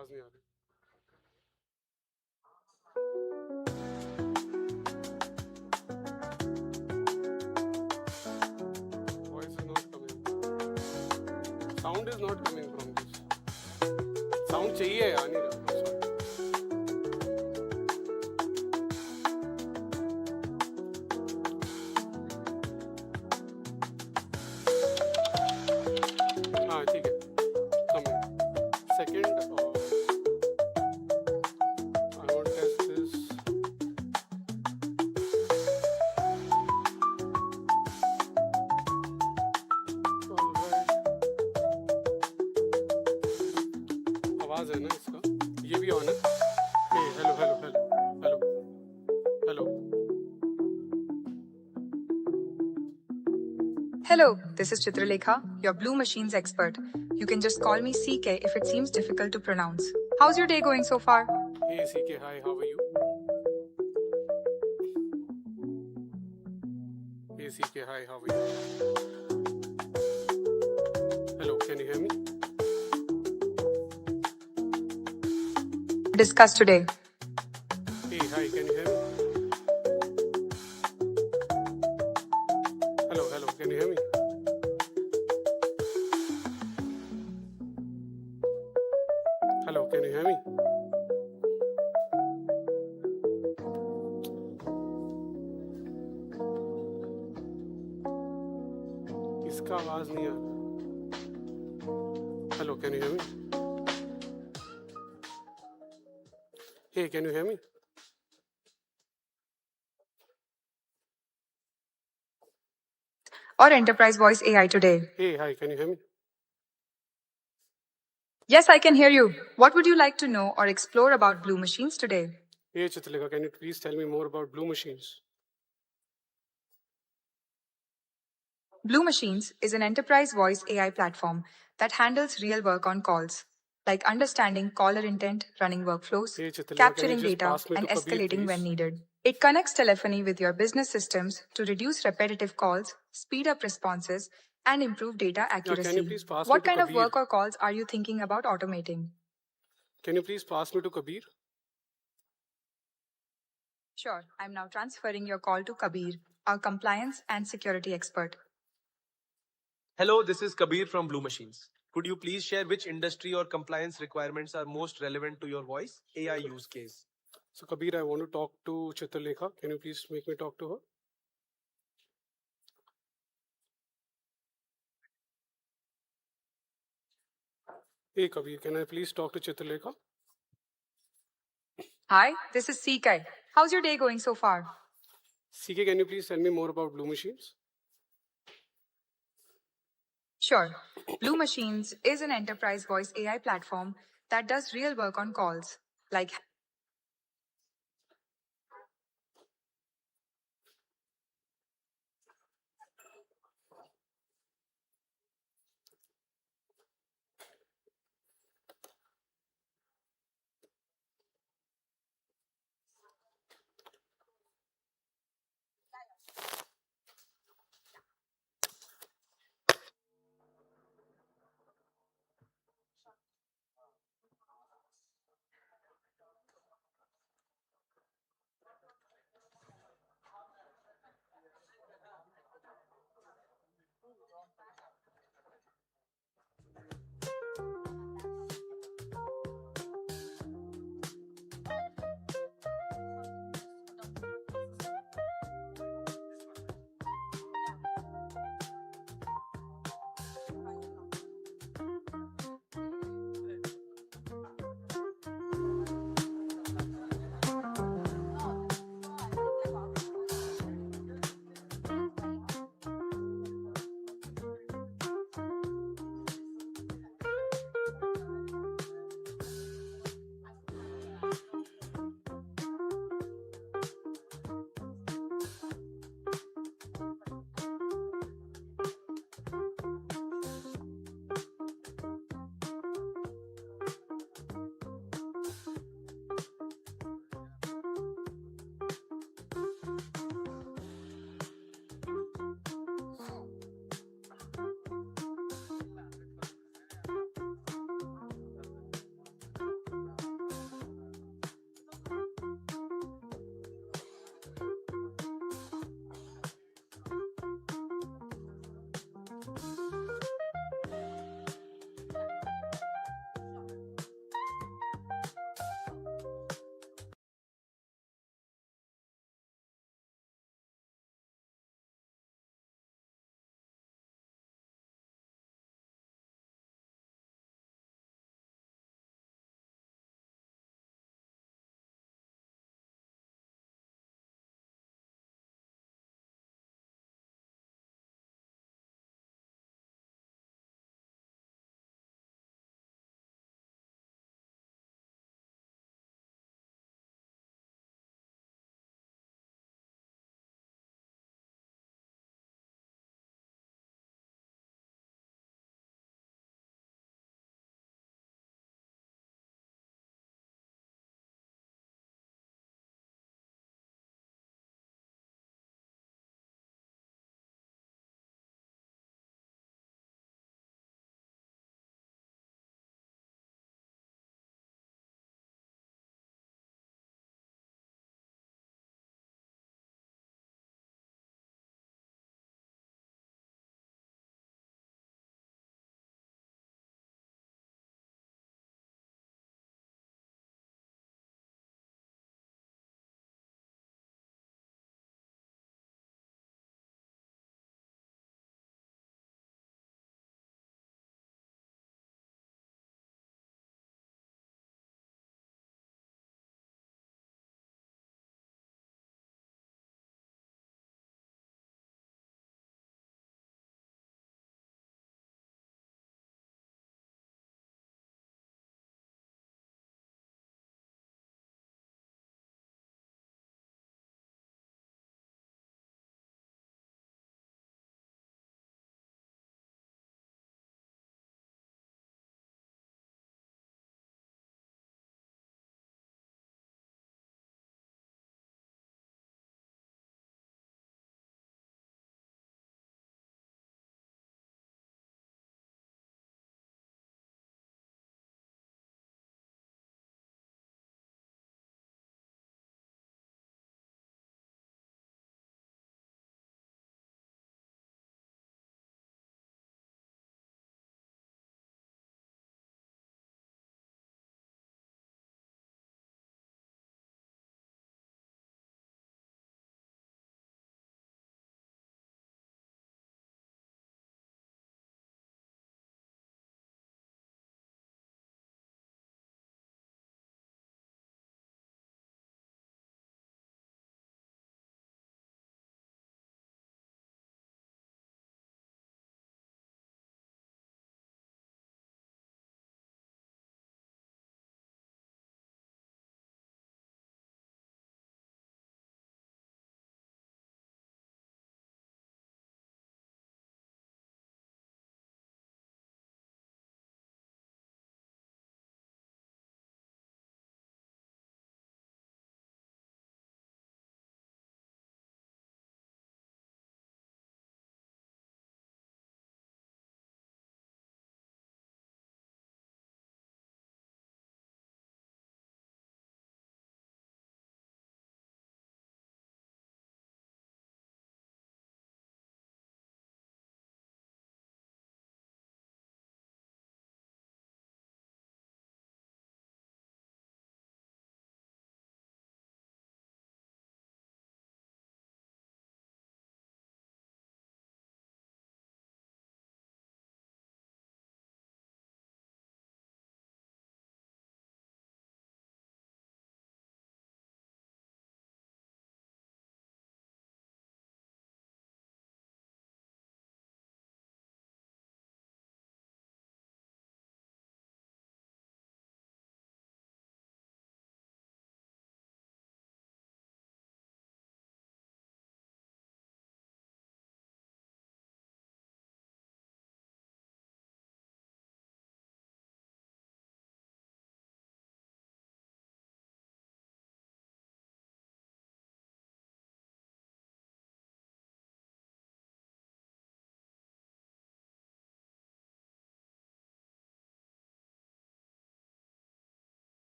आवाज नहीं आ रही. Voice is not coming. Sound is not coming from this. Sound चाहिए आ नहीं रहा. हाँ ठीक है. Coming. Second, I want to test this. Alright. आवाज है ना इसका? ये भी ऑन है. Hey, hello, hello, hello, hello, hello. Hello, this is Chitralekha, your Blue Machines expert. You can just call me CK if it seems difficult to pronounce. How's your day going so far? Hey CK, hi, how are you? Hey CK, hi, how are you? Hello, can you hear me? Discuss today. Hey, hi, can you hear me? Hello, hello, can you hear me? Hello, can you hear me? इसका आवाज नहीं आ रहा. Hello, can you hear me? Hey, can you hear me? Or Enterprise Voice AI today. Hey, hi, can you hear me? Yes, I can hear you. What would you like to know or explore about Blue Machines today? Hey Chitralekha, can you please tell me more about Blue Machines? Blue Machines is an enterprise voice AI platform that handles real work on calls, like understanding caller intent, running workflows, Hey Chitralekha, can you capturing just data, pass me and to Kabir, escalating when please? needed. It connects telephony with your business systems to reduce repetitive calls, speed up responses, and improve data Yeah, can you accuracy. please pass me What to kind of Kabir? work or calls are you thinking about automating? Can you please pass me to Kabir? Sure, I'm now transferring your call to Kabir, our compliance and security expert. Hello, this is Kabir from Blue Machines. Could you please share which industry or compliance requirements are most relevant to your voice AI use case? So Kabir, I want to talk to Chitralekha. Can you please make me talk to her? Hey Kabir, can I please talk to Chitralekha? Hi, this is CK. How's your day going so far? CK, can you please tell me more about Blue Machines? Sure. Blue Machines is an enterprise voice AI platform that does real work on calls, like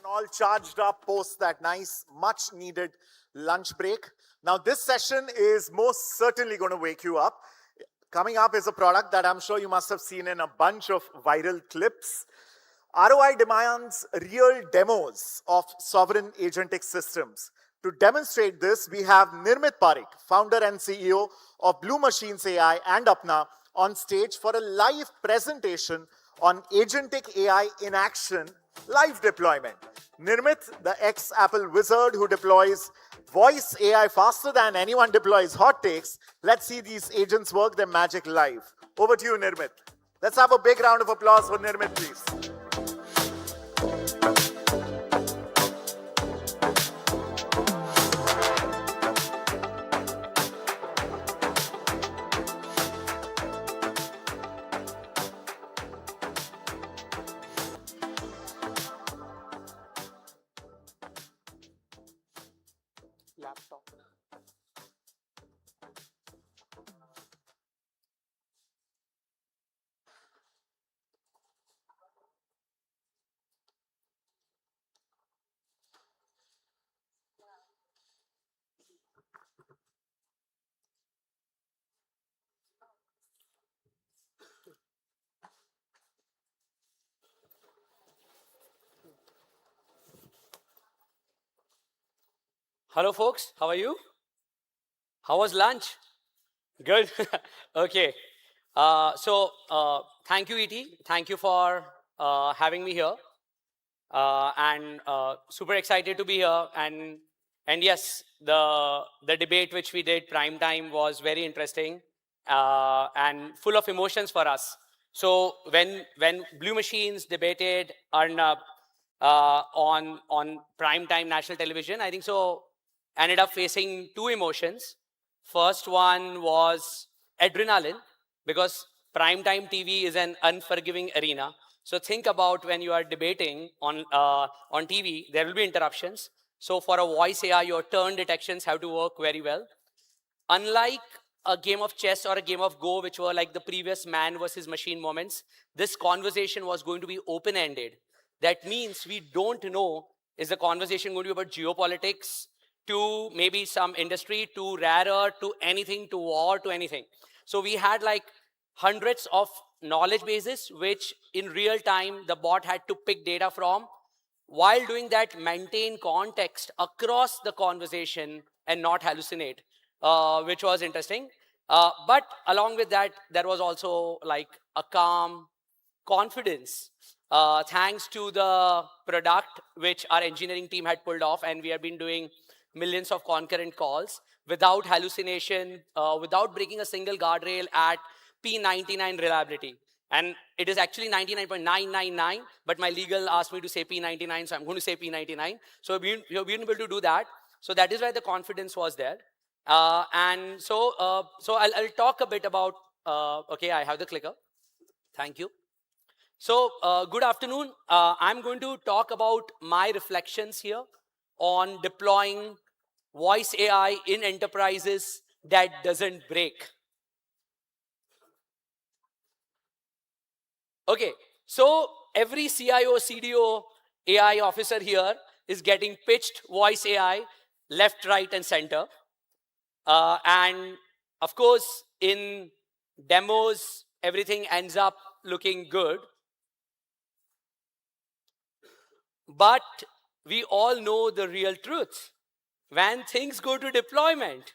all charged up post that nice, much needed lunch break. Now, this session is most certainly going to wake you up. Coming up is a product that I'm sure you must have seen in a bunch of viral clips. ROI demands real demos of sovereign agentic systems. To demonstrate this, we have Nirmit Parikh, founder and CEO of Blue Machines AI and Apna, on stage for a live presentation on agentic AI in action, live deployment. Nirmit, the ex-Apple wizard who deploys voice AI faster than anyone deploys hot takes, let's see these agents work their magic live. Over to you, Nirmit. Let's have a big round of applause for Nirmit, please. Laptop. Hello, folks. How are you? How was lunch? Good. Okay. Thank you, ET. Thank you for having me here. And super excited to be here. And yes, the debate which we did prime time was very interesting and full of emotions for us. So when Blue Machines debated Arnab on prime time national television, I think so ended up facing two emotions. First one was adrenaline, because primetime TV is an unforgiving arena. So think about when you are debating on TV, there will be interruptions. So for a voice AI, your turn detections have to work very well. Unlike a game of chess or a game of Go, which were like the previous man versus machine moments, this conversation was going to be open-ended. That means we don't know, is the conversation going to be about geopolitics, to maybe some industry, to rarer, to anything, to war, to anything. So we had like hundreds of knowledge bases, which in real time, the bot had to pick data from. While doing that, maintain context across the conversation and not hallucinate, which was interesting. But along with that, there was also like a calm confidence, thanks to the product which our engineering team had pulled off, and we have been doing millions of concurrent calls without hallucination, without breaking a single guardrail at P99 reliability. And it is actually 99.999, but my legal asked me to say P99, so I'm going to say P99. So we've been able to do that. So that is why the confidence was there. So I'll talk a bit about, okay, I have the clicker. Thank you. So good afternoon. I'm going to talk about my reflections here on deploying voice AI in enterprises that doesn't break. Okay, so every CIO, CDO, AI officer here is getting pitched voice AI left, right, and center. And of course, in demos, everything ends up looking good. But we all know the real truth. When things go to deployment,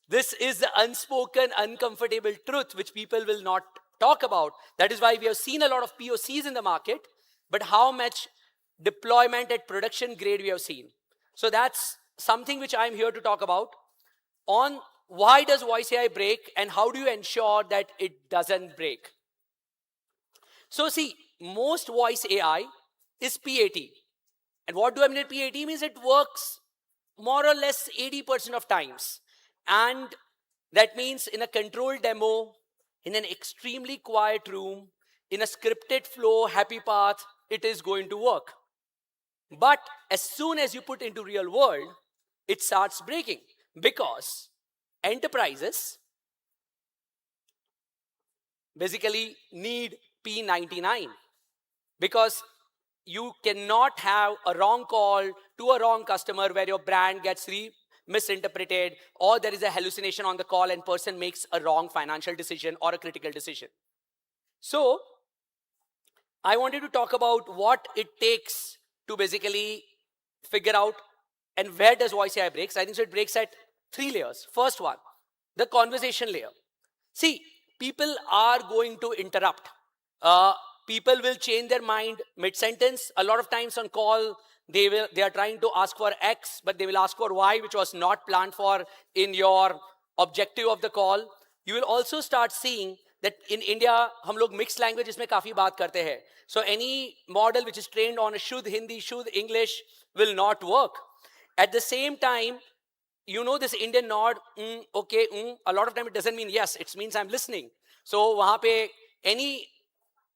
this is the unspoken, uncomfortable truth which people will not talk about. That is why we have seen a lot of POCs in the market, but how much deployment at production grade we have seen. So that's something which I'm here to talk about on why does voice AI break and how do you ensure that it doesn't break. So see, most voice AI is PAT. And what do I mean by PAT? Means it works more or less 80% of times. And that means in a controlled demo, in an extremely quiet room, in a scripted flow, happy path, it is going to work. But as soon as you put into real world, it starts breaking, because enterprises basically need P99, because you cannot have a wrong call to a wrong customer where your brand gets misinterpreted, or there is a hallucination on the call and person makes a wrong financial decision or a critical decision. So I wanted to talk about what it takes to basically figure out and where does voice AI breaks. I think so it breaks at 3 layers. First one, the conversation layer. See, people are going to interrupt. People will change their mind mid-sentence. A lot of times on call, they are trying to ask for X, but they will ask for Y, which was not planned for in your objective of the call. You will also start seeing that in India, हम लोग mixed language इसमें काफी बात करते हैं. So any model which is trained on a Shuddh Hindi, Shuddh English will not work. At the same time, you know this Indian nod, okay, a lot of time it doesn't mean yes, it means I'm listening. So वहाँ पे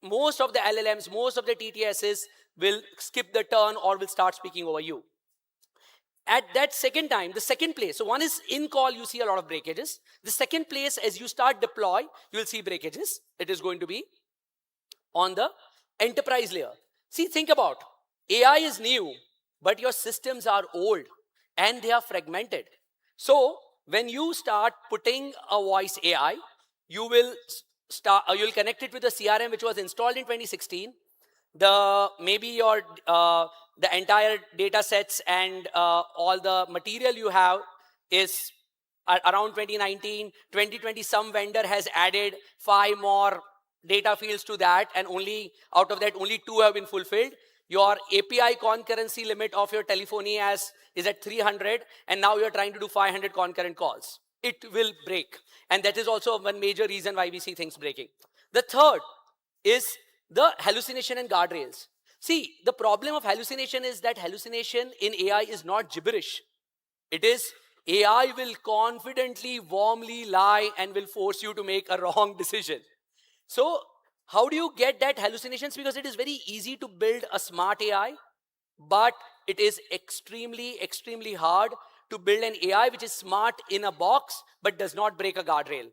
most of the LLMs, most of the TTSs will skip the turn or will start speaking over you. At that second time, the second place, so one is in call, you see a lot of breakages. The second place, as you start deploy, you will see breakages. It is going to be on the enterprise layer. See, think about, AI is new, but your systems are old and they are fragmented. So when you start putting a voice AI, you will you'll connect it with the CRM which was installed in 2016. Maybe your the entire data sets and all the material you have is around 2019, 2020. Some vendor has added 5 more data fields to that, and only out of that only 2 have been fulfilled. Your API concurrency limit of your telephony is at 300, and now you're trying to do 500 concurrent calls. It will break. And that is also one major reason why we see things breaking. The third is the hallucination and guardrails. See, the problem of hallucination is that hallucination in AI is not gibberish. It is AI will confidently, warmly lie and will force you to make a wrong decision. So how do you get that hallucinations? Because it is very easy to build a smart AI, but it is extremely, extremely hard to build an AI which is smart in a box, but does not break a guardrail.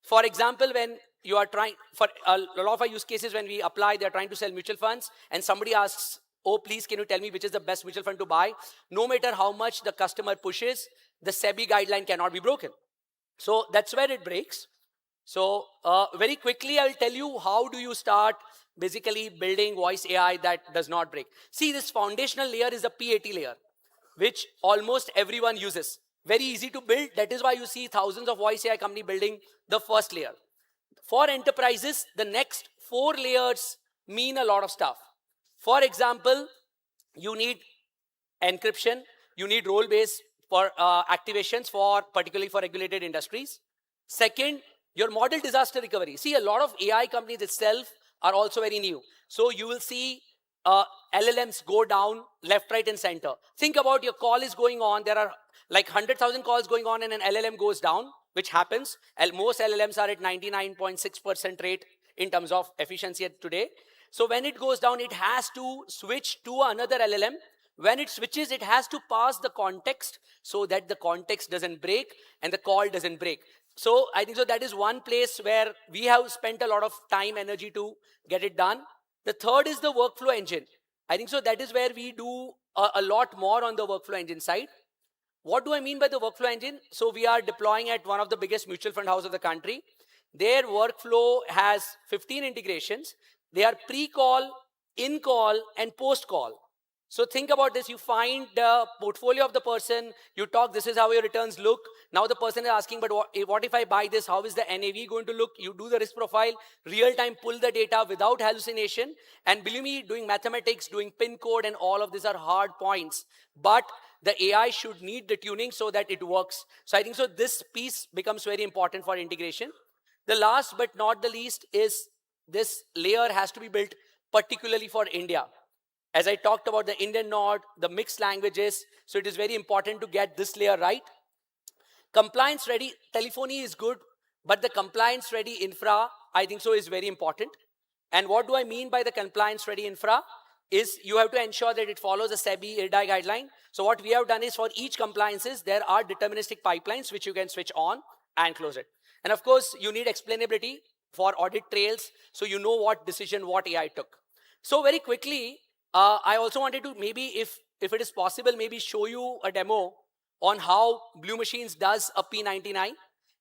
For example, when you are trying, for a lot of our use cases, when we apply, they're trying to sell mutual funds, and somebody asks, oh, please, can you tell me which is the best mutual fund to buy? No matter how much the customer pushes, the SEBI guideline cannot be broken. So that's where it breaks. So very quickly, I'll tell you how do you start basically building voice AI that does not break. See, this foundational layer is the PAT layer, which almost everyone uses. Very easy to build. That is why you see thousands of voice AI company building the first layer. For enterprises, the next 4 layers mean a lot of stuff. For example, you need encryption. You need role-based for activations, particularly for regulated industries. Second, your model disaster recovery. See, a lot of AI companies itself are also very new. So you will see LLMs go down left, right, and center. Think about your call is going on. There are like 100,000 calls going on and an LLM goes down, which happens. Most LLMs are at 99.6% rate in terms of efficiency today. So when it goes down, it has to switch to another LLM. When it switches, it has to pass the context so that the context doesn't break and the call doesn't break. So I think so that is one place where we have spent a lot of time, energy to get it done. The third is the workflow engine. I think so that is where we do a lot more on the workflow engine side. What do I mean by the workflow engine? So we are deploying at one of the biggest mutual fund houses of the country. Their workflow has 15 integrations. They are pre-call, in-call, and post-call. So think about this. You find the portfolio of the person. You talk, this is how your returns look. Now the person is asking, but what if I buy this? How is the NAV going to look? You do the risk profile, real-time pull the data without hallucination. And believe me, doing mathematics, doing pin code, and all of these are hard points. But the AI should need the tuning so that it works. So I think so this piece becomes very important for integration. The last but not the least is this layer has to be built particularly for India. As I talked about the Indian nod, the mixed languages, so it is very important to get this layer right. Compliance ready, telephony is good, but the compliance ready infra, I think so is very important. And what do I mean by the compliance ready infra? Is you have to ensure that it follows a SEBI IRDAI guideline. So what we have done is for each compliances, there are deterministic pipelines which you can switch on and close it. And of course, you need explainability for audit trails, so you know what decision, what AI took. So very quickly, I also wanted to maybe, if it is possible, maybe show you a demo on how Blue Machines does a P99,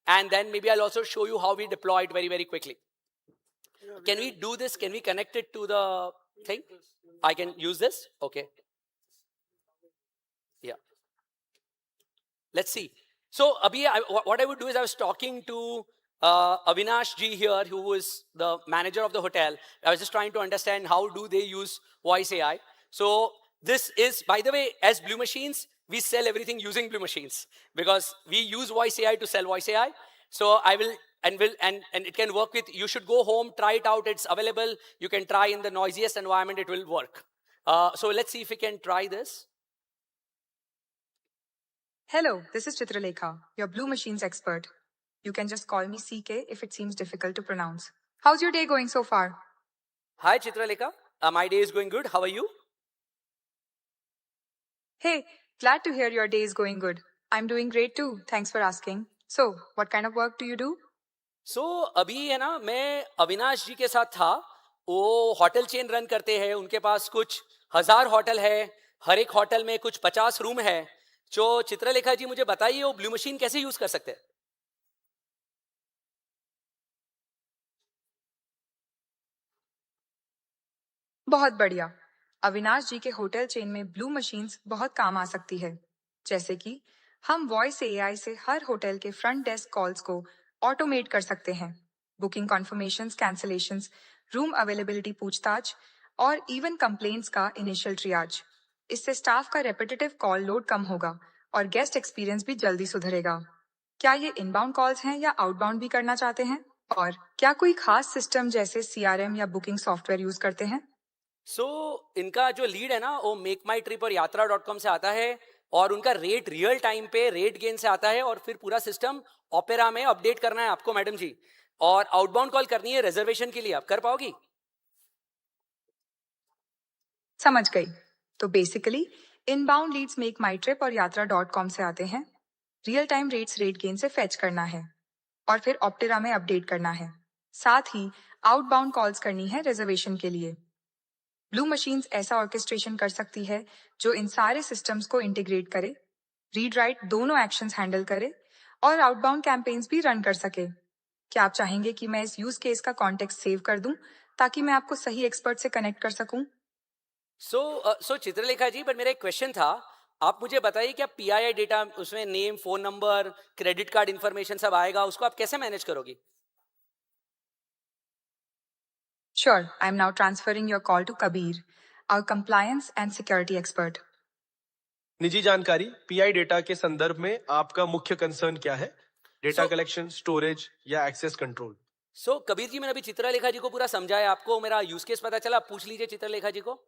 and then maybe I'll also show you how we deploy it very, very quickly. Can we do this? Can we connect it to the thing? I can use this? Okay. Yeah. Let's see. So, Abhi, what I would do is I was talking to Avinash ji here, who is the manager of the hotel. I was just trying to understand how do they use voice AI. So this is, by the way, as Blue Machines, we sell everything using Blue Machines because we use voice AI to sell voice AI. So I will, and it can work with, you should go home, try it out. It's available. You can try in the noisiest environment. It will work. So let's see if we can try this. Hello, this is Chitralekha, your Blue Machines expert. You can just call me CK if it seems difficult to pronounce. How's your day going so far? Hi, Chitralekha. My day is going good. How are you? Hey, glad to hear your day is going good. I'm doing great too. Thanks for asking. So, what kind of work do you do? So, अभी है ना, मैं अविनाश जी के साथ था. वो hotel chain run करते हैं. उनके पास कुछ 1000 होटल है. हर एक होटल में कुछ 50 रूम है. जो चित्रलेखा जी मुझे बताइए, वो ब्लू मशीन कैसे यूज कर सकते हैं? बहुत बढ़िया। अविनाश जी के होटल चेन में ब्लू मशीन्स बहुत काम आ सकती है। जैसे कि हम वॉइस एआई से हर होटल के फ्रंट डेस्क कॉल्स को ऑटोमेट कर सकते हैं। बुकिंग कॉन्फर्मेशंस, कैंसलेशंस, रूम अवेलेबिलिटी पूछताछ और इवन कंप्लेंट्स का इनिशियल ट्रियाज। इससे स्टाफ का रेपिटेटिव कॉल लोड कम होगा और गेस्ट एक्सपीरियंस भी जल्दी सुधरेगा। क्या ये इनबाउंड कॉल्स हैं या आउटबाउंड भी करना चाहते हैं? और क्या कोई खास सिस्टम जैसे सीआरएम या बुकिंग सॉफ्टवेयर यूज करते हैं? सो इनका जो लीड है ना, वो मेक माई ट्रिप और यात्रा.com से आता है, और उनका रेट रियल टाइम पे रेट गेन से आता है, और फिर पूरा सिस्टम ओपेरा में अपडेट करना है आपको मैडम जी, और आउटबाउंड कॉल करनी है रिजर्वेशन के लिए. आप कर पाओगी? समझ गई। तो बेसिकली इनबाउंड लीड्स मेक माई ट्रिप और यात्रा.com से आते हैं. Real time rates rate gain से फेच करना है और फिर ऑप्टेरा में अपडेट करना है. साथ ही आउटबाउंड कॉल्स करनी है रिजर्वेशन के लिए. ब्लू मशीन्स ऐसा ऑर्केस्ट्रेशन कर सकती है जो इन सारे सिस्टम्स को इंटीग्रेट करे, रीड राइट दोनों एक्शंस हैंडल करे और आउटबाउंड कैंपेन्स भी रन कर सके. क्या आप चाहेंगे कि मैं इस यूज केस का कॉन्टेक्स्ट सेव कर दूं ताकि मैं आपको सही एक्सपर्ट से कनेक्ट कर सकूं? सो चित्रलेखा जी, बट मेरा एक क्वेश्चन था. आप मुझे बताइए, क्या पीआईआई डेटा, उसमें name, phone number, credit card information सब आएगा, उसको आप कैसे मैनेज करोगी? Sure, I'm now transferring your call to Kabir, our compliance and security expert. निजी जानकारी पीआई डेटा के संदर्भ में आपका मुख्य कंसर्न क्या है? डेटा कलेक्शन, स्टोरेज या एक्सेस कंट्रोल? सो कबीर जी, मैंने अभी चित्रलेखा जी को पूरा समझाया. आपको मेरा यूज केस पता चला? पूछ लीजिए चित्रलेखा जी को.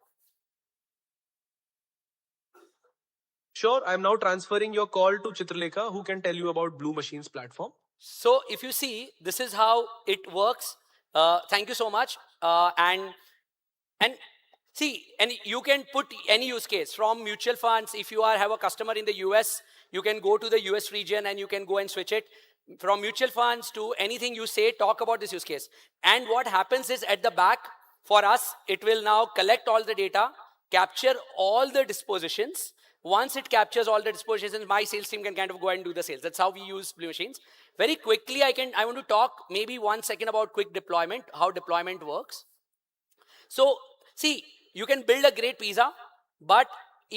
Sure, I am now transferring your call to Chitralekha, who can tell you about Blue Machines platform. So if you see, this is how it works. Thank you so much. And see, and you can put any use case from mutual funds. If you have a customer in the US, you can go to the US region and you can go and switch it. From mutual funds to anything you say, talk about this use case. And what happens is, at the back, for us, it will now collect all the data, capture all the dispositions. Once it captures all the dispositions, my sales team can kind of go and do the sales. That's how we use Blue Machines. Very quickly, I want to talk maybe 1 second about quick deployment, how deployment works. So, see, you can build a great pizza, but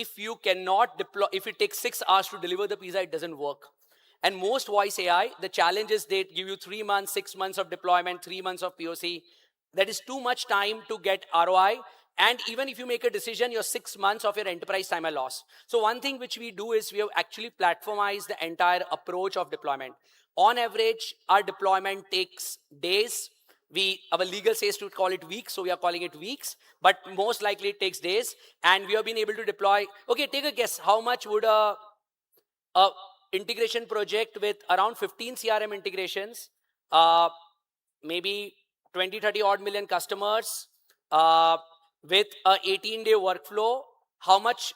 if you cannot deploy, if it takes 6 hours to deliver the pizza, it doesn't work. And most voice AI, the challenge is they give you 3 months, 6 months of deployment, 3 months of POC. That is too much time to get ROI. And even if you make a decision, your 6 months of your enterprise time are lost. So one thing which we do is we have actually platformized the entire approach of deployment. On average, our deployment takes days. Our legal says to call it weeks, so we are calling it weeks, but most likely it takes days. And we have been able to deploy. Okay, take a guess. How much would a integration project with around 15 CRM integrations, maybe 20-30 odd million customers, with a 18-day workflow, how much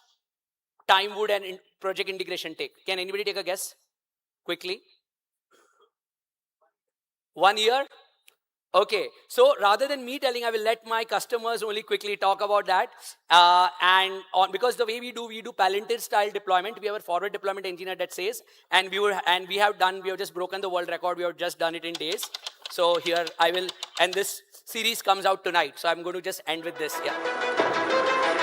time would an project integration take? Can anybody take a guess quickly? 1 year? Okay, so rather than me telling, I will let my customers only quickly talk about that. Because the way we do Palantir style deployment. We have a forward deployment engineer that says, and we have just broken the world record. We have just done it in days. So here I will, and this series comes out tonight. So I'm going to just end with this. Yeah.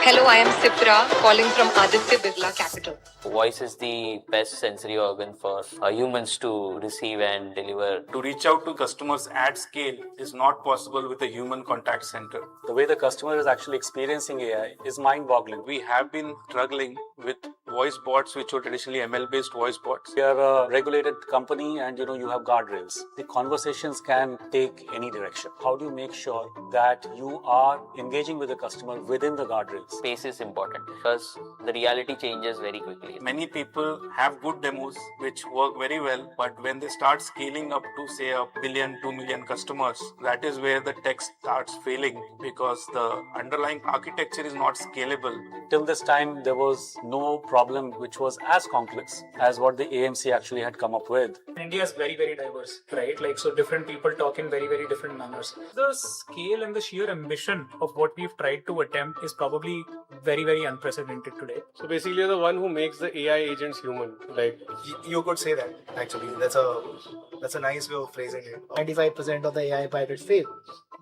Hello, I am Sipra calling from Aditya Birla Capital. Voice is the best sensory organ for humans to receive and deliver. To reach out to customers at scale is not possible with a human contact center. The way the customer is actually experiencing AI is mind-boggling. We have been struggling with voice bots, which were traditionally ML-based voice bots. We are a regulated company and you have guardrails. The conversations can take any direction. How do you make sure that you are engaging with the customer within the guardrails? Space is important because the reality changes very quickly. Many people have good demos which work very well, but when they start scaling up to say 1 billion, 2 million customers, that is where the tech starts failing because the underlying architecture is not scalable. Till this time, there was no problem which was as complex as what the AMC actually had come up with. India is very, very diverse, right? Like, so different people talk in very, very different manners. The scale and the sheer ambition of what we've tried to attempt is probably very, very unprecedented today. So basically, you're the one who makes the AI agents human. Like, you could say that, actually. That's a nice way of phrasing it. 95% of the AI pilots fail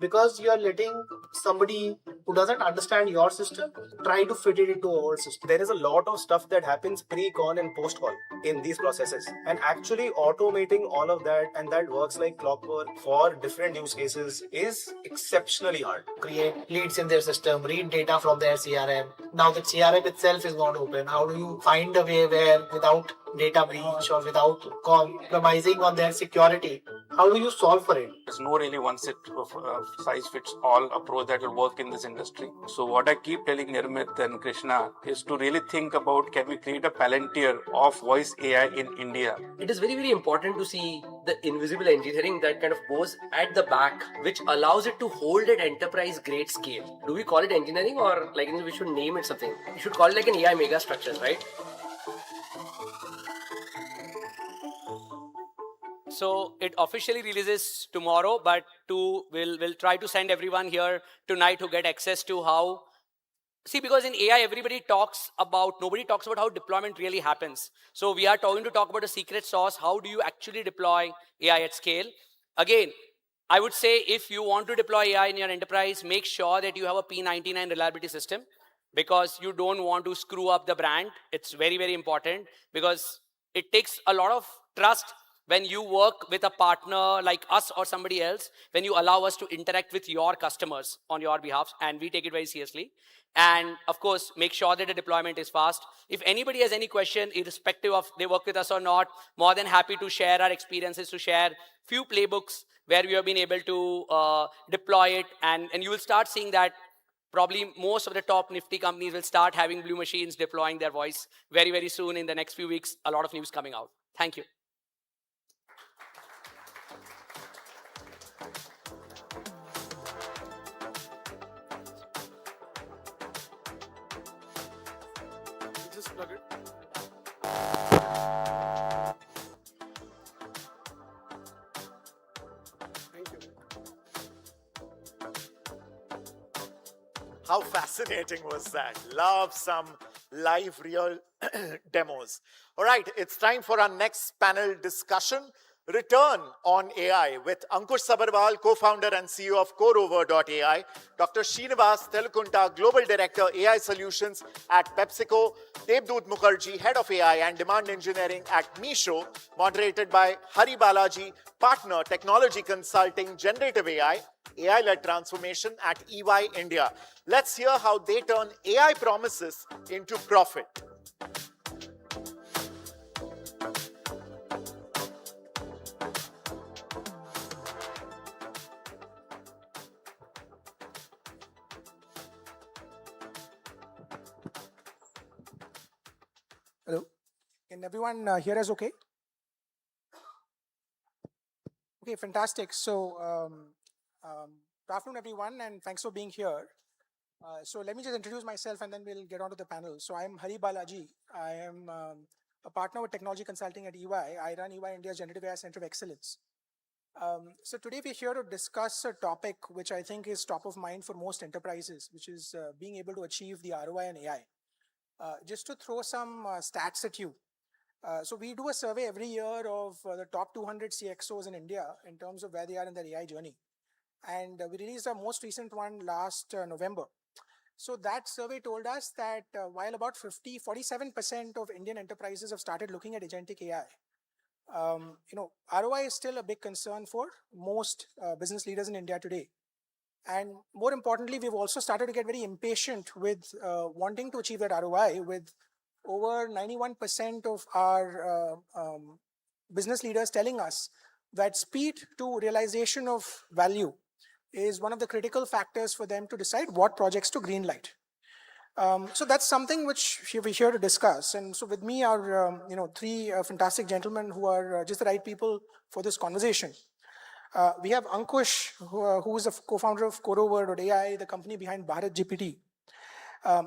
because you are letting somebody who doesn't understand your system try to fit it into our system. There is a lot of stuff that happens pre-call and post-call in these processes, and actually automating all of that, and that works like clockwork for different use cases, is exceptionally hard. Create leads in their system, read data from their CRM. Now the CRM itself is not open. How do you find a way where without data breach or without compromising on their security, how do you solve for it? There's no really one set of size-fits-all approach that will work in this industry. So what I keep telling Nirmit and Krishna is to really think about, can we create a Palantir of voice AI in India? It is very, very important to see the invisible engineering that kind of goes at the back, which allows it to hold at enterprise grade scale. Do we call it engineering, or like we should name it something? We should call it like an AI mega structures, right? So it officially releases tomorrow, but we'll try to send everyone here tonight who get access to how. See, because in AI, nobody talks about how deployment really happens. So we are going to talk about a secret sauce. How do you actually deploy AI at scale? Again, I would say if you want to deploy AI in your enterprise, make sure that you have a P99 reliability system, because you don't want to screw up the brand. It's very, very important because it takes a lot of trust when you work with a partner like us or somebody else, when you allow us to interact with your customers on your behalf, and we take it very seriously. And of course, make sure that the deployment is fast. If anybody has any question, irrespective of they work with us or not, more than happy to share our experiences, to share few playbooks where we have been able to deploy it. And you will start seeing that probably most of the top nifty companies will start having Blue Machines deploying their voice very, very soon. In the next few weeks, a lot of news coming out. Thank you. just plug it. Thank you. How fascinating was that? Love some live, real demos. All right, it's time for our next panel discussion. Return on AI with Ankush Sabharwal, co-founder and CEO of CoreOver.ai, Dr. Srinivas Telukunta, Global Director, AI Solutions at PepsiCo, Debdoot Mukherjee, Head of AI and Demand Engineering at Meesho, moderated by Hari Balaji, Partner, Technology Consulting, Generative AI, AI-led transformation at EY India. Let's hear how they turn AI promises into profit. Hello, can everyone hear us okay? Okay, fantastic. So, good afternoon, everyone, and thanks for being here. So let me just introduce myself and then we'll get on to the panel. So I'm Hari Balaji. I am a partner with technology consulting at EY. I run EY India's Generative AI Center of Excellence. So today we're here to discuss a topic which I think is top of mind for most enterprises, which is being able to achieve the ROI in AI. Just to throw some stats at you. So we do a survey every year of the top 200 CXOs in India in terms of where they are in their AI journey. And we released our most recent one last November. So that survey told us that while about 47% of Indian enterprises have started looking at agentic AI, ROI is still a big concern for most business leaders in India today. And more importantly, we've also started to get very impatient with wanting to achieve that ROI, with over 91% of our business leaders telling us that speed to realization of value is one of the critical factors for them to decide what projects to greenlight. So that's something which we're here to discuss. And so with me are three fantastic gentlemen who are just the right people for this conversation. We have Ankush, who is a co-founder of Corover.ai, the company behind Bharat GPT.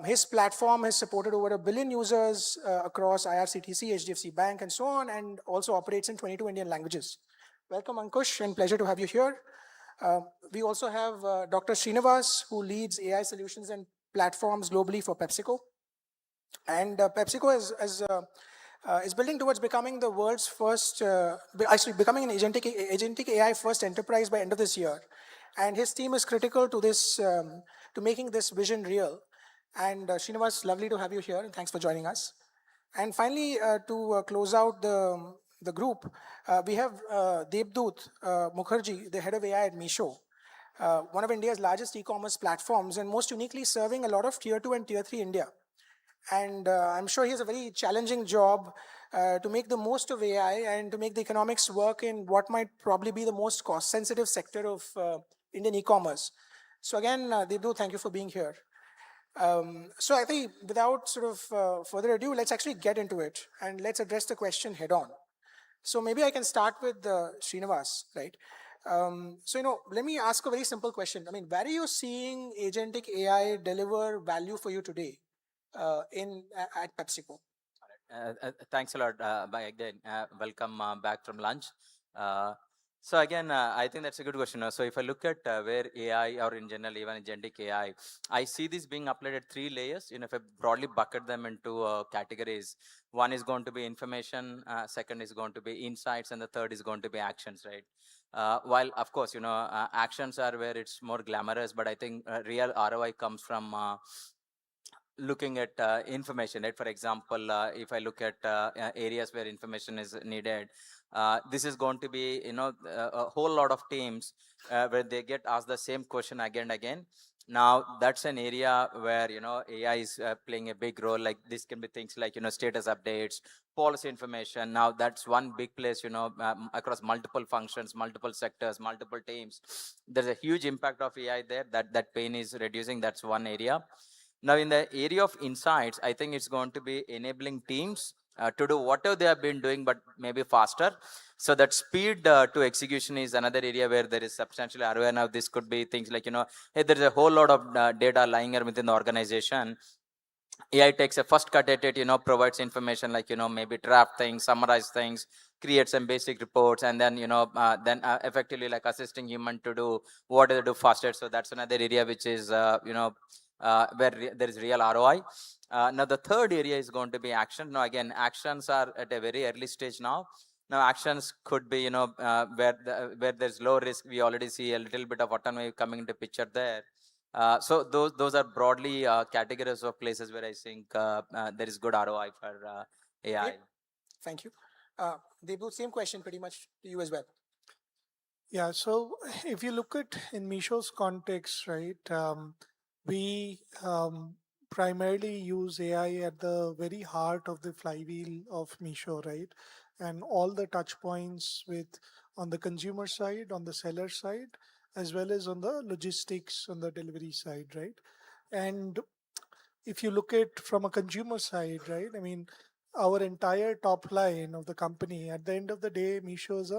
His platform has supported over 1 billion users across IRCTC, HDFC Bank, and so on, and also operates in 22 Indian languages. Welcome, Ankush, and pleasure to have you here. We also have Dr. Srinivas, who leads AI solutions and platforms globally for PepsiCo. And PepsiCo is building towards becoming the world's first, becoming an agentic AI first enterprise by end of this year. And his team is critical to this, to making this vision real. And Srinivas, lovely to have you here, and thanks for joining us. And finally, to close out the group, we have Debdut Mukherjee, the head of AI at Meesho, one of India's largest e-commerce platforms, and most uniquely serving a lot of tier 2 and tier 3 India. And I'm sure he has a very challenging job to make the most of AI and to make the economics work in what might probably be the most cost-sensitive sector of Indian e-commerce. So again, Debdut, thank you for being here. So I think without sort of further ado, let's actually get into it and let's address the question head on. So maybe I can start with Srinivas, right? So, let me ask a very simple question. I mean, where are you seeing agentic AI deliver value for you today at PepsiCo? Thanks a lot. Again, welcome back from lunch. So again, I think that's a good question. So if I look at where AI, or in general even agentic AI, I see this being applied at 3 layers. If I broadly bucket them into categories, one is going to be information, second is going to be insights, and the third is going to be actions, right? While of course, actions are where it's more glamorous, but I think real ROI comes from looking at information, right? For example, if I look at areas where information is needed, this is going to be, a whole lot of teams where they get asked the same question again and again. Now that's an area where, AI is playing a big role. Like this can be things like, status updates, policy information. Now that's one big place, across multiple functions, multiple sectors, multiple teams. There's a huge impact of AI there. That pain is reducing. That's one area. Now, in the area of insights, I think it's going to be enabling teams to do whatever they have been doing, but maybe faster. So that speed to execution is another area where there is substantial ROI. Now, this could be things like, hey, there's a whole lot of data lying here within the organization. AI takes a first cut at it, provides information like, maybe draft things, summarize things, create some basic reports, and then, effectively like assisting human to do what they do faster. So that's another area which is, where there is real ROI. Now the third area is going to be action. Now again, actions are at a very early stage now. Now actions could be, where there's low risk. We already see a little bit of autonomy coming into picture there. So those are broadly categories of places where I think there is good ROI for AI. Yeah. Thank you. Debut, same question pretty much to you as well. Yeah, so if you look at in Meesho's context, right, we primarily use AI at the very heart of the flywheel of Meesho, right? And all the touch points on the consumer side, on the seller side, as well as on the logistics, on the delivery side, right? And if you look at from a consumer side, right, I mean, our entire top line of the company, at the end of the day, Meesho is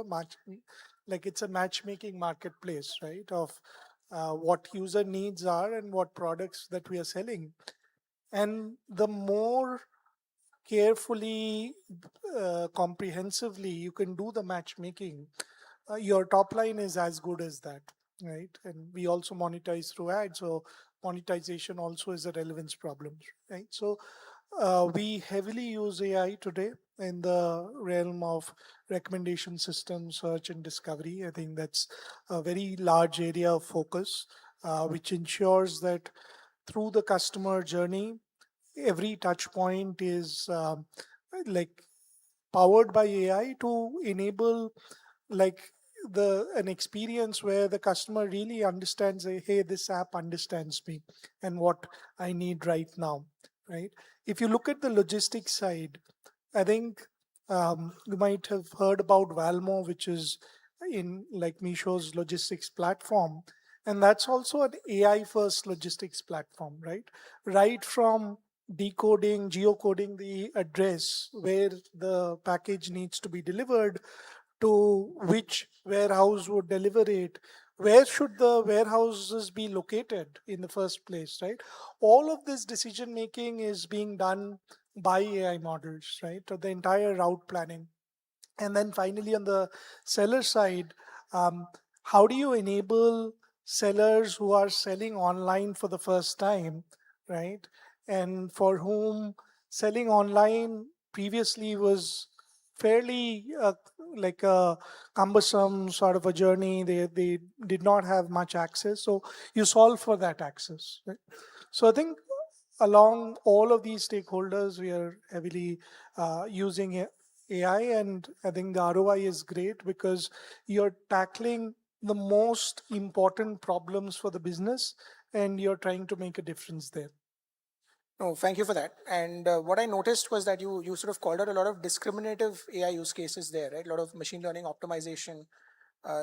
it's a matchmaking marketplace, right, of what user needs are and what products that we are selling. And the more carefully, comprehensively you can do the matchmaking, your top line is as good as that, right? And we also monetize through ads, so monetization also is a relevance problem, right? So we heavily use AI today in the realm of recommendation system, search and discovery. I think that's a very large area of focus, which ensures that through the customer journey, every touch point is like powered by AI to enable like an experience where the customer really understands, hey, this app understands me and what I need right now, right? If you look at the logistics side, I think you might have heard about Valmo, which is in like Misho's logistics platform. And that's also an AI first logistics platform, right? Right from decoding, geocoding the address where the package needs to be delivered to which warehouse would deliver it, where should the warehouses be located in the first place, right? All of this decision making is being done by AI models, right? So the entire route planning. And then finally, on the seller side, how do you enable sellers who are selling online for the first time, right? And for whom selling online previously was fairly like a cumbersome sort of a journey. They did not have much access. So you solve for that access, right? So I think along all of these stakeholders, we are heavily using AI, and I think the ROI is great because you're tackling the most important problems for the business and you're trying to make a difference there. No, thank you for that. And what I noticed was that you sort of called out a lot of discriminative AI use cases there, right? A lot of machine learning optimization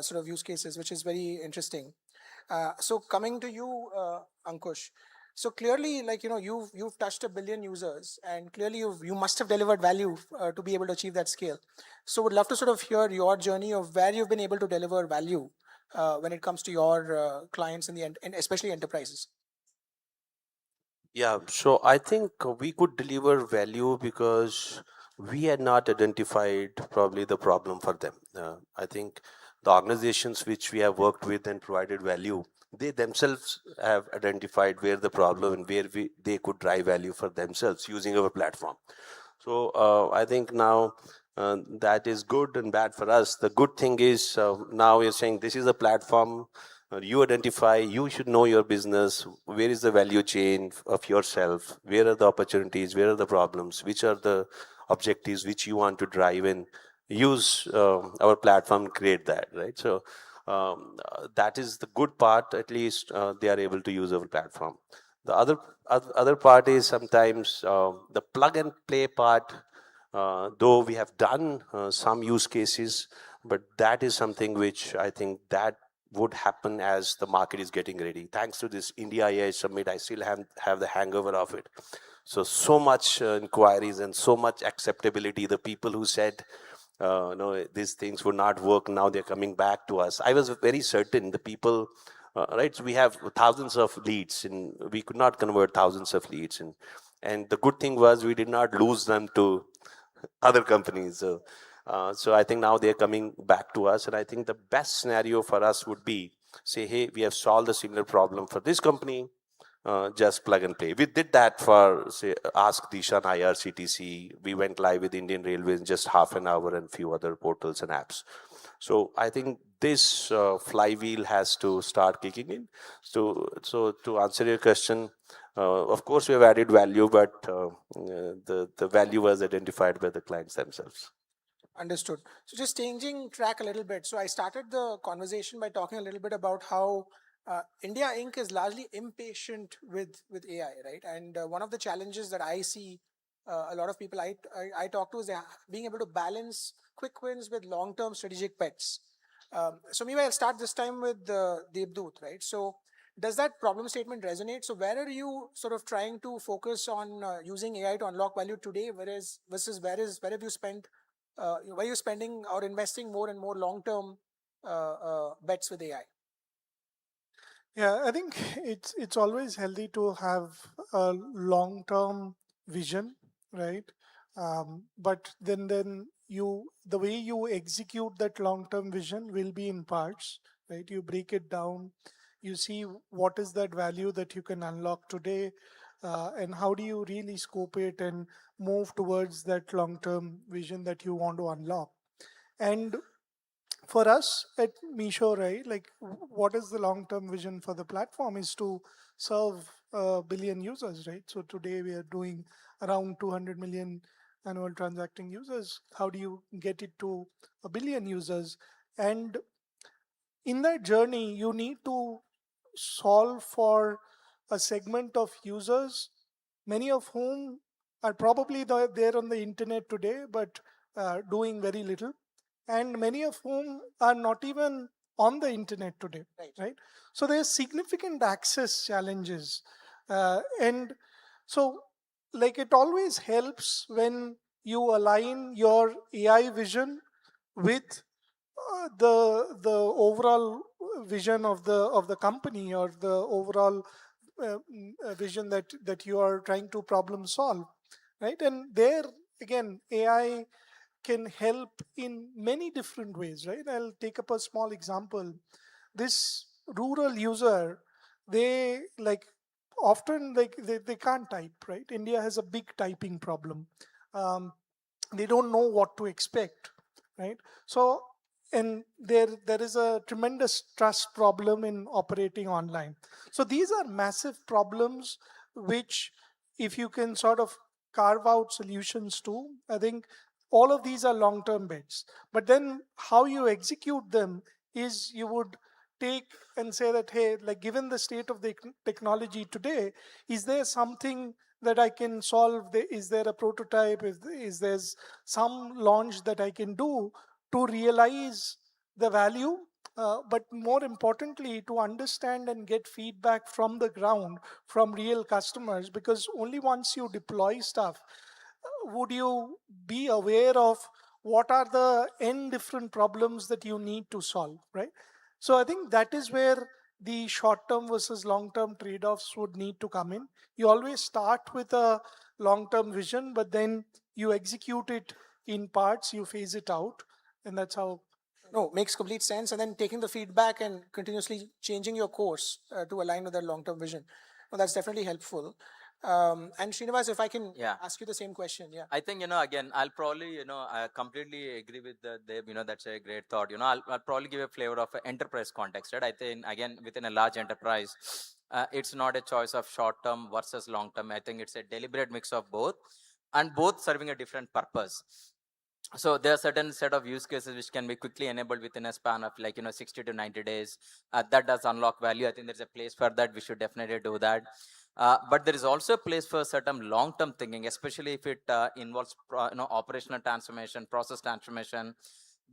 sort of use cases, which is very interesting. So coming to you, Ankush. So clearly, like you've touched 1 billion users, and clearly you must have delivered value to be able to achieve that scale. So would love to sort of hear your journey of where you've been able to deliver value when it comes to your clients in the end, and especially enterprises. Yeah, so I think we could deliver value because we had not identified probably the problem for them. I think the organizations which we have worked with and provided value, they themselves have identified where the problem and where they could drive value for themselves using our platform. So I think now that is good and bad for us. The good thing is now you're saying this is a platform. You identify, you should know your business, where is the value chain of yourself, where are the opportunities, where are the problems, which are the objectives which you want to drive and use our platform, create that, right? So that is the good part, at least they are able to use our platform. The other part is sometimes the plug and play part, though we have done some use cases, but that is something which I think that would happen as the market is getting ready. Thanks to this India AI Summit, I still have the hangover of it. So much inquiries and so much acceptability. The people who said, no, these things would not work, now they're coming back to us. I was very certain the people, right? So we have thousands of leads and we could not convert thousands of leads. And the good thing was we did not lose them to other companies. So I think now they're coming back to us. And I think the best scenario for us would be, say, hey, we have solved a similar problem for this company, just plug and play. We did that for, say, Ask Dishan IRCTC. We went live with Indian Railways in just half an hour and few other portals and apps. So I think this flywheel has to start kicking in. So to answer your question, of course we have added value, but the value was identified by the clients themselves. Understood. So just changing track a little bit. So I started the conversation by talking a little bit about how India Inc. is largely impatient with AI, right? And one of the challenges that I see a lot of people I talk to is being able to balance quick wins with long-term strategic bets. So maybe I'll start this time with Devdut, right? So does that problem statement resonate? So where are you sort of trying to focus on using AI to unlock value today, versus where have you spent where you're spending or investing more and more long-term bets with AI? Yeah, I think it's always healthy to have a long-term vision, right? But then the way you execute that long-term vision will be in parts, right? You break it down, you see what is that value that you can unlock today, and how do you really scope it and move towards that long-term vision that you want to unlock. And for us at Misho, right, like what is the long-term vision for the platform is to serve a billion users, right? So today we are doing around 200 million annual transacting users. How do you get it to a billion users? And in that journey, you need to solve for a segment of users, many of whom are probably there on the internet today, but doing very little, and many of whom are not even on the internet today, right? So there's significant access challenges, and so like it always helps when you align your AI vision with the overall vision of the company, or the overall vision that you are trying to problem solve, right? And there again, AI can help in many different ways, right? I'll take up a small example. This rural user, they like often like they can't type, right? India has a big typing problem. They don't know what to expect, right? So, and there is a tremendous trust problem in operating online. So these are massive problems which, if you can sort of carve out solutions to, I think all of these are long-term bets. But then how you execute them is you would take and say that, hey, like given the state of the technology today, is there something that I can solve? Is there a prototype? Is there some launch that I can do to realize the value? But more importantly, to understand and get feedback from the ground, from real customers, because only once you deploy stuff would you be aware of what are the n different problems that you need to solve, right? So I think that is where the short-term versus long-term trade-offs would need to come in. You always start with a long-term vision, but then you execute it in parts, you phase it out, and that's how. No, makes complete sense. And then taking the feedback and continuously changing your course to align with that long-term vision. Well, that's definitely helpful. And Srinivas, if I can ask you the same question, yeah. I think, again, I'll probably, I completely agree with Deb, that's a great thought. I'll probably give a flavor of an enterprise context, right? I think, again, within a large enterprise, it's not a choice of short-term versus long-term. I think it's a deliberate mix of both, and both serving a different purpose. So there are certain set of use cases which can be quickly enabled within a span of 60 to 90 days. That does unlock value. I think there's a place for that. We should definitely do that. But there is also a place for certain long-term thinking, especially if it involves operational transformation, process transformation.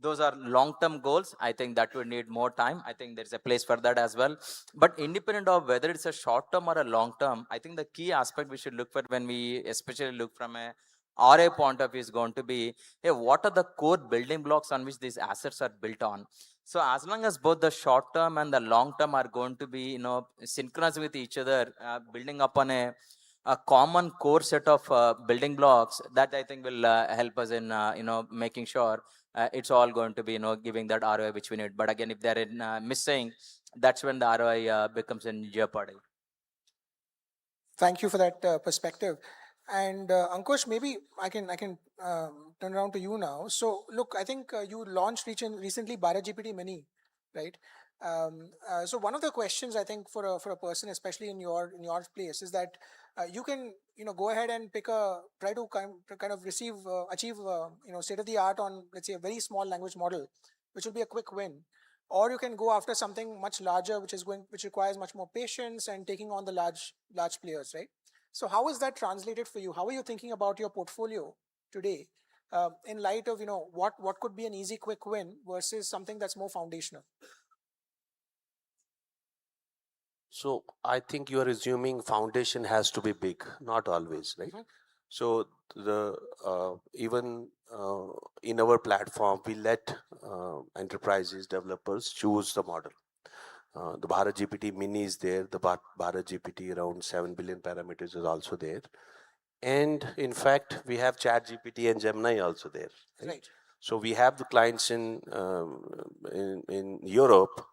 Those are long-term goals. I think that would need more time. I think there's a place for that as well. But independent of whether it's a short-term or a long-term, I think the key aspect we should look for when we especially look from a RA point of view is going to be, hey, what are the core building blocks on which these assets are built on? So as long as both the short term and the long term are going to be, synchronized with each other, building upon a common core set of building blocks, that I think will help us in, making sure it's all going to be, giving that ROI which we need. But again, if they're in missing, that's when the ROI becomes in jeopardy. Thank you for that perspective. And Ankush, maybe I can turn around to you now. So look, I think you launched recently BharatGPT Mini, right? So one of the questions I think for a person, especially in your place, is that you can go ahead and try to kind of achieve state of the art on, let's say, a very small language model, which will be a quick win. Or you can go after something much larger, which requires much more patience and taking on the large players, right? So how is that translated for you? How are you thinking about your portfolio today in light of what could be an easy quick win versus something that's more foundational? So I think you are assuming foundation has to be big, not always, right? So the even in our platform, we let enterprises, developers choose the model. The BharatGPT Mini is there. The BharatGPT around 7 billion parameters is also there. And in fact, we have ChatGPT and Gemini also there. Right. So we have the clients in Europe,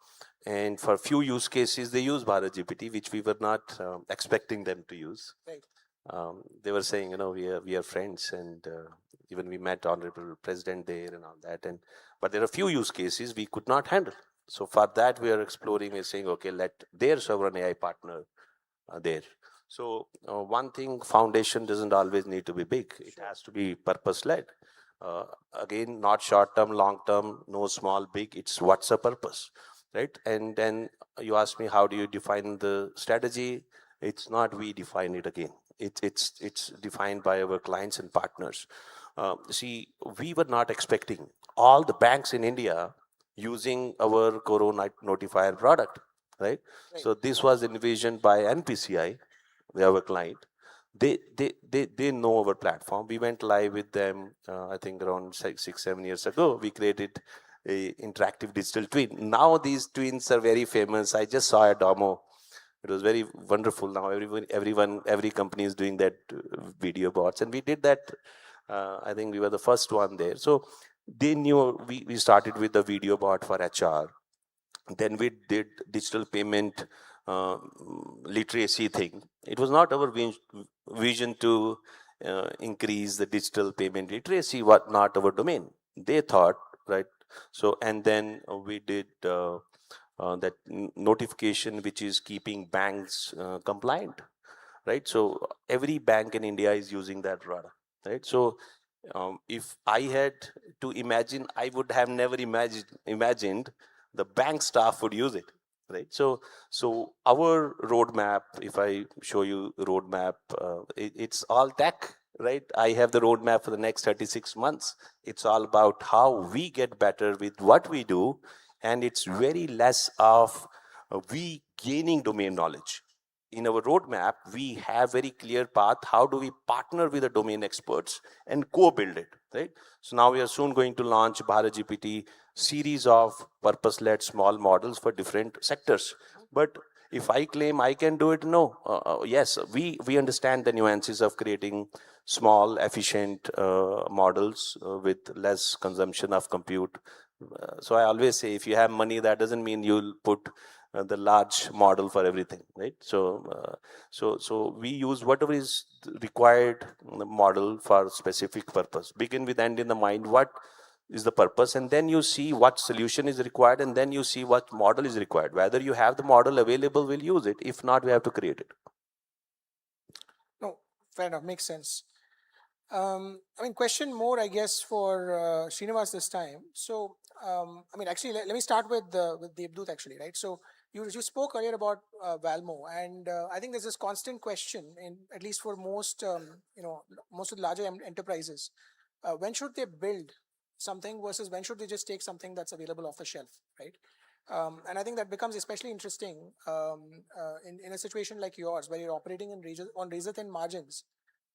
and for few use cases, they use Bharat GPT, which we were not expecting them to use. Right. They were saying, you know, we are friends, and even we met Honorable President there and all that. And but there are few use cases we could not handle. So for that, we are exploring. We're saying, okay, let their sovereign AI partner there. So one thing, foundation doesn't always need to be big. It has to be purpose-led. Again, not short-term, long-term, no small, big. It's what's the purpose, right? And then you ask me, how do you define the strategy? It's not we define it again. It's defined by our clients and partners. See, we were not expecting all the banks in India using our Corona Notifier product, right? So this was envisioned by NPCI, our client. They know our platform. We went live with them, I think around 6-7 years ago. We created a interactive digital twin. Now these twins are very famous. I just saw a demo. It was very wonderful. Now every company is doing that video bots, and we did that. I think we were the first one there. So they knew. We started with the video bot for HR. Then we did digital payment literacy thing. It was not our vision to increase the digital payment literacy, what not our domain. They thought, right? So, and then we did that notification, which is keeping banks compliant, right? So every bank in India is using that product, right? So if I had to imagine, I would have never imagined the bank staff would use it, right? So our roadmap, if I show you roadmap, it's all tech, right? I have the roadmap for the next 36 months. It's all about how we get better with what we do, and it's very less of we gaining domain knowledge. In our roadmap, we have very clear path. How do we partner with the domain experts and co-build it, right? So now we are soon going to launch Bharat GPT series of purpose-led small models for different sectors. But if I claim I can do it, no. Yes, we understand the nuances of creating small, efficient models with less consumption of compute. So I always say, if you have money, that doesn't mean you'll put the large model for everything, right? So we use whatever is required model for specific purpose. Begin with end in the mind. What is the purpose? And then you see what solution is required, and then you see what model is required. Whether you have the model available, we'll use it. If not, we have to create it. No, fair enough. Makes sense. I mean, question more, I guess, for Srinivas this time. So, I mean, actually, let me start with Devdut, actually, right? So, you spoke earlier about Valmo, and I think there's this constant question, in at least for most, most of the larger enterprises, when should they build something versus when should they just take something that's available off the shelf, right? And I think that becomes especially interesting in a situation like yours, where you're operating on razor-thin margins,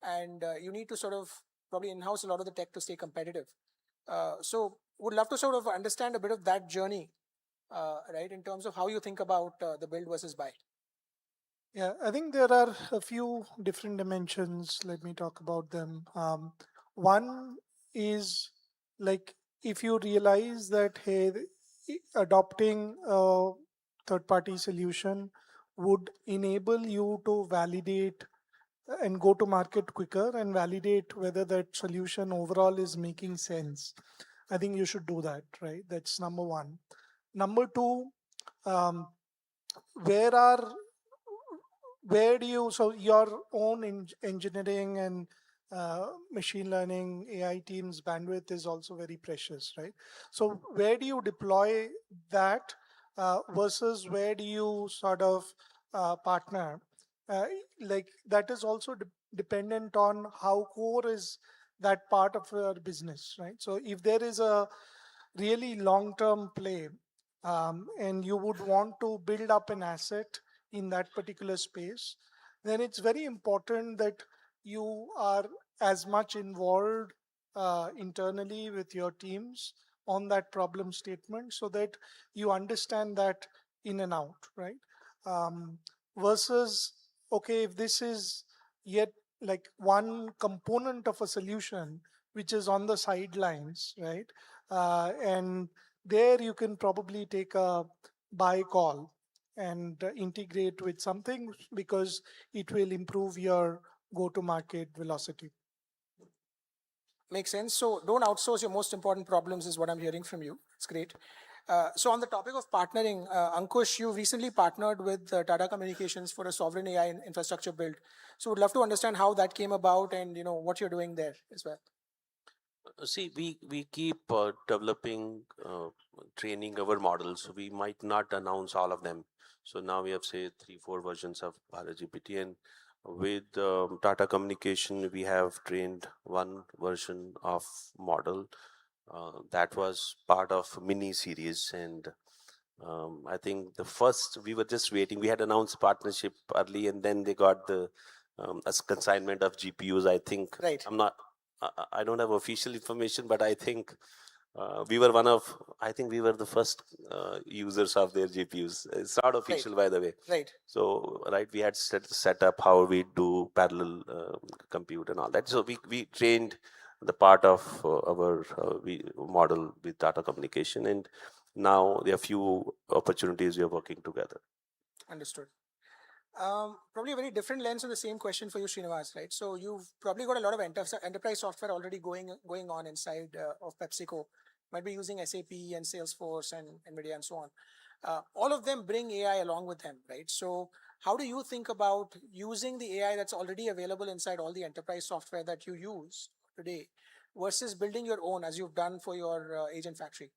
and you need to sort of probably in-house a lot of the tech to stay competitive. So would love to sort of understand a bit of that journey, right, in terms of how you think about the build versus buy. Yeah, I think there are a few different dimensions. Let me talk about them. One is, like, if you realize that, hey, adopting a third-party solution would enable you to validate and go to market quicker and validate whether that solution overall is making sense, I think you should do that, right? That's number one. Number two, where do you, so your own engineering and machine learning AI teams bandwidth is also very precious, right? So where do you deploy that versus where do you sort of partner? Like, that is also dependent on how core is that part of your business, right? So if there is a really long-term play and you would want to build up an asset in that particular space, then it's very important that you are as much involved internally with your teams on that problem statement so that you understand that in and out, right? Versus, okay, if this is yet like one component of a solution which is on the sidelines, right? And there you can probably take a buy call and integrate with something because it will improve your go-to-market velocity. Makes sense. So don't outsource your most important problems is what I'm hearing from you. It's great. So on the topic of partnering, Ankush, you recently partnered with Tata Communications for a sovereign AI infrastructure build. So would love to understand how that came about and what you're doing there as well. See, we keep developing, training our models. We might not announce all of them. So now we have, say, 3-4 versions of GPT, and with Tata Communication, we have trained one version of model that was part of mini series. And I think the first, we were just waiting. We had announced partnership early, and then they got the as consignment of GPUs. I think right. I don't have official information, but I think we were the first users of their GPUs. It's not official, by the way. Right. So, we had set up how we do parallel compute and all that. So we trained the part of our model with Tata Communication, and now there are few opportunities we are working together. Understood. Probably a very different lens on the same question for you, Srinivas, right? So you've probably got a lot of enterprise software already going on inside of PepsiCo. Might be using SAP and Salesforce and NVIDIA and so on. All of them bring AI along with them, right? So how do you think about using the AI that's already available inside all the enterprise software that you use today versus building your own as you've done for your agent factory?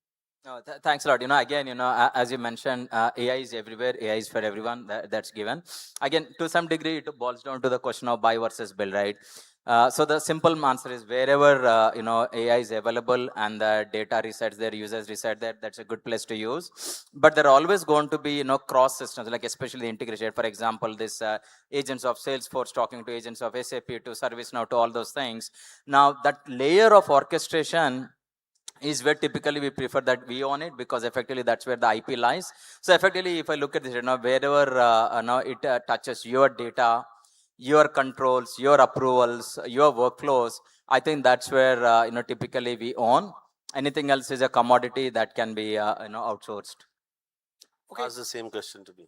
No, thanks a lot. Again, as you mentioned, AI is everywhere. AI is for everyone. That's given. Again, to some degree, it boils down to the question of buy versus build, right? So the simple answer is wherever AI is available and the data resides there, users reside there, that's a good place to use. But there are always going to be cross systems, like especially integration. For example, this agents of Salesforce talking to agents of SAP to ServiceNow to all those things. Now that layer of orchestration is where typically we prefer that we own it, because effectively that's where the IP lies. So effectively, if I look at this, wherever it touches your data, your controls, your approvals, your workflows, I think that's where typically we own. Anything else is a commodity that can be outsourced. Okay. Ask the same question to me.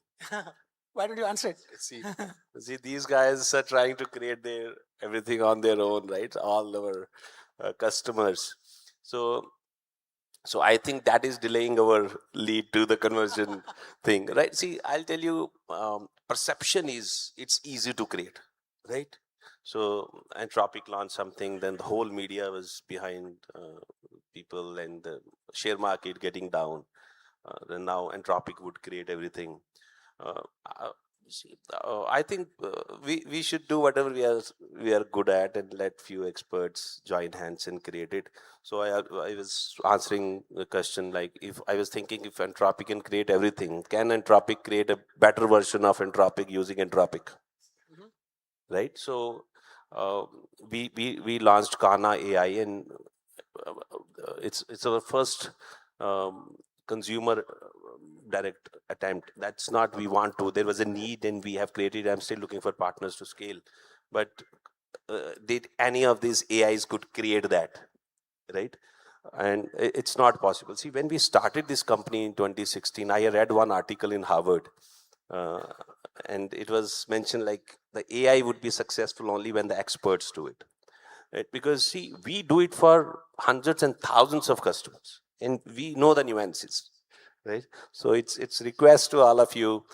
Why did you answer it? See, these guys are trying to create everything on their own, right? All our customers. So I think that is delaying our lead to the conversion thing, right? See, I'll tell you, perception it's easy to create, right? So Anthropic launched something, then the whole media was behind people and the share market getting down. Then now Anthropic would create everything. I think we should do whatever we are good at and let few experts join hands and create it. So I was answering the question, like, if I was thinking, if Anthropic can create everything, can Anthropic create a better version of Anthropic using Anthropic? Mm-hmm. Right? So we launched Kana AI, and it's our first consumer direct attempt. That's not we want to. There was a need and we have created. I'm still looking for partners to scale. But did any of these AIs could create that, right? And it's not possible. See, when we started this company in 2016, I read one article in Harvard, and it was mentioned like the AI would be successful only when the experts do it. Right? Because see, we do it for hundreds and thousands of customers, and we know the nuances. Right, so it's request to all of you.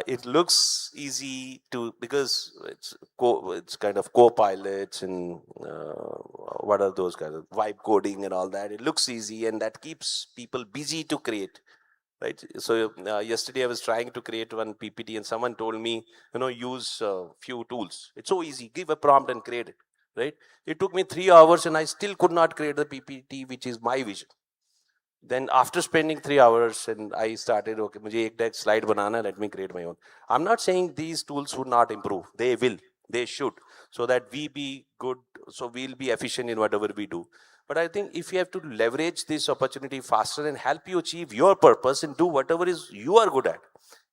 It looks easy because it's kind of co-pilots and what are those kind of vibe coding and all that. It looks easy, and that keeps people busy to create. Right. So yesterday I was trying to create one PPT, and someone told me, use few tools. It's so easy. Give a prompt and create it. Right. It took me 3 hours, and I still could not create the PPT, which is my vision. Then after spending 3 hours, and I started, okay, mujhe ek deck slide banana, let me create my own. I'm not saying these tools would not improve. They will, they should, so that we be good, so we'll be efficient in whatever we do. But I think if you have to leverage this opportunity faster and help you achieve your purpose and do whatever is you are good at.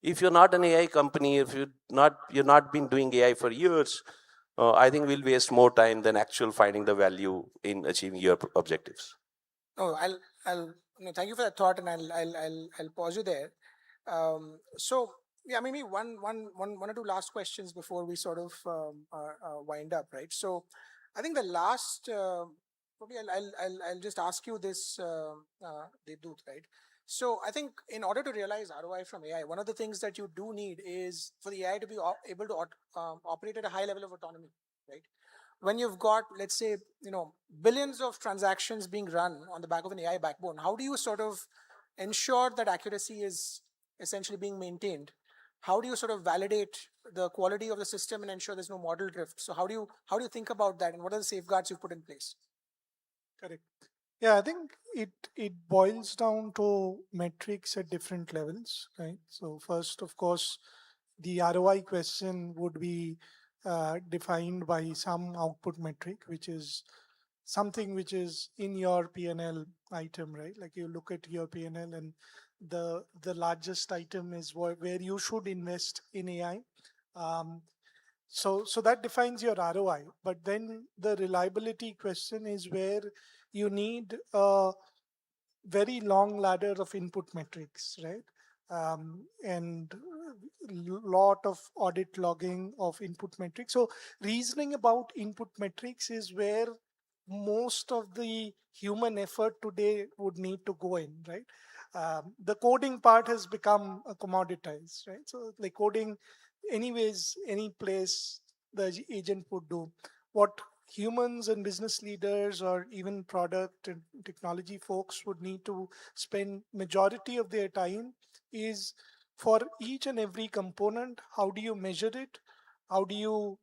If you're not an AI company, if you're not been doing AI for years, I think we'll waste more time than actual finding the value in achieving your objectives. Oh, no, thank you for that thought, and I'll pause you there. So yeah, maybe one or two last questions before we sort of wind up, right? So I think the last, probably I'll just ask you this, Devdut, right? So I think in order to realize ROI from AI, one of the things that you do need is for the AI to be able to operate at a high level of autonomy, right? When you've got, let's say, billions of transactions being run on the back of an AI backbone, how do you sort of ensure that accuracy is essentially being maintained? How do you sort of validate the quality of the system and ensure there's no model drift? So how do you think about that, and what are the safeguards you've put in place? Correct. Yeah, I think it boils down to metrics at different levels, right? So first, of course, the ROI question would be defined by some output metric, which is something which is in your P&L item, right? Like you look at your P&L and the largest item is where you should invest in AI. So that defines your ROI. But then the reliability question is where you need a very long ladder of input metrics, right? And lot of audit logging of input metrics. So reasoning about input metrics is where most of the human effort today would need to go in, right? The coding part has become a commoditized, right? So like coding, anyways, any place the agent would do. What humans and business leaders or even product and technology folks would need to spend majority of their time is for each and every component, how do you measure it? How do you,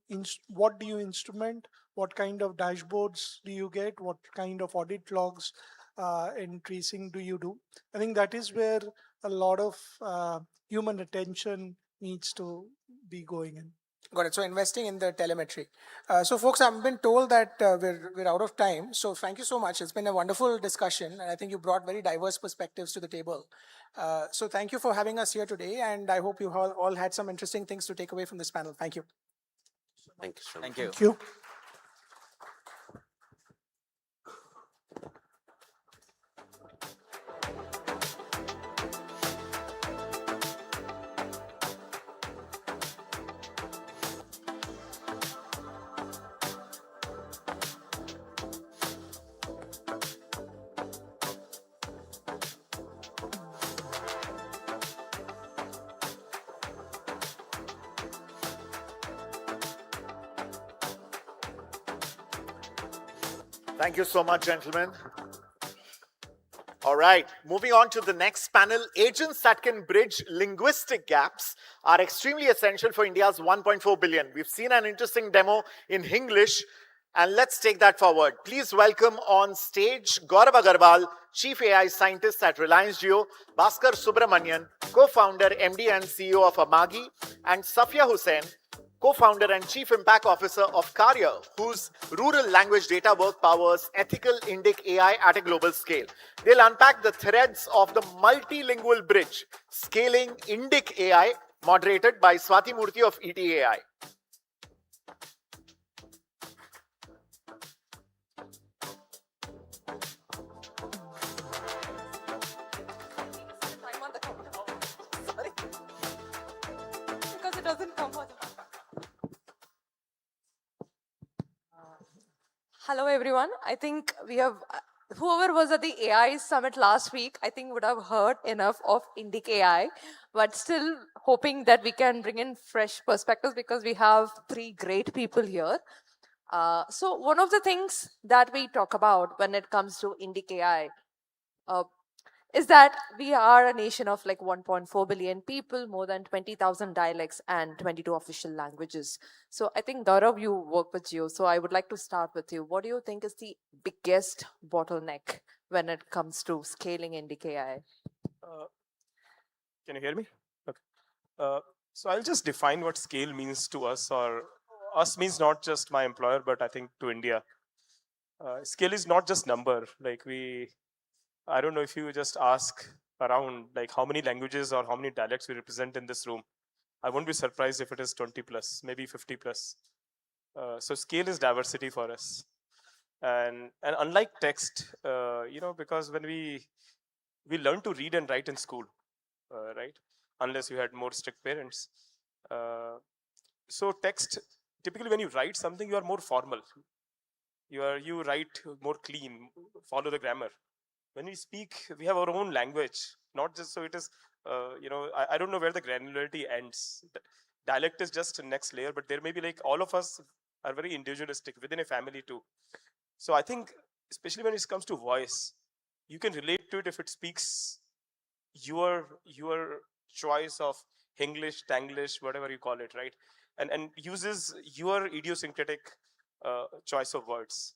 what do you instrument? What kind of dashboards do you get? What kind of audit logs and tracing do you do? I think that is where a lot of human attention needs to be going in. Got it. So investing in the telemetry. So folks, I've been told that we're out of time. So thank you so much. It's been a wonderful discussion, and I think you brought very diverse perspectives to the table. So thank you for having us here today, and I hope you all had some interesting things to take away from this panel. Thank you. Thank you so much. Thank you. Thank you. Thank you so much, gentlemen. All right, moving on to the next panel. Agents that can bridge linguistic gaps are extremely essential for India's 1.4 billion. We've seen an interesting demo in English, and let's take that forward. Please welcome on stage Gaurav Agarwal, Chief AI Scientist at Reliance Jio, Bhaskar Subramanian, Co-founder, MD and CEO of Amagi, and Safia Hussain, Co-founder and Chief Impact Officer of Karya, whose rural language data work powers ethical Indic AI at a global scale. They'll unpack the threads of the multilingual bridge, scaling Indic AI, moderated by Swati Murthy of ETAI. Because it doesn't come on. Hello, everyone. I think we have, whoever was at the AI summit last week, I think would have heard enough of Indic AI, but still hoping that we can bring in fresh perspectives because we have three great people here. So one of the things that we talk about when it comes to Indic AI is that we are a nation of like 1.4 billion people, more than 20,000 dialects and 22 official languages. So I think, Gaurav, you work with Jio. So I would like to start with you. What do you think is the biggest bottleneck when it comes to scaling Indic AI? Can you hear me? Okay. So I'll just define what scale means to us, or us means not just my employer, but I think to India. Scale is not just number. Like I don't know if you just ask around like how many languages or how many dialects we represent in this room. I won't be surprised if it is 20 plus, maybe 50 plus. So scale is diversity for us. And unlike text, because when we learn to read and write in school, right? Unless you had more strict parents. So text, typically when you write something, you are more formal. You write more clean, follow the grammar. When we speak, we have our own language, not just so it is, I don't know where the granularity ends. Dialect is just the next layer, but there may be like all of us are very individualistic within a family too. So I think, especially when it comes to voice, you can relate to it if it speaks your choice of English, Tanglish, whatever you call it, right? And uses your idiosyncratic choice of words.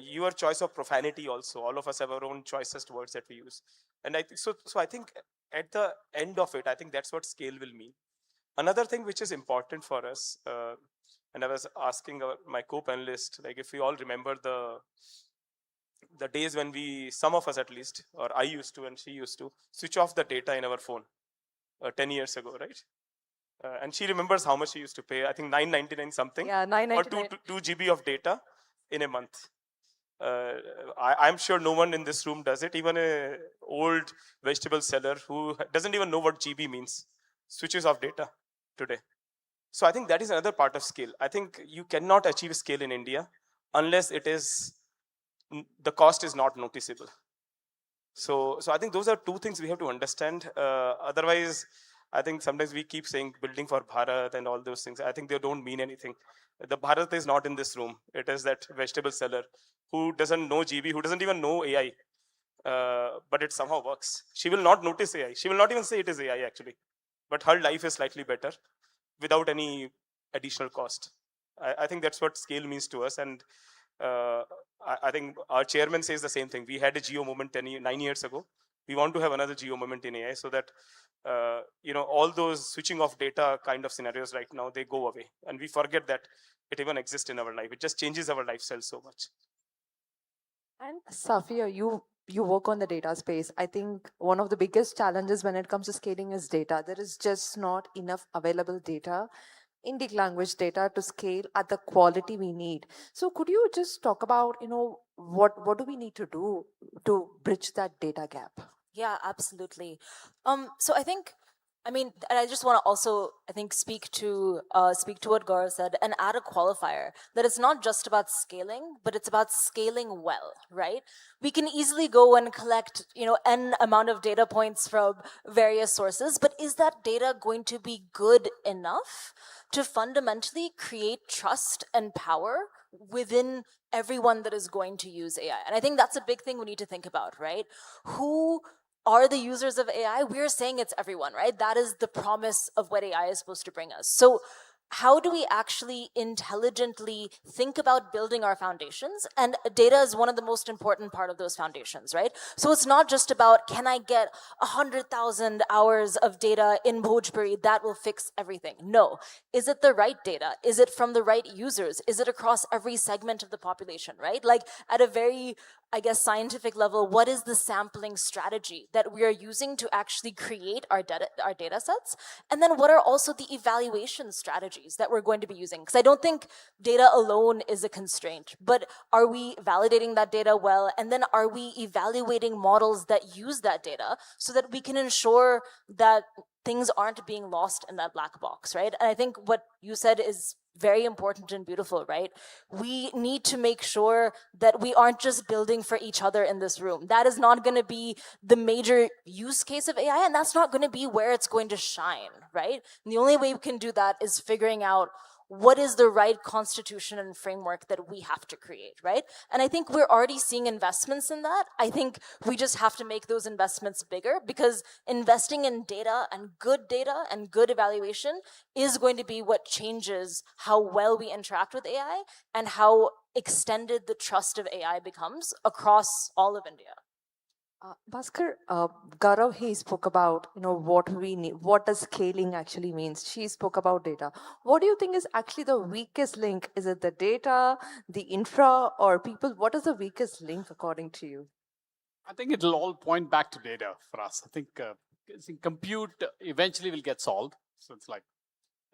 Your choice of profanity also. All of us have our own choicest words that we use. And so I think at the end of it, I think that's what scale will mean. Another thing which is important for us, and I was asking my co-panelist, like if we all remember the days when some of us at least, or I used to and she used to, switch off the data in our phone 10 years ago, right? And she remembers how much she used to pay, I think $9.99 something. Yeah, $9.99. Or 2 GB of data in a month. I'm sure no one in this room does it. Even a old vegetable seller who doesn't even know what GB means switches off data today. So I think that is another part of scale. I think you cannot achieve scale in India unless the cost is not noticeable. So I think those are two things we have to understand. Otherwise, I think sometimes we keep saying building for Bharat and all those things. I think they don't mean anything. The Bharat is not in this room. It is that vegetable seller who doesn't know GB, who doesn't even know AI, but it somehow works. She will not notice AI. She will not even say it is AI actually, but her life is slightly better without any additional cost. I think that's what scale means to us. And I think our chairman says the same thing. We had a geo moment 9 years ago. We want to have another geo moment in AI so that all those switching off data kind of scenarios right now, they go away. And we forget that it even exists in our life. It just changes our lifestyle so much. And Safia, you work on the data space. I think one of the biggest challenges when it comes to scaling is data. There is just not enough available data, Indic language data, to scale at the quality we need. So could you just talk about, what do we need to do to bridge that data gap? Yeah, absolutely. So and I just want to also, I think, speak to what Gaurav said and add a qualifier that it's not just about scaling, but it's about scaling well, right? We can easily go and collect, n amount of data points from various sources, but is that data going to be good enough to fundamentally create trust and power within everyone that is going to use AI? And I think that's a big thing we need to think about, right? Who are the users of AI? We're saying it's everyone, right? That is the promise of what AI is supposed to bring us. So how do we actually intelligently think about building our foundations? And data is one of the most important part of those foundations, right? So it's not just about, can I get 100,000 hours of data in Bhojpuri that will fix everything? No. Is it the right data? Is it from the right users? Is it across every segment of the population, right? Like at a very, scientific level, what is the sampling strategy that we are using to actually create our data sets? And then what are also the evaluation strategies that we're going to be using? Because I don't think data alone is a constraint, but are we validating that data well? And then are we evaluating models that use that data so that we can ensure that things aren't being lost in that black box, right? And I think what you said is very important and beautiful, right? We need to make sure that we aren't just building for each other in this room. That is not going to be the major use case of AI, and that's not going to be where it's going to shine, right? And the only way we can do that is figuring out what is the right constitution and framework that we have to create, right? And I think we're already seeing investments in that. I think we just have to make those investments bigger, because investing in data and good evaluation is going to be what changes how well we interact with AI and how extended the trust of AI becomes across all of India. Bhaskar, Gaurav, he spoke about, what we need, what does scaling actually means. She spoke about data. What do you think is actually the weakest link? Is it the data, the infra, or people? What is the weakest link according to you? I think it'll all point back to data for us. I think compute eventually will get solved. So it's like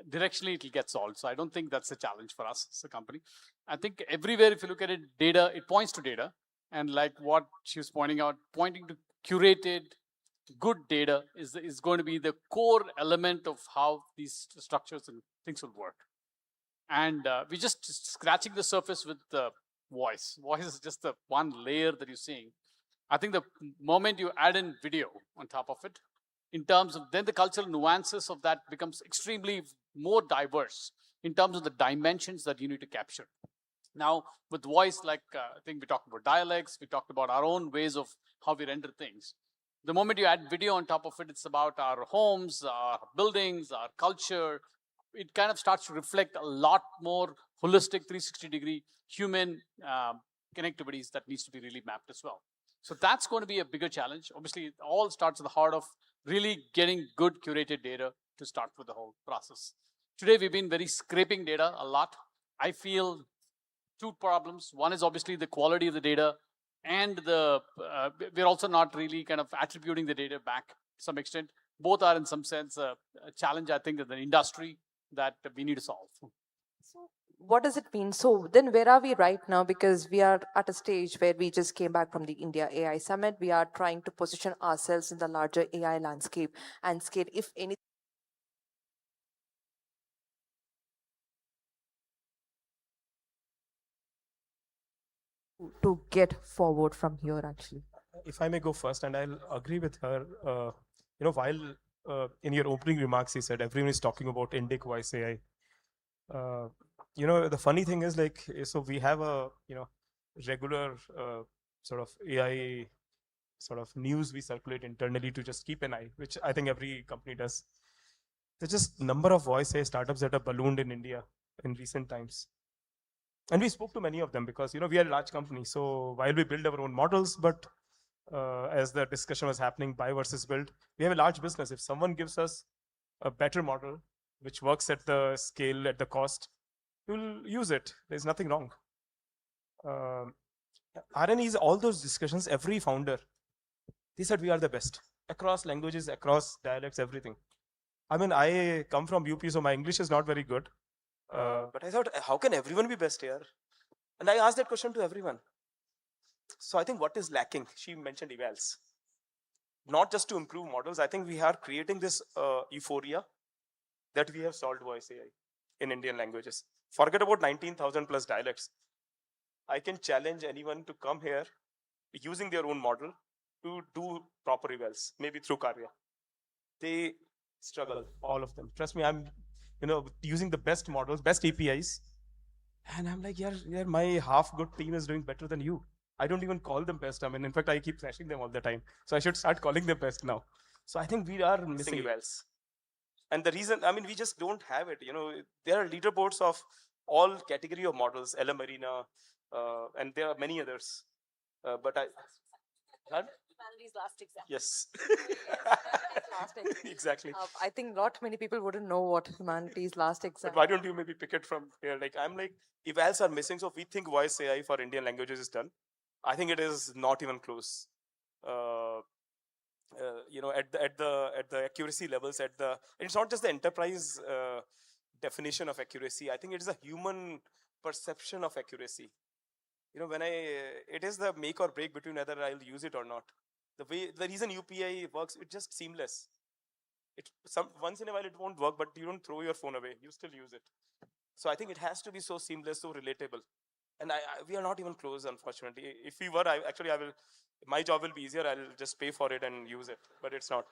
directionally it'll get solved. So I don't think that's a challenge for us as a company. I think everywhere, if you look at it, data, it points to data. And like what she was pointing out, pointing to curated, good data is going to be the core element of how these structures and things will work. And we're just scratching the surface with the voice. Voice is just the one layer that you're seeing. I think the moment you add in video on top of it, in terms of then the cultural nuances of that becomes extremely more diverse in terms of the dimensions that you need to capture. Now, with voice, like I think we talked about dialects, we talked about our own ways of how we render things. The moment you add video on top of it, it's about our homes, our buildings, our culture. It kind of starts to reflect a lot more holistic 360-degree human connectivities that needs to be really mapped as well. So that's going to be a bigger challenge. Obviously, it all starts at the heart of really getting good curated data to start with the whole process. Today, we've been very scraping data a lot. I feel two problems. One is obviously the quality of the data, and we're also not really kind of attributing the data back to some extent. Both are in some sense a challenge, I think, of the industry that we need to solve. So what does it mean? So then where are we right now? Because we are at a stage where we just came back from the India AI Summit. We are trying to position ourselves in the larger AI landscape and scale, if any. To get forward from here, actually. If I may go first, and I'll agree with her. While in your opening remarks, you said everyone is talking about Indic voice AI. The funny thing is, like, so we have a regular sort of AI sort of news we circulate internally to just keep an eye, which I think every company does. There's just number of voice AI startups that have ballooned in India in recent times. And we spoke to many of them because, we are a large company. So while we build our own models, but as the discussion was happening, buy versus build, we have a large business. If someone gives us a better model, which works at the scale, at the cost, we'll use it. There's nothing wrong. RNEs, all those discussions, every founder, they said we are the best across languages, across dialects, everything. I mean, I come from UP, so my English is not very good. But I thought, how can everyone be best here? And I asked that question to everyone. So I think what is lacking? She mentioned evals. Not just to improve models, I think we are creating this euphoria that we have solved voice AI in Indian languages. Forget about 19,000 plus dialects. I can challenge anyone to come here using their own model to do proper evals, maybe through Karya. They struggle, all of them. Trust me, I'm using the best models, best APIs. And I'm like, yeah, my half good team is doing better than you. I don't even call them best. I mean, in fact, I keep crashing them all the time. So I should start calling them best now. So I think we are missing evals. And the reason, I mean, we just don't have it. There are leaderboards of all category of models, LM Arena, and there are many others. But I... Humanities last exam. Yes. Last exam. Exactly. I think not many people wouldn't know what humanities last exam. But why don't you maybe pick it from here? Like, I'm like, evals are missing, so we think voice AI for Indian languages is done. I think it is not even close. At the accuracy levels, it's not just the enterprise definition of accuracy. I think it is a human perception of accuracy. It is the make or break between whether I'll use it or not. The reason UPI works, it's just seamless. Once in a while it won't work, but you don't throw your phone away. You still use it. So I think it has to be so seamless, so relatable. And we are not even close, unfortunately. If we were, my job will be easier. I'll just pay for it and use it, but it's not.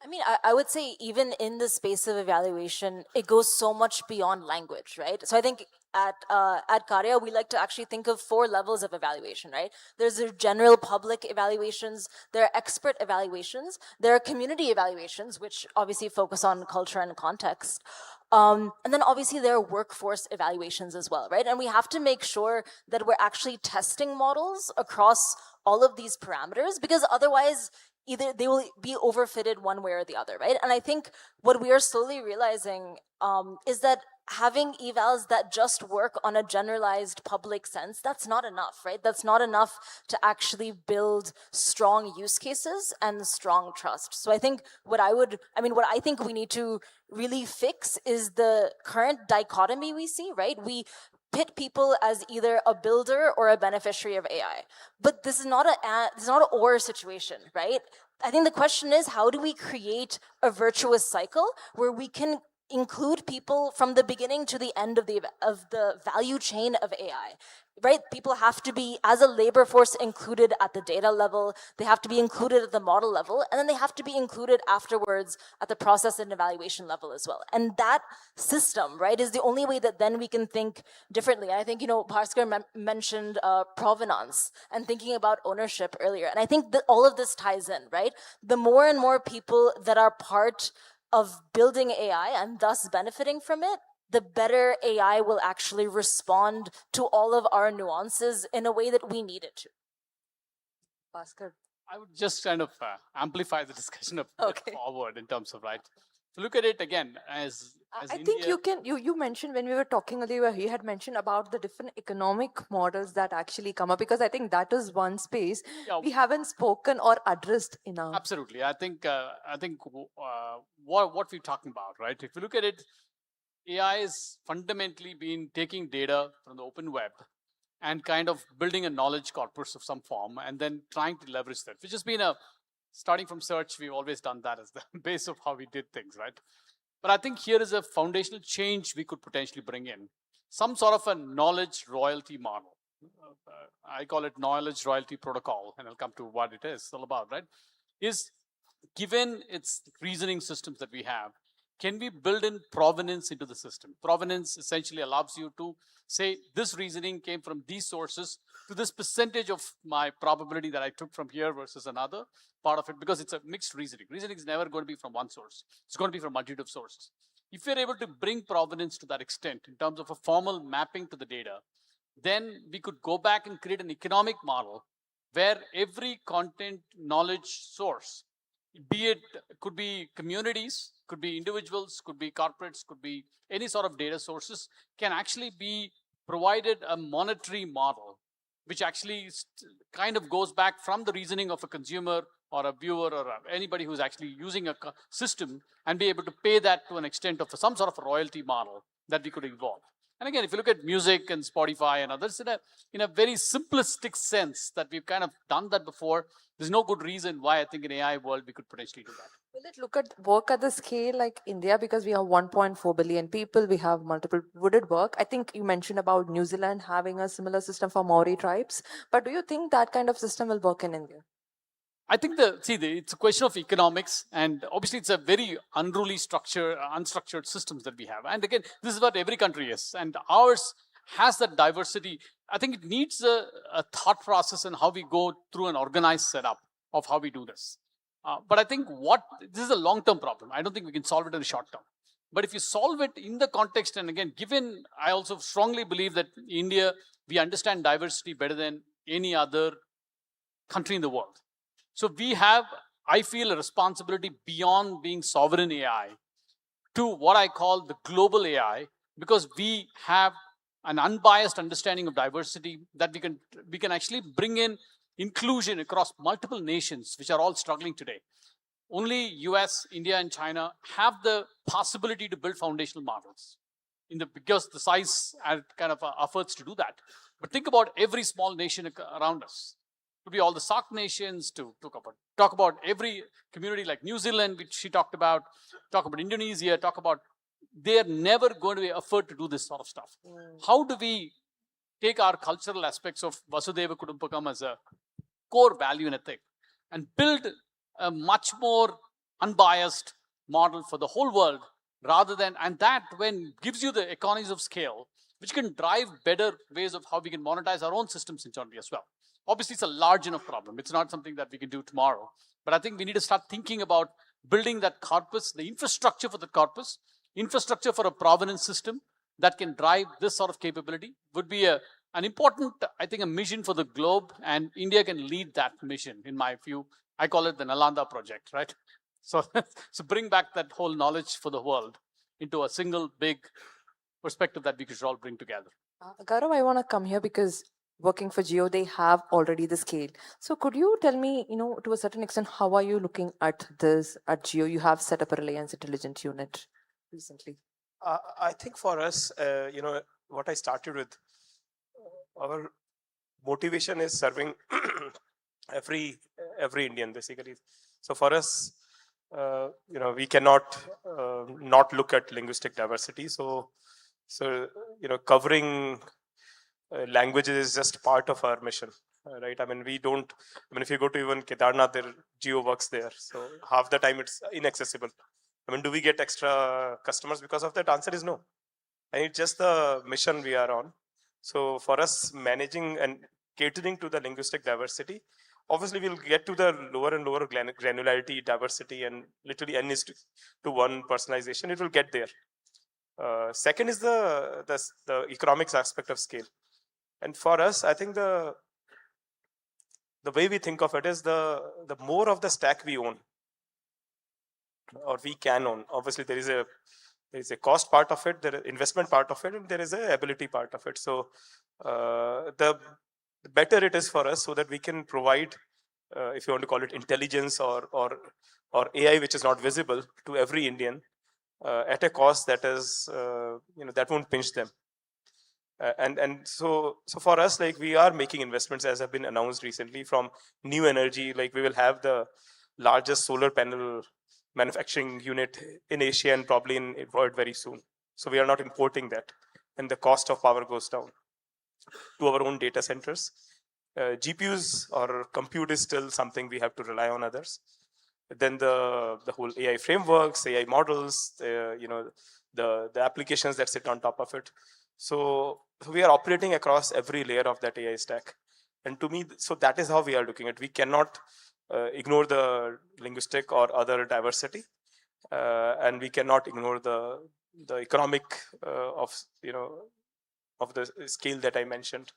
I mean, I would say even in the space of evaluation, it goes so much beyond language, right? So I think at Karya, we like to actually think of 4 levels of evaluation, right? There's the general public evaluations, there are expert evaluations, there are community evaluations, which obviously focus on culture and context. And then obviously there are workforce evaluations as well, right? And we have to make sure that we're actually testing models across all of these parameters, because otherwise, either they will be overfitted one way or the other, right? And I think what we are slowly realizing is that having evals that just work on a generalized public sense, that's not enough, right? That's not enough to actually build strong use cases and strong trust. So I think what I think we need to really fix is the current dichotomy we see, right? We pit people as either a builder or a beneficiary of AI. But this is not an or situation, right? I think the question is, how do we create a virtuous cycle where we can include people from the beginning to the end of the value chain of AI, right? People have to be, as a labor force, included at the data level, they have to be included at the model level, and then they have to be included afterwards at the process and evaluation level as well. And that system, right, is the only way that then we can think differently. And I think, Bhaskar mentioned provenance and thinking about ownership earlier. And I think that all of this ties in, right? The more and more people that are part of building AI and thus benefiting from it, the better AI will actually respond to all of our nuances in a way that we need it to. Bhaskar. I would just kind of amplify the discussion a bit forward in terms of, right? So look at it again as I think you mentioned when we were talking earlier, he had mentioned about the different economic models that actually come up, because I think that is one space we haven't spoken or addressed enough. Absolutely. I think what we're talking about, right? If you look at it, AI is fundamentally been taking data from the open web and kind of building a knowledge corpus of some form and then trying to leverage that, which has been starting from search, we've always done that as the base of how we did things, right? But I think here is a foundational change we could potentially bring in. Some sort of a knowledge royalty model. I call it knowledge royalty protocol, and I'll come to what it is all about, right? Is given its reasoning systems that we have, can we build in provenance into the system? Provenance essentially allows you to say, this reasoning came from these sources to this percentage of my probability that I took from here versus another part of it, because it's a mixed reasoning. Reasoning is never going to be from one source. It's going to be from multitude of sources. If you're able to bring provenance to that extent in terms of a formal mapping to the data, then we could go back and create an economic model where every content knowledge source, be it could be communities, could be individuals, could be corporates, could be any sort of data sources, can actually be provided a monetary model, which actually kind of goes back from the reasoning of a consumer or a viewer or anybody who's actually using a system, and be able to pay that to an extent of some sort of a royalty model that we could evolve. And again, if you look at music and Spotify and others, in a very simplistic sense that we've kind of done that before, there's no good reason why I think in AI world we could potentially do that. Will it work at the scale like India, because we have 1.4 billion people, we have multiple, would it work? I think you mentioned about New Zealand having a similar system for Maori tribes, but do you think that kind of system will work in India? I think it's a question of economics, and obviously it's a very unruly structure, unstructured systems that we have. And again, this is what every country is, and ours has that diversity. I think it needs a thought process in how we go through an organized setup of how we do this. But I think this is a long-term problem. I don't think we can solve it in the short term. But if you solve it in the context, and again, given, I also strongly believe that in India, we understand diversity better than any other country in the world. So we have, I feel, a responsibility beyond being sovereign AI to what I call the global AI, because we have an unbiased understanding of diversity that we can actually bring in inclusion across multiple nations, which are all struggling today. Only US, India, and China have the possibility to build foundational models because the size kind of efforts to do that. But think about every small nation around us. Could be all the SAARC nations, to talk about every community like New Zealand, which she talked about, talk about Indonesia, they are never going to be effort to do this sort of stuff. How do we take our cultural aspects of Vasudhaiva Kudumbakam as a core value and ethic and build a much more unbiased model for the whole world, rather than, and that when gives you the economies of scale, which can drive better ways of how we can monetize our own systems internally as well. Obviously, it's a large enough problem. It's not something that we can do tomorrow. But I think we need to start thinking about building that corpus, the infrastructure for the corpus, infrastructure for a provenance system that can drive this sort of capability would be an important, I think, a mission for the globe, and India can lead that mission, in my view, I call it the Nalanda project, right? So, so bring back that whole knowledge for the world into a single big perspective that we should all bring together. Gaurav, I want to come here because working for Geo, they have already the scale. So could you tell me, to a certain extent, how are you looking at this at Geo? You have set up a Reliance Intelligent unit recently. I think for us, what I started with, our motivation is serving every Indian basically. So for us, we cannot not look at linguistic diversity. So covering languages is just part of our mission, right? I mean, if you go to even Kedarnath, there Geo works there. So half the time it's inaccessible. I mean, do we get extra customers because of that? Answer is no. And it's just the mission we are on. So for us, managing and catering to the linguistic diversity, obviously we'll get to the lower and lower granularity, diversity, and literally n is to one personalization. It will get there. Second is the economics aspect of scale. And for us, I think the way we think of it is the more of the stack we own, or we can own. Obviously, there is a cost part of it, there is investment part of it, and there is a ability part of it. So the better it is for us, so that we can provide, if you want to call it intelligence or AI, which is not visible to every Indian, at a cost that is that won't pinch them. And so for us, like, we are making investments, as have been announced recently, from new energy. Like, we will have the largest solar panel manufacturing unit in Asia and probably in world very soon. So we are not importing that, and the cost of power goes down to our own data centers. GPUs or compute is still something we have to rely on others. Then the whole AI frameworks, AI models, the applications that sit on top of it. So we are operating across every layer of that AI stack. And to me, so that is how we are looking at. We cannot ignore the linguistic or other diversity, and we cannot ignore the economic of the scale that I mentioned.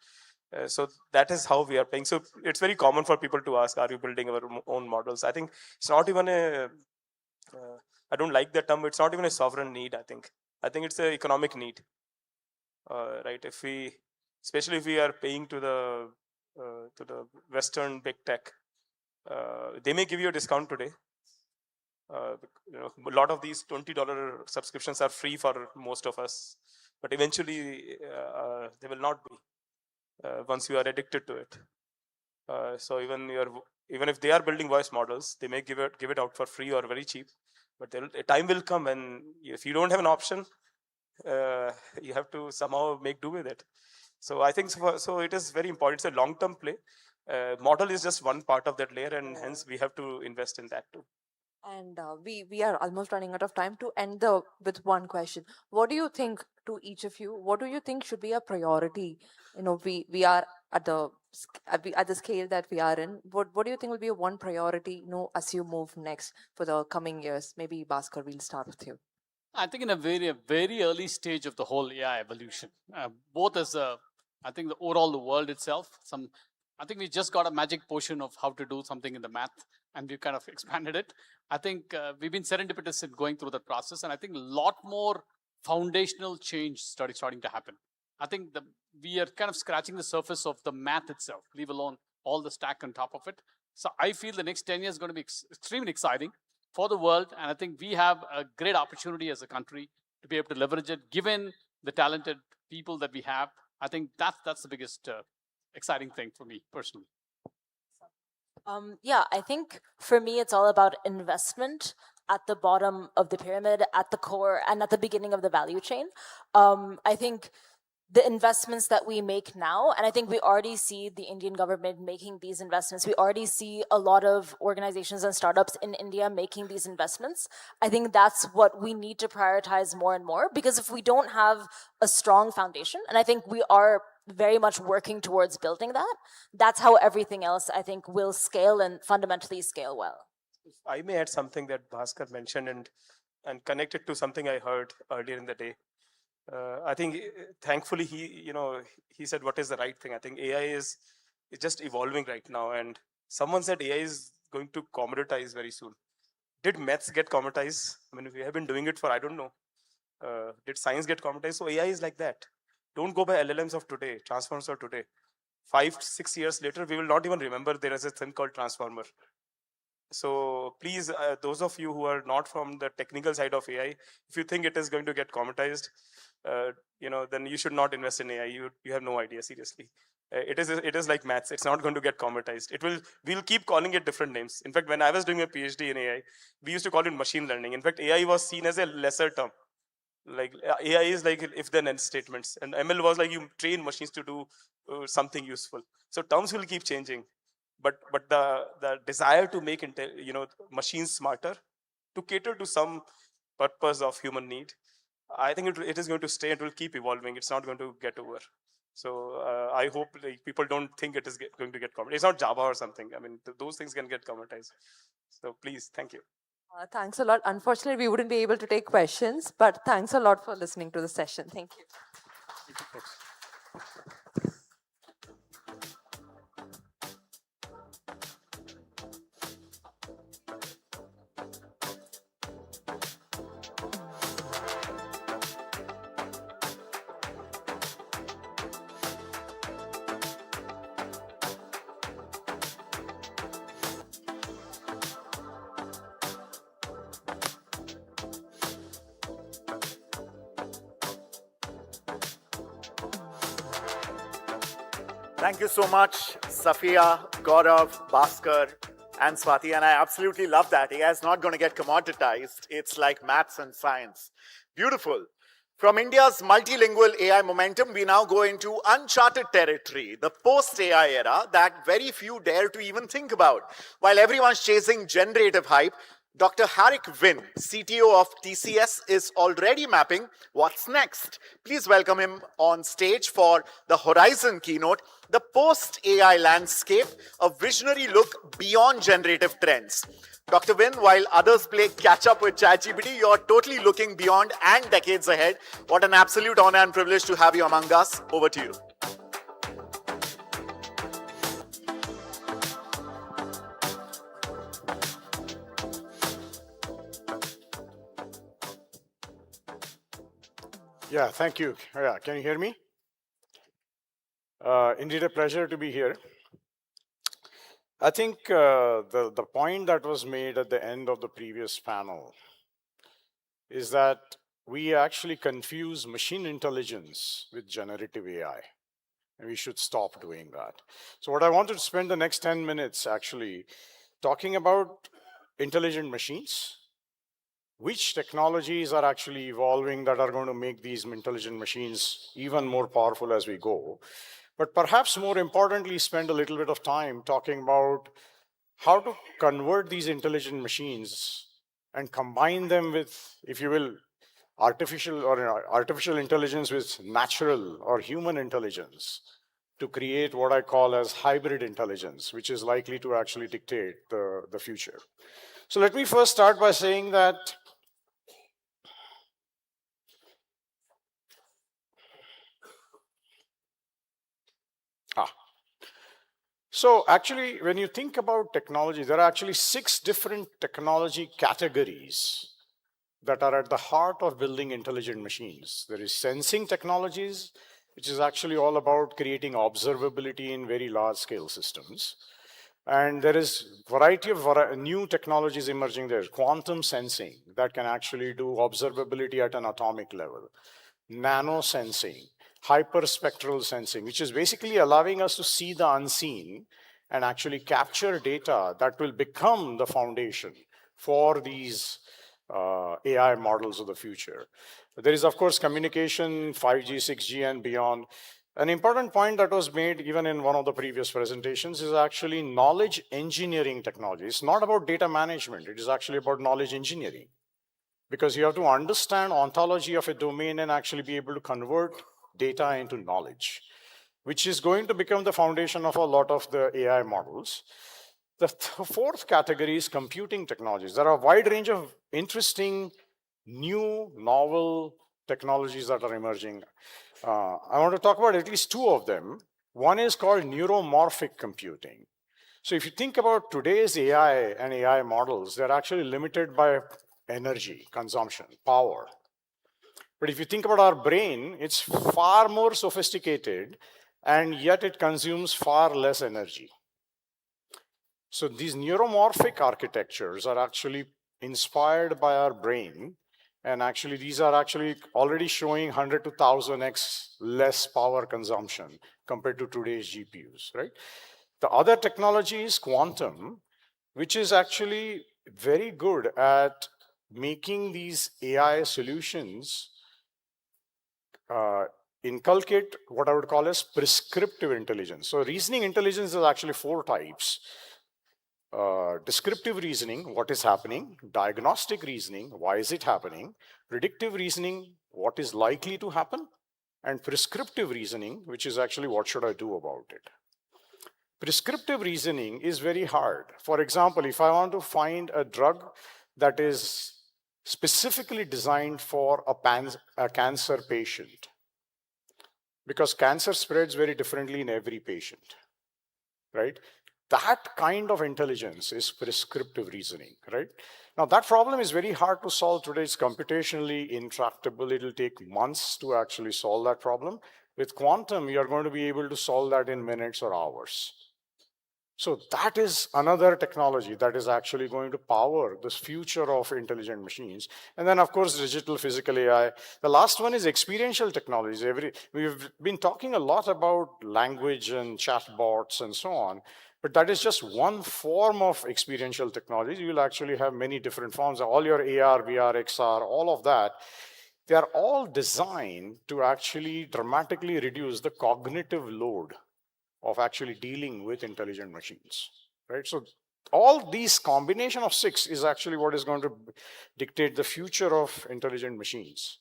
So that is how we are playing. So it's very common for people to ask, are you building our own models? I think it's not even I don't like the term. It's not even a sovereign need. I think it's an economic need, right? Especially if we are paying to the Western big tech, they may give you a discount today. A lot of these $20 subscriptions are free for most of us, but eventually they will not be. Once you are addicted to it, so even if they are building voice models, they may give it out for free or very cheap. But a time will come when, if you don't have an option, you have to somehow make do with it. So I think so it is very important. It's a long-term play. Model is just one part of that layer, and hence we have to invest in that too. And we are almost running out of time. To end with one question, what do you think, to each of you, what do you think should be a priority? We are at the scale that we are in. What do you think will be one priority, as you move next for the coming years? Maybe Bhaskar, we'll start with you. I think in a very early stage of the whole AI evolution, both as I think the world itself. I think we just got a magic potion of how to do something in the math, and we've kind of expanded it. I think we've been serendipitous in going through that process, and I think a lot more foundational change starting to happen. I think we are kind of scratching the surface of the math itself, leave alone all the stack on top of it. So I feel the next 10 years is going to be extremely exciting for the world, and I think we have a great opportunity as a country to be able to leverage it, given the talented people that we have. I think that's the biggest exciting thing for me personally. Yeah, I think for me, it's all about investment at the bottom of the pyramid, at the core, and at the beginning of the value chain. I think the investments that we make now, and I think we already see the Indian government making these investments. We already see a lot of organizations and startups in India making these investments. I think that's what we need to prioritize more and more, because if we don't have a strong foundation, and I think we are very much working towards building that, that's how everything else, I think, will scale and fundamentally scale well. If I may add something that Bhaskar mentioned and connect it to something I heard earlier in the day. I think, thankfully, he said what is the right thing. I think AI is just evolving right now, and someone said AI is going to commoditize very soon. Did maths get commoditized? I mean, we have been doing it for, I don't know. Did science get commoditized? So AI is like that. Don't go by LLMs of today, transformers of today. 5-6 years later, we will not even remember there is a thing called transformer. So please, those of you who are not from the technical side of AI, if you think it is going to get commoditized, then you should not invest in AI. You have no idea, seriously. It is like maths. It's not going to get commoditized. We'll keep calling it different names. In fact, when I was doing a PhD in AI, we used to call it machine learning. In fact, AI was seen as a lesser term. Like AI is like if then else statements, and ML was like you train machines to do something useful. So terms will keep changing, but the desire to make machines smarter, to cater to some purpose of human need, I think it is going to stay and will keep evolving. It's not going to get over. So I hope people don't think it is going to get commoditized. It's not Java or something. I mean, those things can get commoditized. So please, thank you. Thanks a lot. Unfortunately, we wouldn't be able to take questions, but thanks a lot for listening to the session. Thank you. Thank you so much, Safiya, Gaurav, Bhaskar, and Swati. And I absolutely love that. AI is not going to get commoditized. It's like maths and science. Beautiful. From India's multilingual AI momentum, we now go into uncharted territory, the post-AI era that very few dare to even think about. While everyone's chasing generative hype, Dr. Harik Vin, CTO of TCS, is already mapping what's next. Please welcome him on stage for the Horizon keynote, the post-AI landscape, a visionary look beyond generative trends. Dr. Vin, while others play catch up with ChatGPT, you're totally looking beyond and decades ahead. What an absolute honor and privilege to have you among us. Over to you. Yeah, thank you. Yeah, can you hear me? Indeed, a pleasure to be here. I think the point that was made at the end of the previous panel is that we actually confuse machine intelligence with generative AI, and we should stop doing that. So what I wanted to spend the next 10 minutes actually talking about intelligent machines, which technologies are actually evolving that are going to make these intelligent machines even more powerful as we go. But perhaps more importantly, spend a little bit of time talking about how to convert these intelligent machines and combine them with, if you will, artificial intelligence with natural or human intelligence to create what I call as hybrid intelligence, which is likely to actually dictate the future. So let me first start by saying that so actually, when you think about technology, there are actually 6 different technology categories that are at the heart of building intelligent machines. There is sensing technologies, which is actually all about creating observability in very large scale systems. And there is a variety of new technologies emerging there. Quantum sensing that can actually do observability at an atomic level. Nano sensing, hyperspectral sensing, which is basically allowing us to see the unseen and actually capture data that will become the foundation for these AI models of the future. There is, of course, communication, 5G, 6G, and beyond. An important point that was made even in one of the previous presentations is actually knowledge engineering technology. It's not about data management. It is actually about knowledge engineering. Because you have to understand ontology of a domain and actually be able to convert data into knowledge, which is going to become the foundation of a lot of the AI models. The fourth category is computing technologies. There are a wide range of interesting, new, novel technologies that are emerging. I want to talk about at least 2 of them. One is called neuromorphic computing. So if you think about today's AI and AI models, they're actually limited by energy consumption, power. But if you think about our brain, it's far more sophisticated, and yet it consumes far less energy. So these neuromorphic architectures are actually inspired by our brain, and actually these are actually already showing 100 to 1000x less power consumption compared to today's GPUs, right? The other technology is quantum, which is actually very good at making these AI solutions inculcate what I would call as prescriptive intelligence. So reasoning intelligence is actually 4 types. Descriptive reasoning, what is happening; diagnostic reasoning, why is it happening; predictive reasoning, what is likely to happen; and prescriptive reasoning, which is actually what should I do about it. Prescriptive reasoning is very hard. For example, if I want to find a drug that is specifically designed for a cancer patient, because cancer spreads very differently in every patient, right? That kind of intelligence is prescriptive reasoning, right? Now that problem is very hard to solve today. It's computationally intractable. It'll take months to actually solve that problem. With quantum, you're going to be able to solve that in minutes or hours. So that is another technology that is actually going to power this future of intelligent machines. And then of course, digital physical AI. The last one is experiential technologies. We've been talking a lot about language and chatbots and so on, but that is just one form of experiential technology. You will actually have many different forms. All your AR, VR, XR, all of that, they are all designed to actually dramatically reduce the cognitive load of actually dealing with intelligent machines, right? So all these combination of 6 is actually what is going to dictate the future of intelligent machines.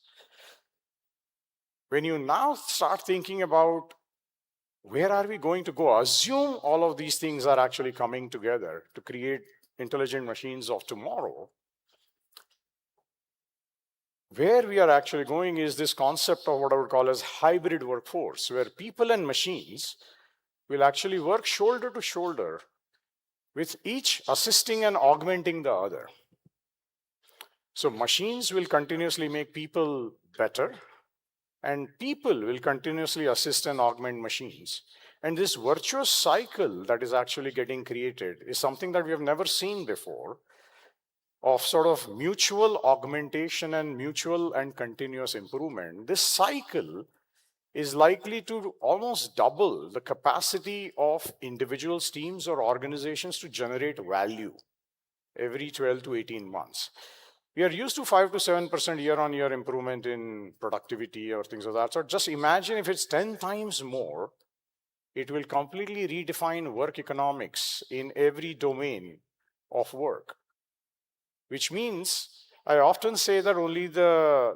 When you now start thinking about where are we going to go, assume all of these things are actually coming together to create intelligent machines of tomorrow. Where we are actually going is this concept of what I would call as hybrid workforce, where people and machines will actually work shoulder to shoulder, with each assisting and augmenting the other. So machines will continuously make people better, and people will continuously assist and augment machines. And this virtuous cycle that is actually getting created is something that we have never seen before, of sort of mutual augmentation and mutual and continuous improvement. This cycle is likely to almost double the capacity of individuals, teams, or organizations to generate value every 12 to 18 months. We are used to 5 to 7% year-on-year improvement in productivity or things of that sort. Just imagine if it's 10 times more, it will completely redefine work economics in every domain of work, which means I often say that only the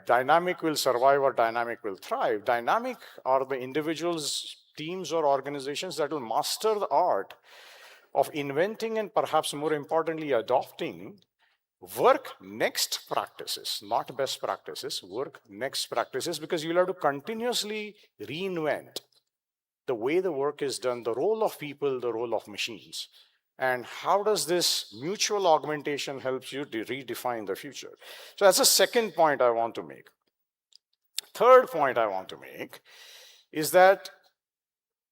dynamic will survive or dynamic will thrive. Dynamic are the individuals, teams, or organizations that will master the art of inventing and perhaps more importantly, adopting work next practices, not best practices, work next practices, because you'll have to continuously reinvent the way the work is done, the role of people, the role of machines. And how does this mutual augmentation help you to redefine the future? So that's the second point I want to make. Third point I want to make is that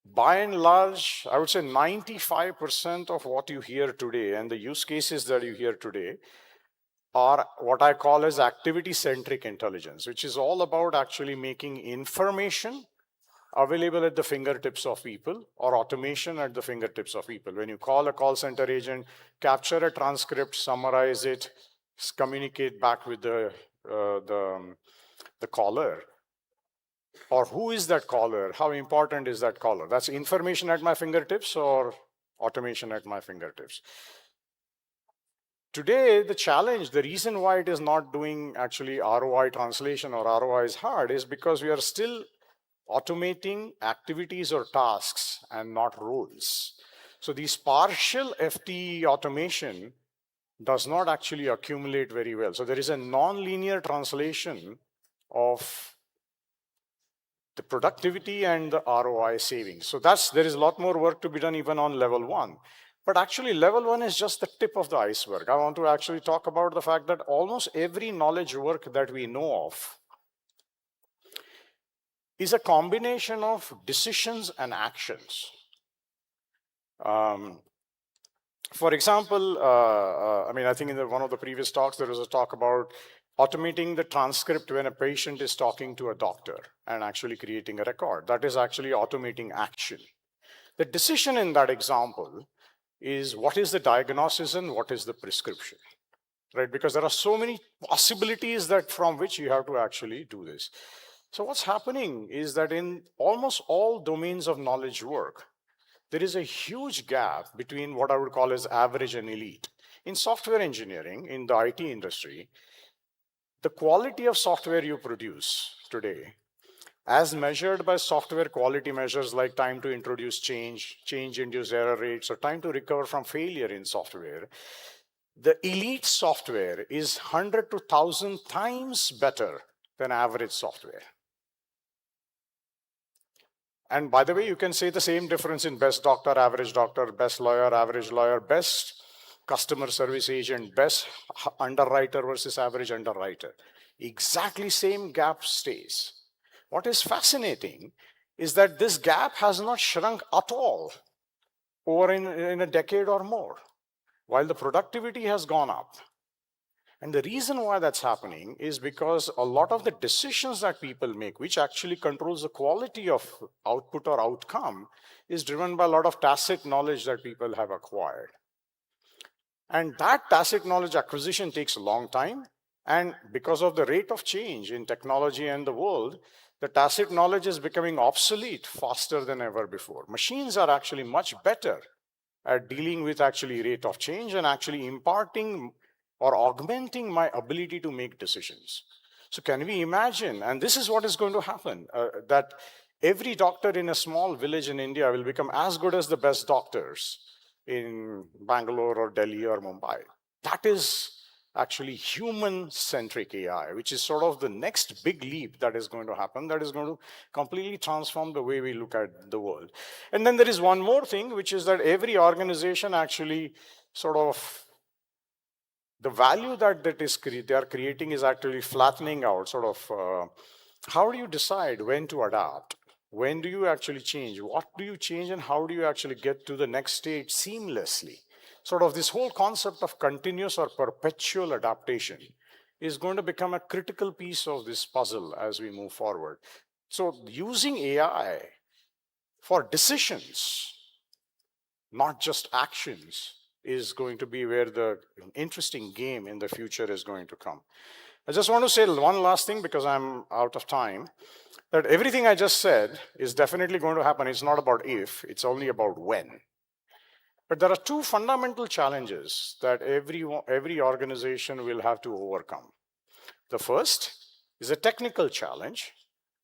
by and large, I would say 95% of what you hear today and the use cases that you hear today are what I call as activity-centric intelligence, which is all about actually making information available at the fingertips of people, or automation at the fingertips of people. When you call a call center agent, capture a transcript, summarize it, communicate back with the caller. Or who is that caller? How important is that caller? That's information at my fingertips or automation at my fingertips. Today, the challenge, the reason why it is not doing actually ROI translation or ROI is hard is because we are still automating activities or tasks and not roles. So these partial FTE automation does not actually accumulate very well. So there is a non-linear translation of the productivity and the ROI savings. So there is a lot more work to be done even on level 1. But actually, level 1 is just the tip of the iceberg. I want to actually talk about the fact that almost every knowledge work that we know of is a combination of decisions and actions. For example, I think in one of the previous talks, there was a talk about automating the transcript when a patient is talking to a doctor and actually creating a record. That is actually automating action. The decision in that example is what is the diagnosis and what is the prescription, right? Because there are so many possibilities that from which you have to actually do this. So what's happening is that in almost all domains of knowledge work, there is a huge gap between what I would call as average and elite. In software engineering, in the IT industry, the quality of software you produce today, as measured by software quality measures like time to introduce change-induced error rates, or time to recover from failure in software, the elite software is 100 to 1,000 times better than average software. And by the way, you can say the same difference in best doctor, best lawyer, average lawyer, best customer service agent, best underwriter versus average underwriter. Exactly same gap stays. What is fascinating is that this gap has not shrunk at all over in a decade or more, while the productivity has gone up. And the reason why that's happening is because a lot of the decisions that people make, which actually controls the quality of output or outcome, is driven by a lot of tacit knowledge that people have acquired. And that tacit knowledge acquisition takes a long time. And because of the rate of change in technology and the world, the tacit knowledge is becoming obsolete faster than ever before. Machines are actually much better at dealing with actually rate of change and actually imparting or augmenting my ability to make decisions. So can we imagine, and this is what is going to happen, that every doctor in a small village in India will become as good as the best doctors in Bangalore or Delhi or Mumbai. That is actually human-centric AI, which is sort of the next big leap that is going to happen, that is going to completely transform the way we look at the world. And then there is one more thing, which is that every organization actually sort of, the value that they are creating is actually flattening out, sort of, how do you decide when to adapt? When do you actually change? What do you change and how do you actually get to the next stage seamlessly? Sort of this whole concept of continuous or perpetual adaptation is going to become a critical piece of this puzzle as we move forward. So using AI for decisions, not just actions, is going to be where the interesting game in the future is going to come. I just want to say one last thing because I'm out of time, that everything I just said is definitely going to happen. It's not about if, it's only about when. But there are two fundamental challenges that every organization will have to overcome. The first is a technical challenge.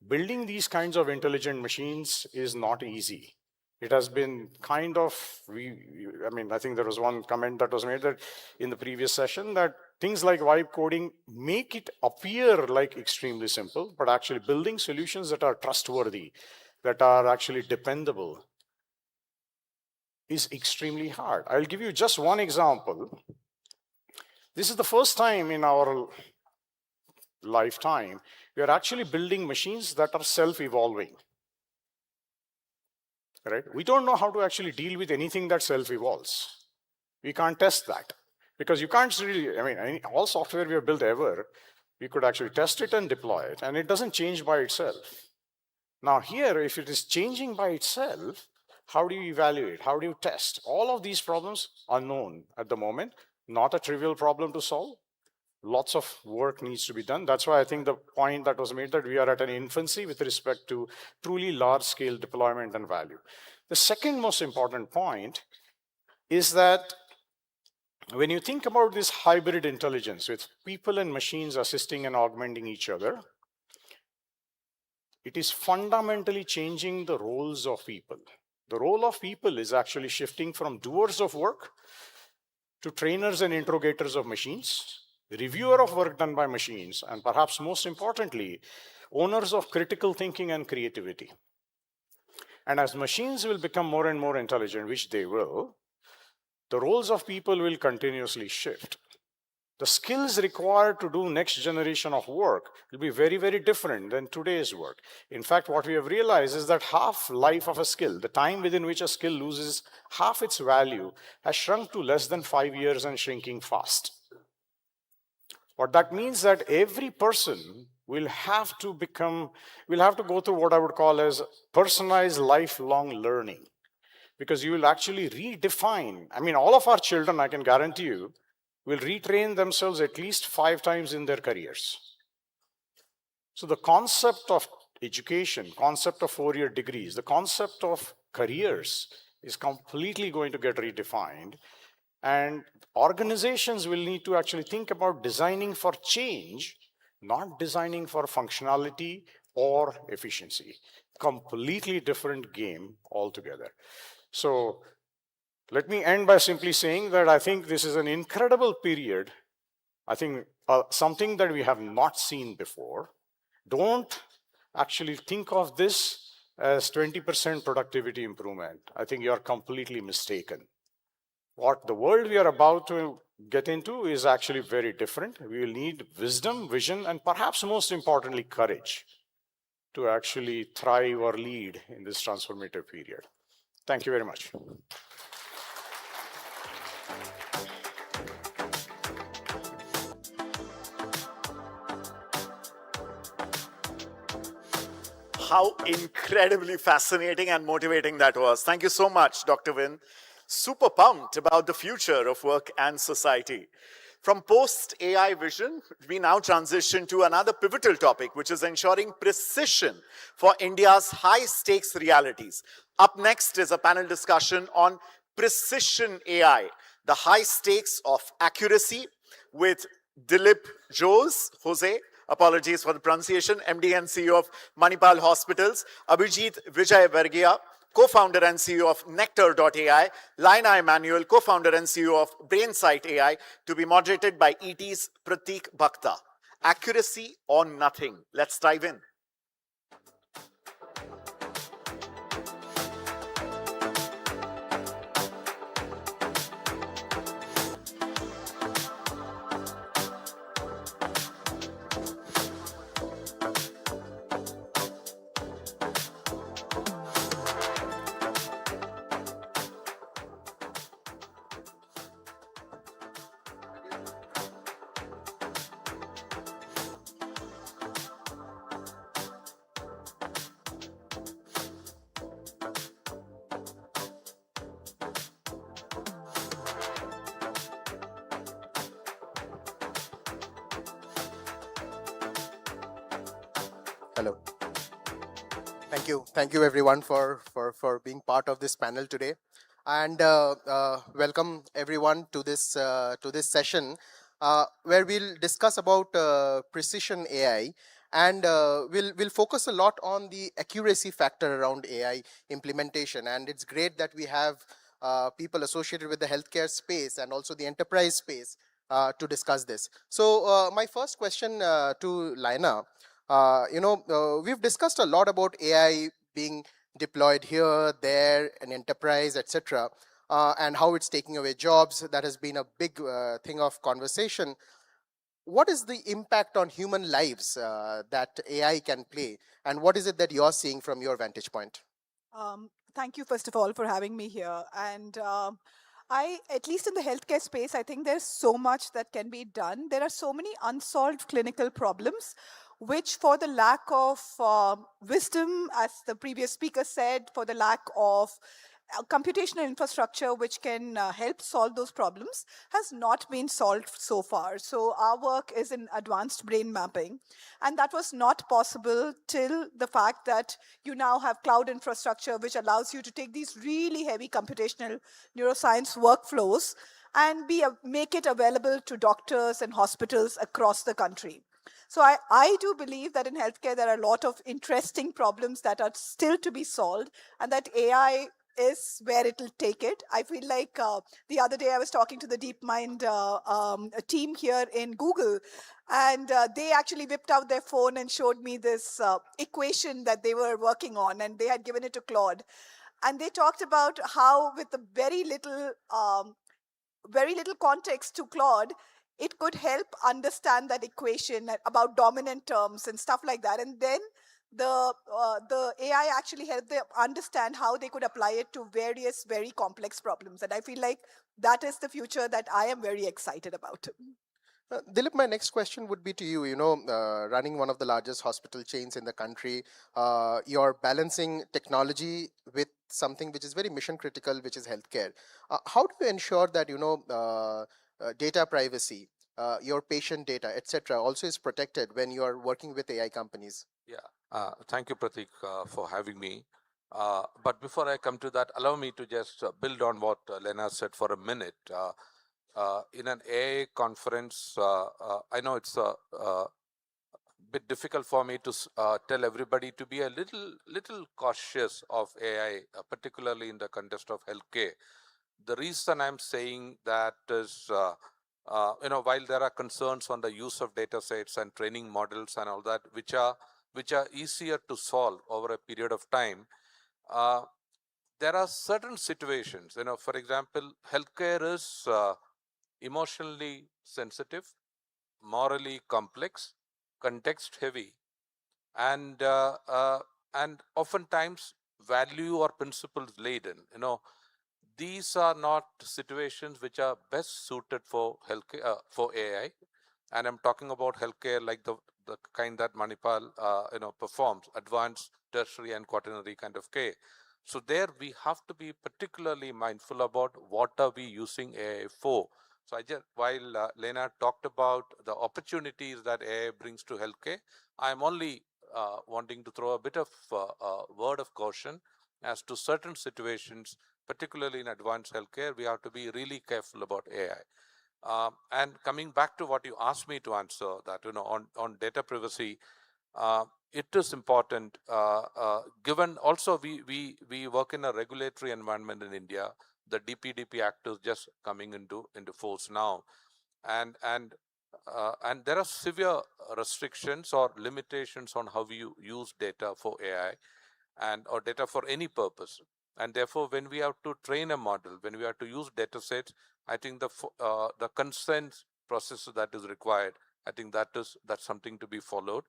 Building these kinds of intelligent machines is not easy. It has been kind of, I think there was one comment that was made that in the previous session that things like vibe coding make it appear like extremely simple, but actually building solutions that are trustworthy, that are actually dependable, is extremely hard. I'll give you just one example. This is the first time in our lifetime we are actually building machines that are self-evolving. Right? We don't know how to actually deal with anything that self-evolves. We can't test that because you can't really, all software we have built ever, we could actually test it and deploy it, and it doesn't change by itself. Now here, if it is changing by itself, how do you evaluate? How do you test? All of these problems are known at the moment, not a trivial problem to solve. Lots of work needs to be done. That's why I think the point that was made that we are at an infancy with respect to truly large-scale deployment and value. The second most important point is that when you think about this hybrid intelligence with people and machines assisting and augmenting each other, it is fundamentally changing the roles of people. The role of people is actually shifting from doers of work to trainers and interrogators of machines, reviewer of work done by machines, and perhaps most importantly, owners of critical thinking and creativity. And as machines will become more and more intelligent, which they will, the roles of people will continuously shift. The skills required to do next generation of work will be very, very different than today's work. In fact, what we have realized is that half life of a skill, the time within which a skill loses half its value, has shrunk to less than 5 years and shrinking fast. What that means that every person will have to go through what I would call as personalized lifelong learning. Because you will actually redefine, all of our children, I can guarantee you, will retrain themselves at least 5 times in their careers. So the concept of education, concept of 4-year degrees, the concept of careers is completely going to get redefined. And organizations will need to actually think about designing for change, not designing for functionality or efficiency. Completely different game altogether. So let me end by simply saying that I think this is an incredible period. I think something that we have not seen before. Don't actually think of this as 20% productivity improvement. I think you're completely mistaken. What the world we are about to get into is actually very different. We will need wisdom, vision, and perhaps most importantly, courage to actually thrive or lead in this transformative period. Thank you very much. How incredibly fascinating and motivating that was. Thank you so much, Dr. Vin. Super pumped about the future of work and society. From post-AI vision, we now transition to another pivotal topic, which is ensuring precision for India's high-stakes realities. Up next is a panel discussion on precision AI, the high stakes of accuracy, with Dilip Jose, apologies for the pronunciation, MD and CEO of Manipal Hospitals, Abhijit Vijay Vergia, co-founder and CEO of Nectar.ai, Laina Emmanuel, co-founder and CEO of Brainsight AI, to be moderated by ET's Pratik Bhakta. Accuracy or nothing. Let's dive in. Hello. Thank you everyone for being part of this panel today, and welcome everyone to this session where we'll discuss about precision AI, and we'll focus a lot on the accuracy factor around AI implementation. And it's great that we have people associated with the healthcare space and also the enterprise space to discuss this. So my first question to Laina. We've discussed a lot about AI being deployed here, there, in enterprise, etc., and how it's taking away jobs. That has been a big thing of conversation. What is the impact on human lives that AI can play, and what is it that you're seeing from your vantage point? Thank you, first of all, for having me here. And at least in the healthcare space, I think there's so much that can be done. There are so many unsolved clinical problems, which for the lack of wisdom, as the previous speaker said, for the lack of computational infrastructure which can help solve those problems, has not been solved so far. So our work is in advanced brain mapping. And that was not possible till the fact that you now have cloud infrastructure which allows you to take these really heavy computational neuroscience workflows and make it available to doctors and hospitals across the country. So I do believe that in healthcare, there are a lot of interesting problems that are still to be solved, and that AI is where it'll take it. I feel like the other day I was talking to the DeepMind team here in Google, and they actually whipped out their phone and showed me this equation that they were working on, and they had given it to Claude. And they talked about how, with the very little context to Claude, it could help understand that equation about dominant terms and stuff like that. And then the AI actually helped them understand how they could apply it to various very complex problems. And I feel like that is the future that I am very excited about. Dilip, my next question would be to you. Running one of the largest hospital chains in the country, you're balancing technology with something which is very mission critical, which is healthcare. How do you ensure that data privacy, your patient data, etc., also is protected when you are working with AI companies? Yeah, thank you, Pratik, for having me. But before I come to that, allow me to just build on what Lena said for a minute. In an AI conference, I know it's a bit difficult for me to tell everybody to be a little cautious of AI, particularly in the context of healthcare. The reason I'm saying that is, while there are concerns on the use of data sets and training models and all that, which are easier to solve over a period of time, there are certain situations. For example, healthcare is emotionally sensitive, morally complex, context heavy, and oftentimes value or principles laden. These are not situations which are best suited for healthcare, for AI, and I'm talking about healthcare like the kind that Manipal performs, advanced, tertiary, and quaternary kind of care. So there we have to be particularly mindful about what are we using AI for. So while Lena talked about the opportunities that AI brings to healthcare, I'm only wanting to throw a bit of word of caution as to certain situations, particularly in advanced healthcare, we have to be really careful about AI. And coming back to what you asked me to answer, that on data privacy, it is important. Given also we work in a regulatory environment in India. The DPDP Act is just coming into force now, and there are severe restrictions or limitations on how you use data for AI or data for any purpose. And therefore, when we have to train a model, when we have to use data sets, I think the consent process that is required, I think that's something to be followed.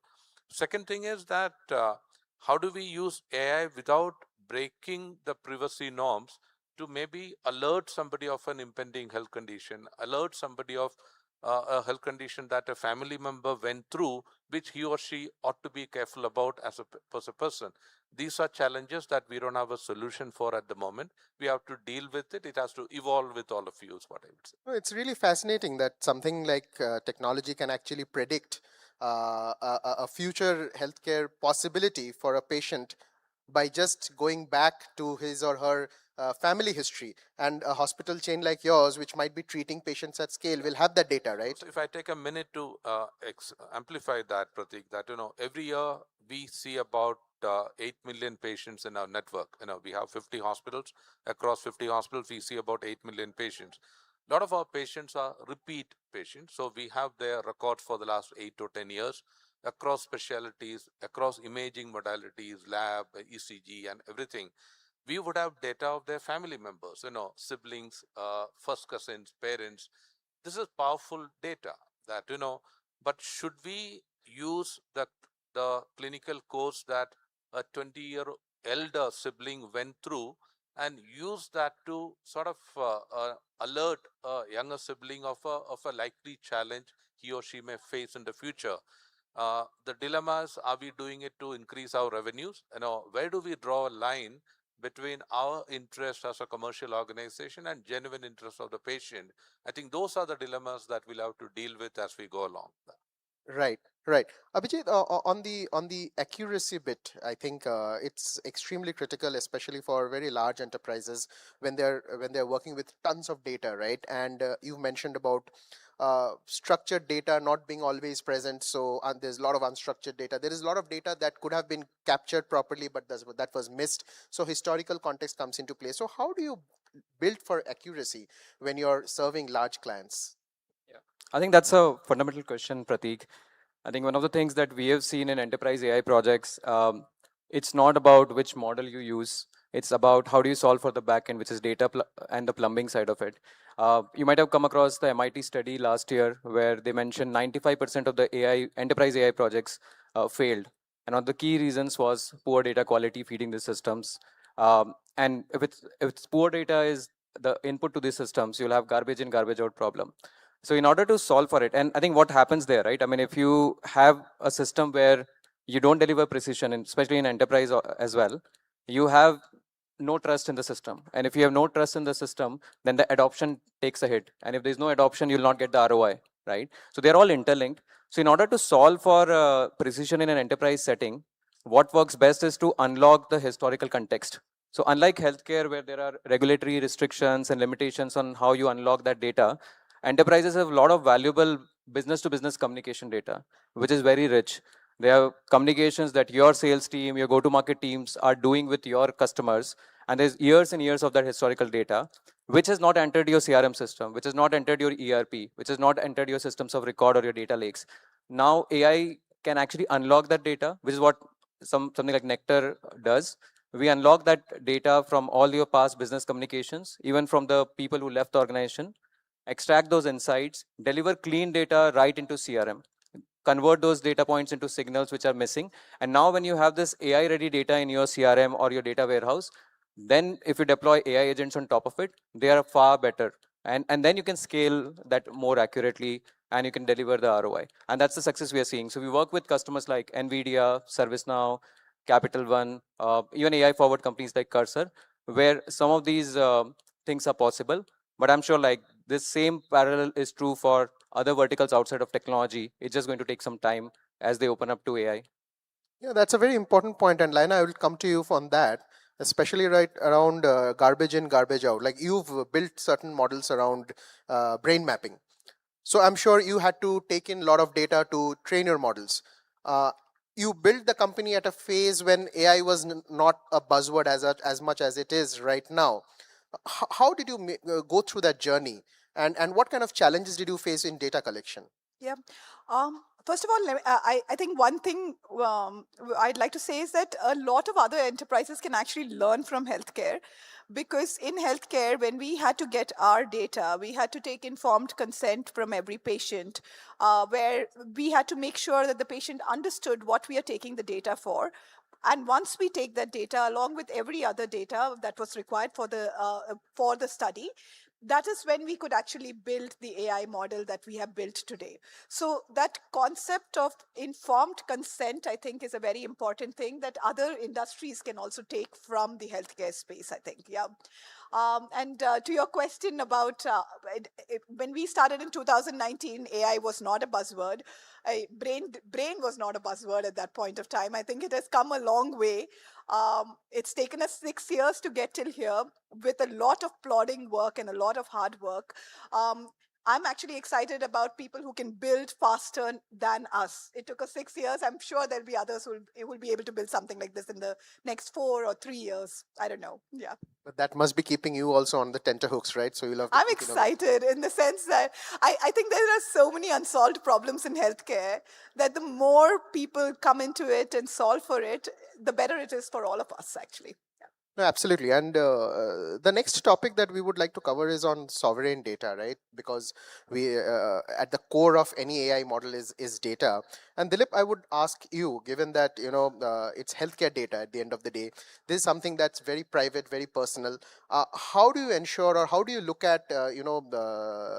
Second thing is that how do we use AI without breaking the privacy norms to maybe alert somebody of an impending health condition, alert somebody of a health condition that a family member went through, which he or she ought to be careful about as a person. These are challenges that we don't have a solution for at the moment. We have to deal with it. It has to evolve with all of you, is what I would say. It's really fascinating that something like technology can actually predict a future healthcare possibility for a patient by just going back to his or her family history. And a hospital chain like yours, which might be treating patients at scale, will have that data, right? So if I take a minute to amplify that, Pratik, that every year we see about 8 million patients in our network. We have 50 hospitals. Across 50 hospitals, we see about 8 million patients. A lot of our patients are repeat patients. So we have their records for the last 8 to 10 years across specialties, across imaging modalities, lab, ECG, and everything. We would have data of their family members, siblings, first cousins, parents. This is powerful data that, but should we use the clinical course that a 20-year elder sibling went through and use that to sort of alert a younger sibling of a likely challenge he or she may face in the future? The dilemmas, are we doing it to increase our revenues? Where do we draw a line between our interest as a commercial organization and genuine interest of the patient? I think those are the dilemmas that we'll have to deal with as we go along. Right. Abhijit, on the accuracy bit, I think it's extremely critical, especially for very large enterprises when they're working with tons of data, right? And you've mentioned about structured data not being always present. So there's a lot of unstructured data. There is a lot of data that could have been captured properly, but that was missed. So historical context comes into play. So how do you build for accuracy when you're serving large clients? I think that's a fundamental question, Prateek. I think one of the things that we have seen in enterprise AI projects, it's not about which model you use. It's about how do you solve for the backend, which is data and the plumbing side of it. You might have come across the MIT study last year where they mentioned 95% of the enterprise AI projects failed. And one of the key reasons was poor data quality feeding the systems. And if it's poor data is the input to these systems, you'll have garbage in, garbage out problem. So in order to solve for it, and I think what happens there, right? I mean, if you have a system where you don't deliver precision, and especially in enterprise as well, you have no trust in the system. And if you have no trust in the system, then the adoption takes a hit. And if there's no adoption, you'll not get the ROI, right? So they're all interlinked. So in order to solve for precision in an enterprise setting, what works best is to unlock the historical context. So unlike healthcare, where there are regulatory restrictions and limitations on how you unlock that data, enterprises have a lot of valuable business-to-business communication data, which is very rich. They have communications that your sales team, your go-to-market teams are doing with your customers, and there's years and years of that historical data, which has not entered your CRM system, which has not entered your ERP, which has not entered your systems of record or your data lakes. Now AI can actually unlock that data, which is what something like Nectar does. We unlock that data from all your past business communications, even from the people who left the organization, extract those insights, deliver clean data right into CRM, convert those data points into signals which are missing. And now when you have this AI-ready data in your CRM or your data warehouse, then if you deploy AI agents on top of it, they are far better. And then you can scale that more accurately and you can deliver the ROI. And that's the success we are seeing. So we work with customers like NVIDIA, ServiceNow, Capital One, even AI-forward companies like Cursor, where some of these things are possible. But I'm sure like this same parallel is true for other verticals outside of technology. It's just going to take some time as they open up to AI. Yeah, that's a very important point. And Laina, I will come to you on that, especially right around garbage in, garbage out. Like you've built certain models around brain mapping. So I'm sure you had to take in a lot of data to train your models. You built the company at a phase when AI was not a buzzword as much as it is right now. How did you go through that journey? And what kind of challenges did you face in data collection? Yeah. First of all, I think one thing I'd like to say is that a lot of other enterprises can actually learn from healthcare, because in healthcare, when we had to get our data, we had to take informed consent from every patient, where we had to make sure that the patient understood what we are taking the data for. And once we take that data along with every other data that was required for the study, that is when we could actually build the AI model that we have built today. So that concept of informed consent, I think, is a very important thing that other industries can also take from the healthcare space, I think. Yeah. And to your question about when we started in 2019, AI was not a buzzword. Brain was not a buzzword at that point of time. I think it has come a long way. It's taken us 6 years to get till here with a lot of plodding work and a lot of hard work. I'm actually excited about people who can build faster than us. It took us 6 years. I'm sure there'll be others who will be able to build something like this in the next 4 or 3 years. I don't know. Yeah. But that must be keeping you also on the tenterhooks, right? So you'll have to I'm excited in the sense that I think there are so many unsolved problems in healthcare that the more people come into it and solve for it, the better it is for all of us, actually. No, absolutely. And the next topic that we would like to cover is on sovereign data, right? Because we at the core of any AI model is data. And Dilip, I would ask you, given that it's healthcare data at the end of the day, this is something that's very private, very personal. How do you ensure, or how do you look at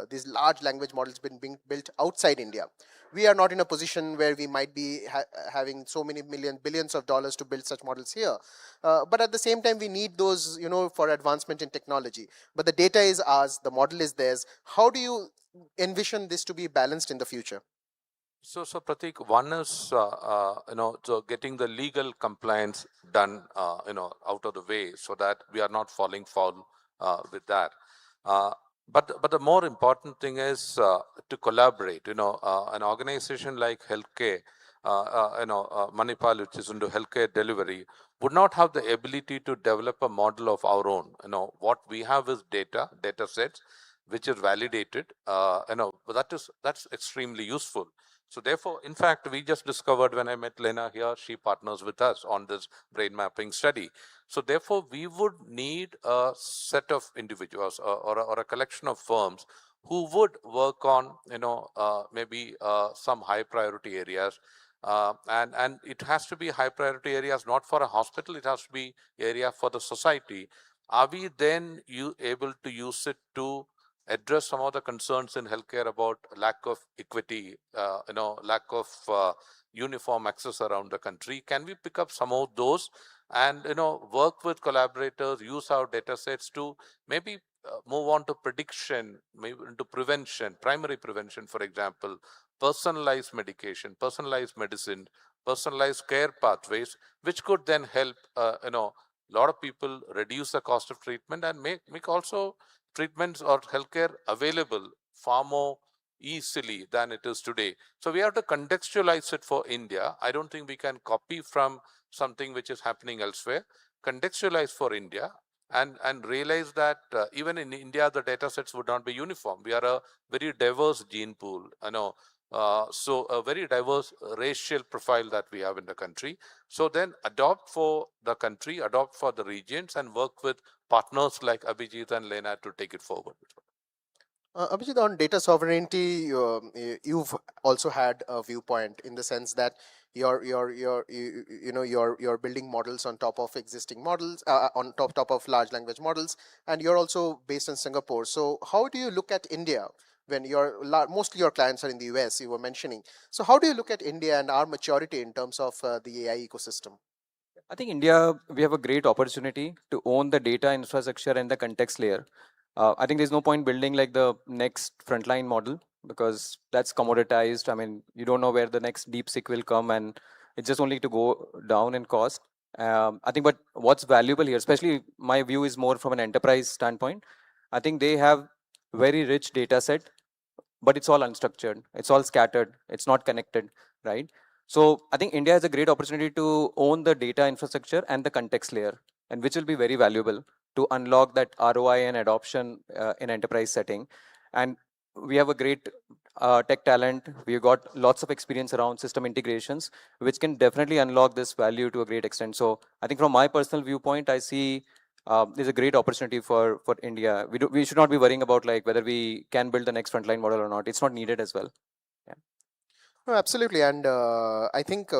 these large language models being built outside India? We are not in a position where we might be having so many billions of dollars to build such models here. But at the same time, we need those, for advancement in technology. But the data is ours, the model is theirs. How do you envision this to be balanced in the future? So Prateek, one is so getting the legal compliance done out of the way so that we are not falling foul with that. But the more important thing is to collaborate. An organization like healthcare, Manipal, which is into healthcare delivery, would not have the ability to develop a model of our own. What we have is data sets, which is validated. That's extremely useful. So therefore, in fact, we just discovered when I met Lena here, she partners with us on this brain mapping study. So therefore, we would need a set of individuals or a collection of firms who would work on, maybe some high priority areas. And it has to be high priority areas, not for a hospital, it has to be area for the society. Are we then able to use it to address some of the concerns in healthcare about lack of equity, lack of uniform access around the country? Can we pick up some of those and work with collaborators, use our data sets to maybe move on to prediction, maybe into prevention, primary prevention, for example, personalized medication, personalized medicine, personalized care pathways, which could then help a lot of people reduce the cost of treatment and make also treatments or healthcare available far more easily than it is today. So we have to contextualize it for India. I don't think we can copy from something which is happening elsewhere. Contextualize for India and realize that even in India, the data sets would not be uniform. We are a very diverse gene pool, so a very diverse racial profile that we have in the country. So then adopt for the country, adopt for the regions, and work with partners like Abhijit and Lena to take it forward. Abhijit, on data sovereignty, you've also had a viewpoint in the sense that you're building models on top of existing models, on top of large language models, and you're also based in Singapore. So how do you look at India when mostly your clients are in the US, you were mentioning? So how do you look at India and our maturity in terms of the AI ecosystem? I think India, we have a great opportunity to own the data infrastructure and the context layer. I think there's no point building like the next frontline model because that's commoditized. I mean, you don't know where the next DeepSeek will come, and it's just only to go down in cost. I think, but what's valuable here, especially my view is more from an enterprise standpoint. I think they have very rich data set, but it's all unstructured. It's all scattered. It's not connected, right? So I think India has a great opportunity to own the data infrastructure and the context layer, and which will be very valuable to unlock that ROI and adoption in enterprise setting. And we have a great tech talent. We've got lots of experience around system integrations, which can definitely unlock this value to a great extent. So I think from my personal viewpoint, I see there's a great opportunity for India. We should not be worrying about like whether we can build the next frontline model or not. It's not needed as well. No, absolutely. And I think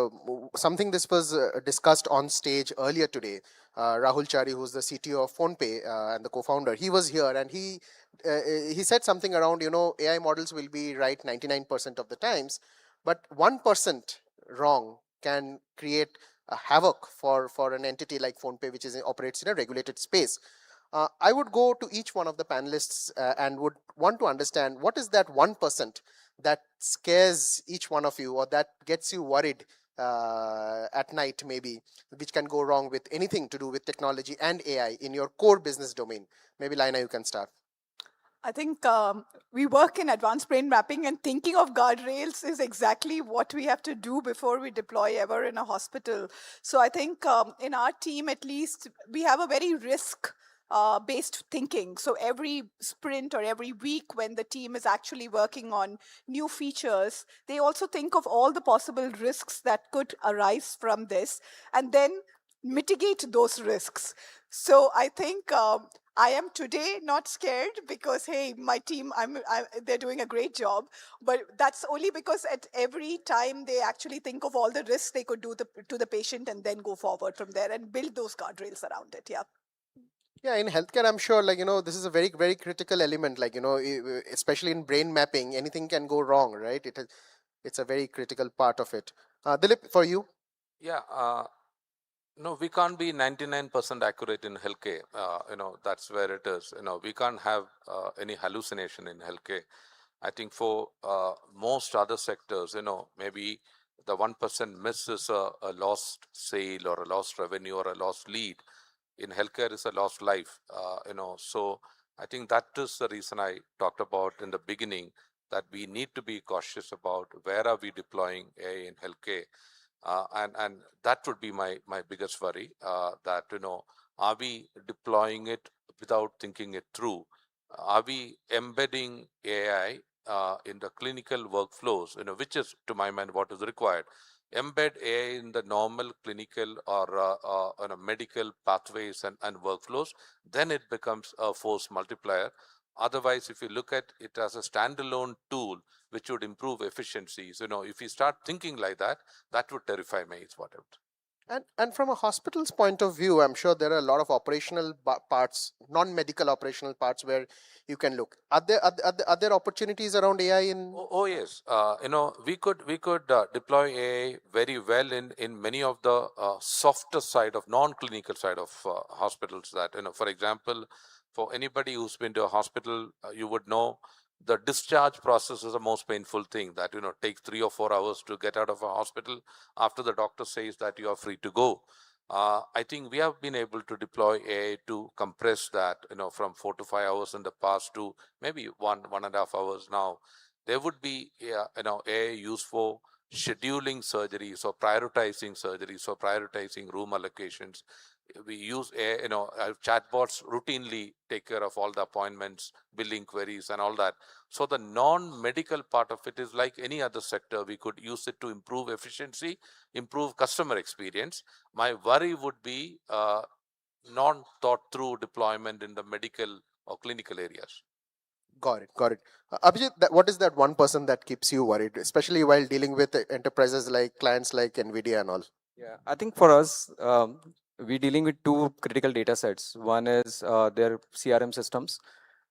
something this was discussed on stage earlier today. Rahul Chari, who's the CTO of PhonePe and the co-founder, he was here and he said something around, AI models will be right 99% of the times, but 1% wrong can create a havoc for an entity like PhonePe, which operates in a regulated space. I would go to each one of the panelists and would want to understand what is that 1% that scares each one of you or that gets you worried at night maybe, which can go wrong with anything to do with technology and AI in your core business domain. Maybe Lina, you can start. I think we work in advanced brain mapping, and thinking of guardrails is exactly what we have to do before we deploy ever in a hospital. So I think in our team, at least, we have a very risk-based thinking. So every sprint or every week when the team is actually working on new features, they also think of all the possible risks that could arise from this and then mitigate those risks. So I think I am today not scared because, hey, my team, they're doing a great job. But that's only because at every time they actually think of all the risks they could do to the patient and then go forward from there and build those guardrails around it. Yeah. Yeah, in healthcare, I'm sure, this is a very, very critical element, especially in brain mapping, anything can go wrong, right? It's a very critical part of it. Dilip, for you? Yeah, no, we can't be 99% accurate in healthcare. That's where it is. We can't have any hallucination in healthcare. I think for most other sectors, maybe the 1% miss is a lost sale or a lost revenue or a lost lead. In healthcare, is a lost life. So I think that is the reason I talked about in the beginning that we need to be cautious about where are we deploying AI in healthcare. And that would be my biggest worry, that, are we deploying it without thinking it through? Are we embedding AI in the clinical workflows, which is, to my mind, what is required? Embed AI in the normal clinical or medical pathways and workflows, then it becomes a force multiplier. Otherwise, if you look at it as a standalone tool, which would improve efficiencies, if you start thinking like that, that would terrify me, is what I would. And from a hospital's point of view, I'm sure there are a lot of operational parts, non-medical operational parts where you can look. Are there opportunities around AI in? Oh yes, we could deploy AI very well in many of the softer side of non-clinical side of hospitals. That, for example, for anybody who's been to a hospital, you would know the discharge process is the most painful thing. That, takes 3 or 4 hours to get out of a hospital after the doctor says that you are free to go. I think we have been able to deploy AI to compress that, from 4 to 5 hours in the past to maybe 1.5 hours now. There would be, AI used for scheduling surgeries or prioritizing surgeries or prioritizing room allocations. We use AI, chatbots routinely take care of all the appointments, billing queries and all that. So the non-medical part of it is like any other sector. We could use it to improve efficiency, improve customer experience. My worry would be non-thought through deployment in the medical or clinical areas. Got it. Abhijit, what is that 1% that keeps you worried, especially while dealing with enterprises like clients like NVIDIA and all? Yeah, I think for us, we're dealing with two critical data sets. One is their CRM systems,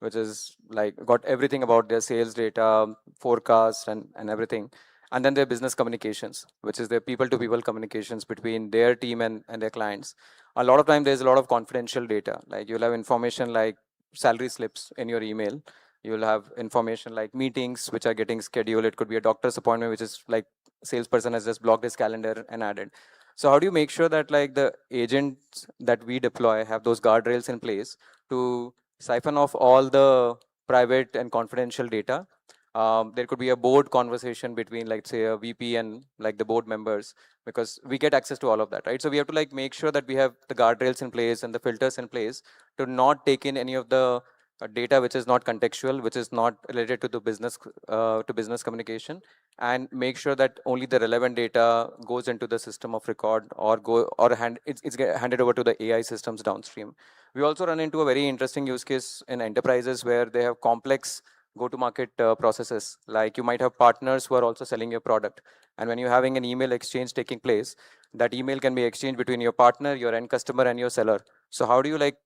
which is like got everything about their sales data, forecast and everything. And then their business communications, which is their people-to-people communications between their team and their clients. A lot of time there's a lot of confidential data. Like you'll have information like salary slips in your email. You'll have information like meetings which are getting scheduled. It could be a doctor's appointment, which is like salesperson has just blocked his calendar and added. So how do you make sure that like the agents that we deploy have those guardrails in place to siphon off all the private and confidential data? There could be a board conversation between, like, say, a VP and like the board members, because we get access to all of that, right? So we have to like make sure that we have the guardrails in place and the filters in place to not take in any of the data which is not contextual, which is not related to the business communication, and make sure that only the relevant data goes into the system of record or it's handed over to the AI systems downstream. We also run into a very interesting use case in enterprises where they have complex go-to-market processes. Like you might have partners who are also selling your product, and when you're having an email exchange taking place, that email can be exchanged between your partner, your end customer, and your seller. So how do you like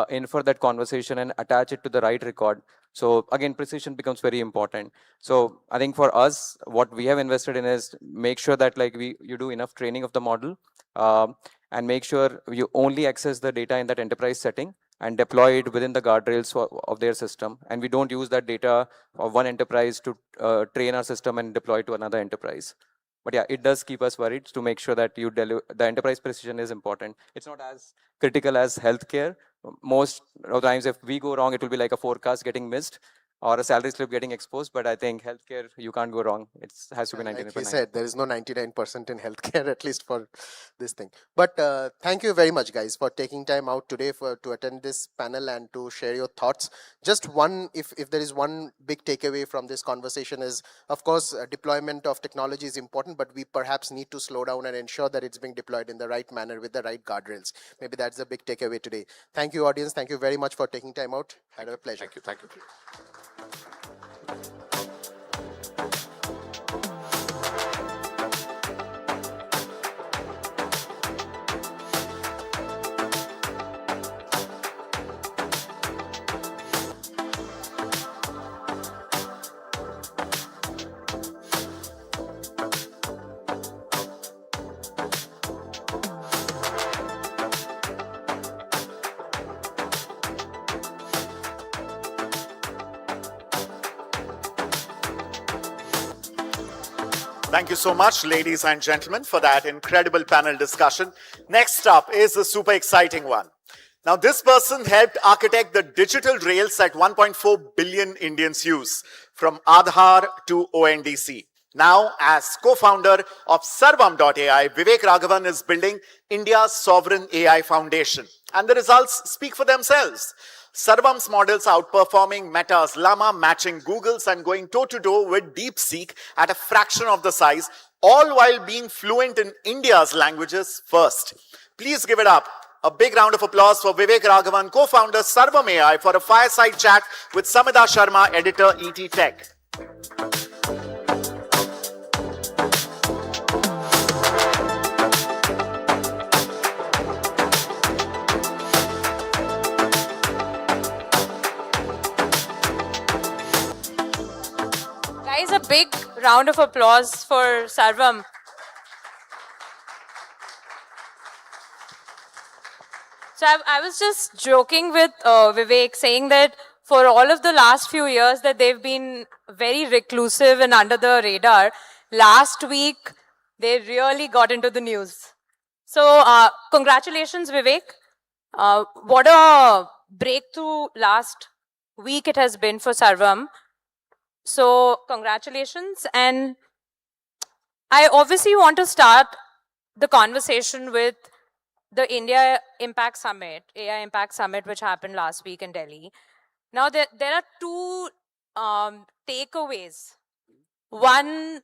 infer that conversation and attach it to the right record? So again, precision becomes very important. So I think for us, what we have invested in is make sure that like you do enough training of the model, and make sure you only access the data in that enterprise setting and deploy it within the guardrails of their system. And we don't use that data of one enterprise to train our system and deploy to another enterprise. But yeah, it does keep us worried to make sure that the enterprise precision is important. It's not as critical as healthcare. Most of the times, if we go wrong, it will be like a forecast getting missed or a salary slip getting exposed. But I think healthcare, you can't go wrong. It has to be 99%. Like he said, there is no 99% in healthcare, at least for this thing. But thank you very much, guys, for taking time out today to attend this panel and to share your thoughts. Just one, if there is one big takeaway from this conversation is, of course, deployment of technology is important, but we perhaps need to slow down and ensure that it's being deployed in the right manner with the right guardrails. Maybe that's the big takeaway today. Thank you, audience. Thank you very much for taking time out. Had a pleasure. Thank you. Thank you so much, ladies and gentlemen, for that incredible panel discussion. Next up is a super exciting one. Now, this person helped architect the digital rails that 1.4 billion Indians use, from Aadhaar to ONDC. Now, as co-founder of Sarvam.ai, Vivek Raghavan is building India's sovereign AI foundation. And the results speak for themselves. Sarvam's models outperforming Meta's Llama, matching Google's, and going toe-to-toe with DeepSeek at a fraction of the size, all while being fluent in India's languages first. Please give it up. A big round of applause for Vivek Raghavan, co-founder Sarvam AI, for a fireside chat with Samida Sharma, editor ET Tech. Guys, a big round of applause for Sarvam. So I was just joking with Vivek, saying that for all of the last few years that they've been very reclusive and under the radar, last week they really got into the news. So congratulations, Vivek. What a breakthrough last week it has been for Sarvam. So congratulations. And I obviously want to start the conversation with the India Impact Summit, AI Impact Summit, which happened last week in Delhi. Now, there are two takeaways. One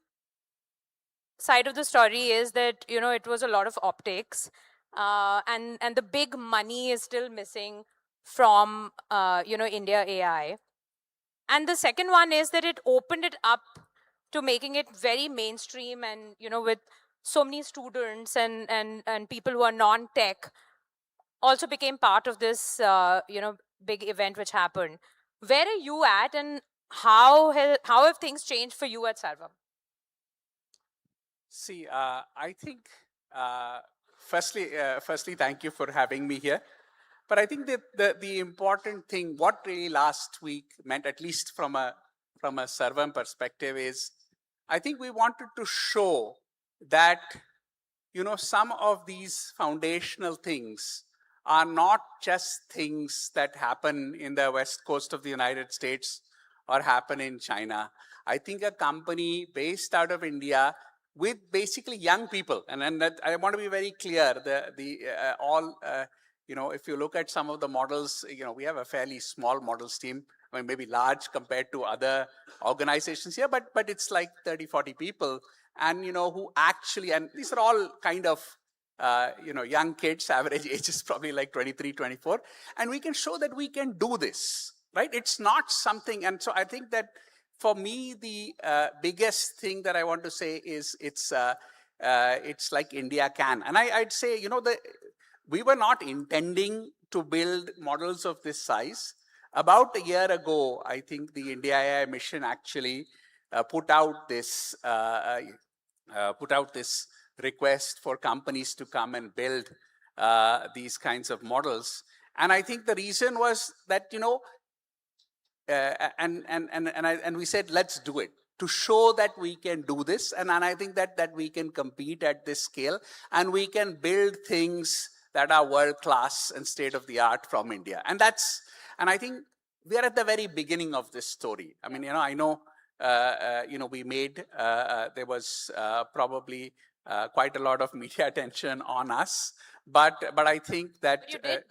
side of the story is that, you know, it was a lot of optics, and the big money is still missing from, you know, India AI. And the second one is that it opened it up to making it very mainstream, and, you know, with so many students and people who are non-tech also became part of this, you know, big event which happened. Where are you at, and how have things changed for you at Sarvam? See, I think, firstly, thank you for having me here. But I think that the important thing, what really last week meant, at least from a Sarvam perspective, is I think we wanted to show that, you know, some of these foundational things are not just things that happen in the west coast of the United States or happen in China. I think a company based out of India with basically young people, and that I want to be very clear, you know, if you look at some of the models, you know, we have a fairly small models team. I mean, maybe large compared to other organizations here, but it's like 30, 40 people. And, you know, who actually, and these are all kind of, you know, young kids, average age is probably like 23, 24. And we can show that we can do this, right? It's not something, and so I think that for me, the biggest thing that I want to say is it's like India can. And I'd say, you know, we were not intending to build models of this size. About a year ago, I think the India AI mission actually put out this request for companies to come and build these kinds of models. And I think the reason was that, you know, and we said, let's do it to show that we can do this. And I think that we can compete at this scale, and we can build things that are world-class and state-of-the-art from India. And I think we are at the very beginning of this story. I mean, you know, I know, you know, we made, there was probably quite a lot of media attention on us, but I think that— You did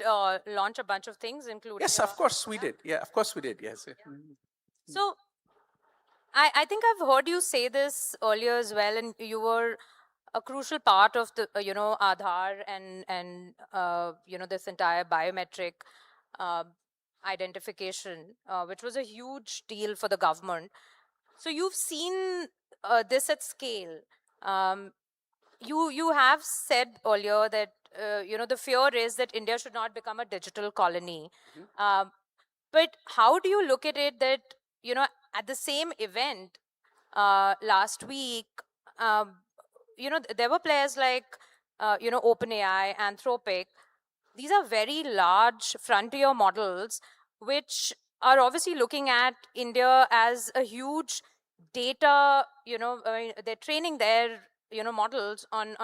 launch a bunch of things, including— Yes, of course we did. Yeah, of course we did, yes. Yeah. So, I think I've heard you say this earlier as well, and you were a crucial part of the, you know, Aadhaar and you know, this entire biometric identification, which was a huge deal for the government. So you've seen this at scale. You have said earlier that, you know, the fear is that India should not become a digital colony. But how do you look at it that, you know, at the same event last week, you know, there were players like, you know, OpenAI, Anthropic. These are very large frontier models, which are obviously looking at India as a huge data, you know, I mean, they're training their, you know, models on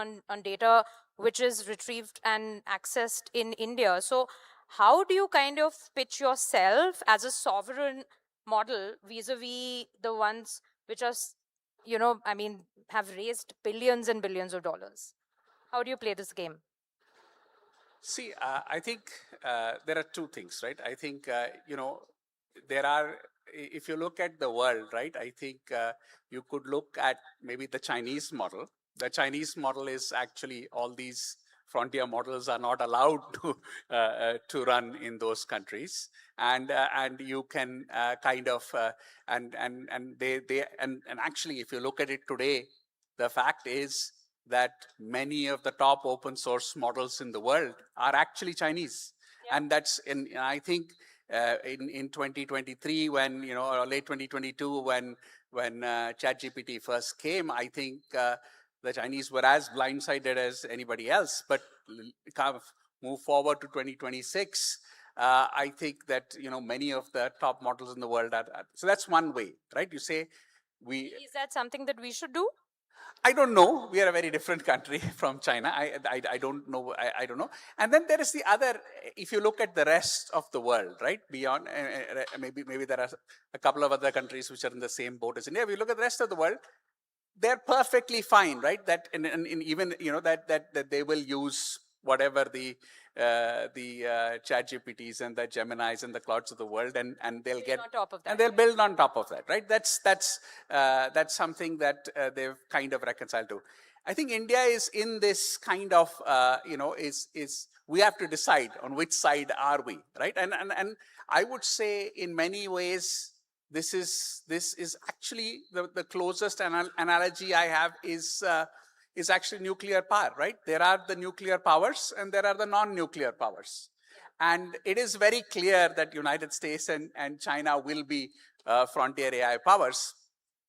data which is retrieved and accessed in India. So How do you kind of pitch yourself as a sovereign model vis-a-vis the ones which are, I mean, have raised billions and billions of dollars? How do you play this game? See, I think there are two things, right? I think, there are, if you look at the world, right, I think you could look at maybe the Chinese model. The Chinese model is actually all these frontier models are not allowed to run in those countries, and you can kind of and actually, if you look at it today, the fact is that many of the top open source models in the world are actually Chinese. And that's, I think in 2023, when, or late 2022, when ChatGPT first came, I think the Chinese were as blindsided as anybody else. But kind of move forward to 2026, I think that, many of the top models in the world are, so that's one way, right? You say Is that something that we should do? I don't know. We are a very different country from China. I don't know. I don't know. And then there is the other. If you look at the rest of the world, right, beyond maybe there are a couple of other countries which are in the same boat as India. If you look at the rest of the world, they're perfectly fine, right? That in even that they will use whatever the ChatGPTs and the Geminis and the clouds of the world, and they'll get on top of that. and they'll build on top of that, right? That's something that they've kind of reconciled to. I think India is in this kind of is we have to decide on which side are we, right? And I would say in many ways this is actually the closest analogy I have is actually nuclear power, right? There are the nuclear powers and there are the non-nuclear powers. And it is very clear that United States and China will be frontier AI powers.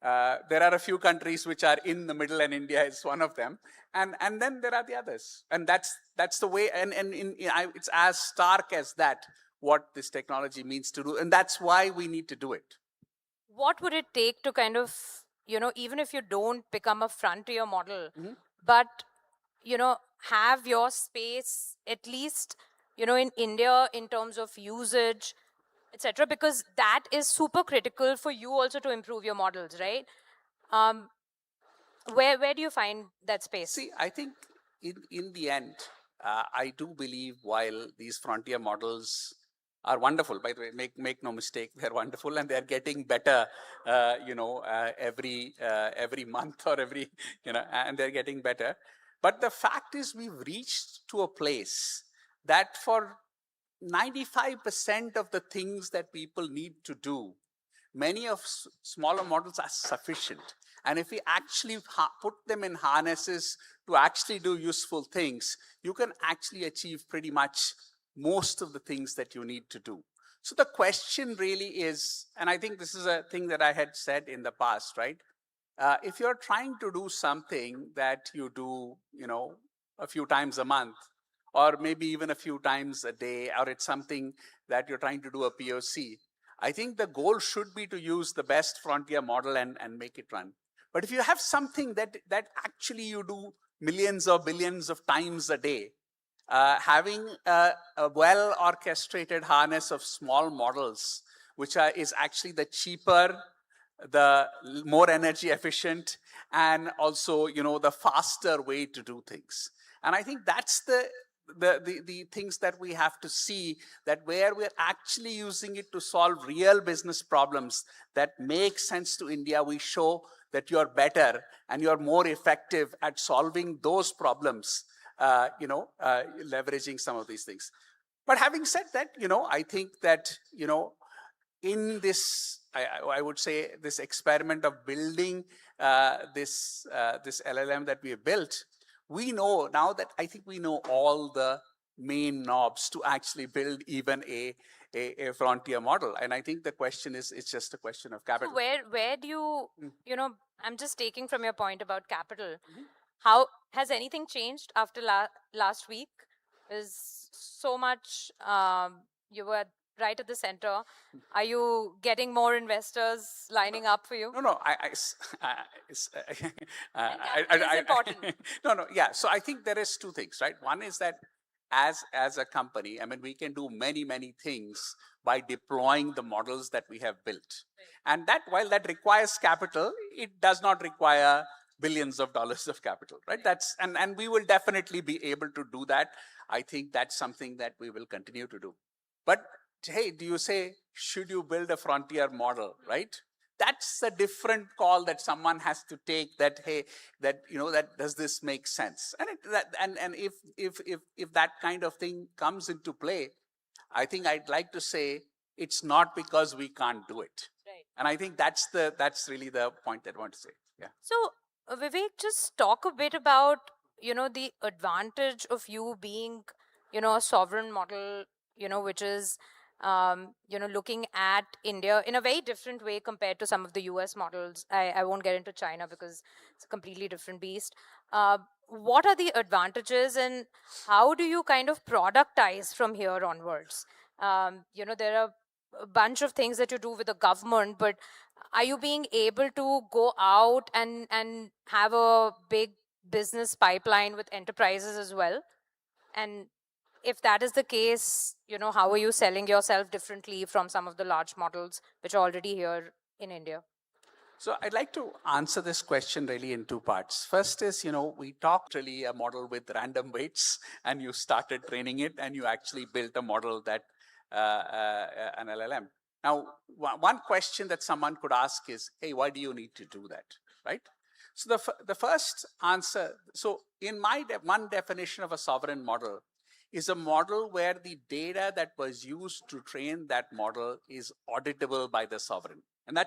There are a few countries which are in the middle, and India is one of them. And then there are the others. And that's the way, and it's as stark as that, what this technology means to do. And that's why we need to do it. What would it take to kind of, even if you don't become a frontier model, but, have your space at least, in India in terms of usage, etc., because that is super critical for you also to improve your models, right? Where do you find that space? See, I think in the end, I do believe while these frontier models are wonderful, by the way, make no mistake, they're wonderful and they're getting better, every month or every, and they're getting better. But the fact is we've reached to a place that for 95% of the things that people need to do, many of smaller models are sufficient. And if we actually put them in harnesses to actually do useful things, you can actually achieve pretty much most of the things that you need to do. So the question really is, and I think this is a thing that I had said in the past, right? If you're trying to do something that you do, a few times a month, or maybe even a few times a day, or it's something that you're trying to do a POC, I think the goal should be to use the best frontier model and make it run. But if you have something that actually you do millions or billions of times a day, having a well-orchestrated harness of small models, which is actually the cheaper, the more energy efficient, and also, the faster way to do things. And I think that's the things that we have to see, that where we're actually using it to solve real business problems that make sense to India, we show that you're better and you're more effective at solving those problems, leveraging some of these things. But having said that, I think that, in this, I would say this experiment of building this LLM that we have built, we know now that I think we know all the main knobs to actually build even a frontier model. And I think the question is, it's just a question of capital. So where do you, I'm just taking from your point about capital. How has anything changed after last week? Is so much, you were right at the center. Are you getting more investors lining up for you? No, it's important. No, yeah. So I think there is two things, right? One is that as a company, I mean, we can do many things by deploying the models that we have built. And that, while that requires capital, it does not require billions of dollars of capital, right? And we will definitely be able to do that. I think that's something that we will continue to do. But hey, do you say, should you build a frontier model, right? That's a different call that someone has to take, that, hey, that, that does this make sense? And if that kind of thing comes into play, I think I'd like to say it's not because we can't do it. Right. And I think that's really the point that I want to say. Yeah. So, Vivek, just talk a bit about, the advantage of you being, a sovereign model, which is, looking at India in a very different way compared to some of the US models. I won't get into China because it's a completely different beast. What are the advantages and how do you kind of productize from here onwards? There are a bunch of things that you do with the government, but are you being able to go out and have a big business pipeline with enterprises as well? And if that is the case, how are you selling yourself differently from some of the large models which are already here in India? So I'd like to answer this question really in two parts. First is, we talked really a model with random weights, and you started training it, and you actually built a model that an LLM. Now, one question that someone could ask is, hey, why do you need to do that, right? So the first answer, so in my one definition of a sovereign model is a model where the data that was used to train that model is auditable by the sovereign. And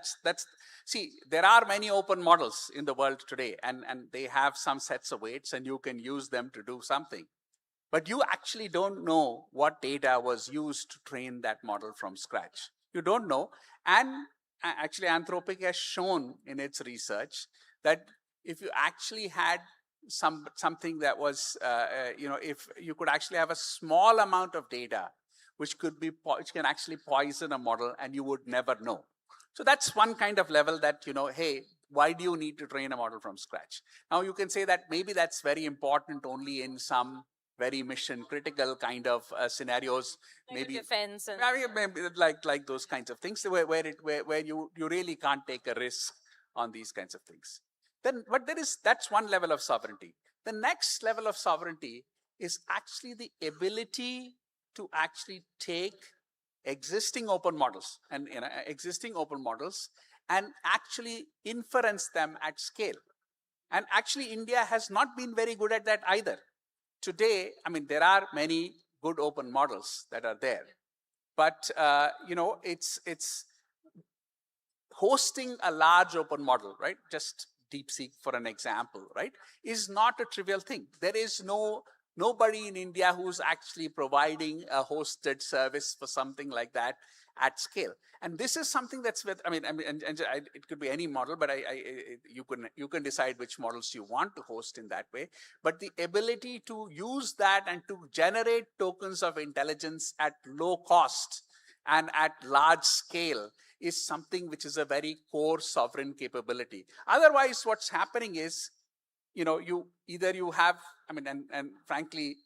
see, there are many open models in the world today, and they have some sets of weights, and you can use them to do something. But you actually don't know what data was used to train that model from scratch. You don't know. And actually, Anthropic has shown in its research that if you actually had something that was, if you could actually have a small amount of data, which can actually poison a model, and you would never know. So that's one kind of level that, hey, why do you need to train a model from scratch? Now you can say that maybe that's very important only in some very mission critical kind of scenarios, maybe defense and maybe like those kinds of things where you really can't take a risk on these kinds of things. But that's one level of sovereignty. The next level of sovereignty is actually the ability to actually take existing open models and actually inference them at scale. And actually, India has not been very good at that either. Today, I mean, there are many good open models that are there, but it's hosting a large open model, right? Just DeepSeek, for an example, right, is not a trivial thing. There is nobody in India who's actually providing a hosted service for something like that at scale. And this is something that's with, it could be any model, but you can decide which models you want to host in that way. But the ability to use that and to generate tokens of intelligence at low cost and at large scale is something which is a very core sovereign capability. Otherwise, what's happening is, you have, and frankly,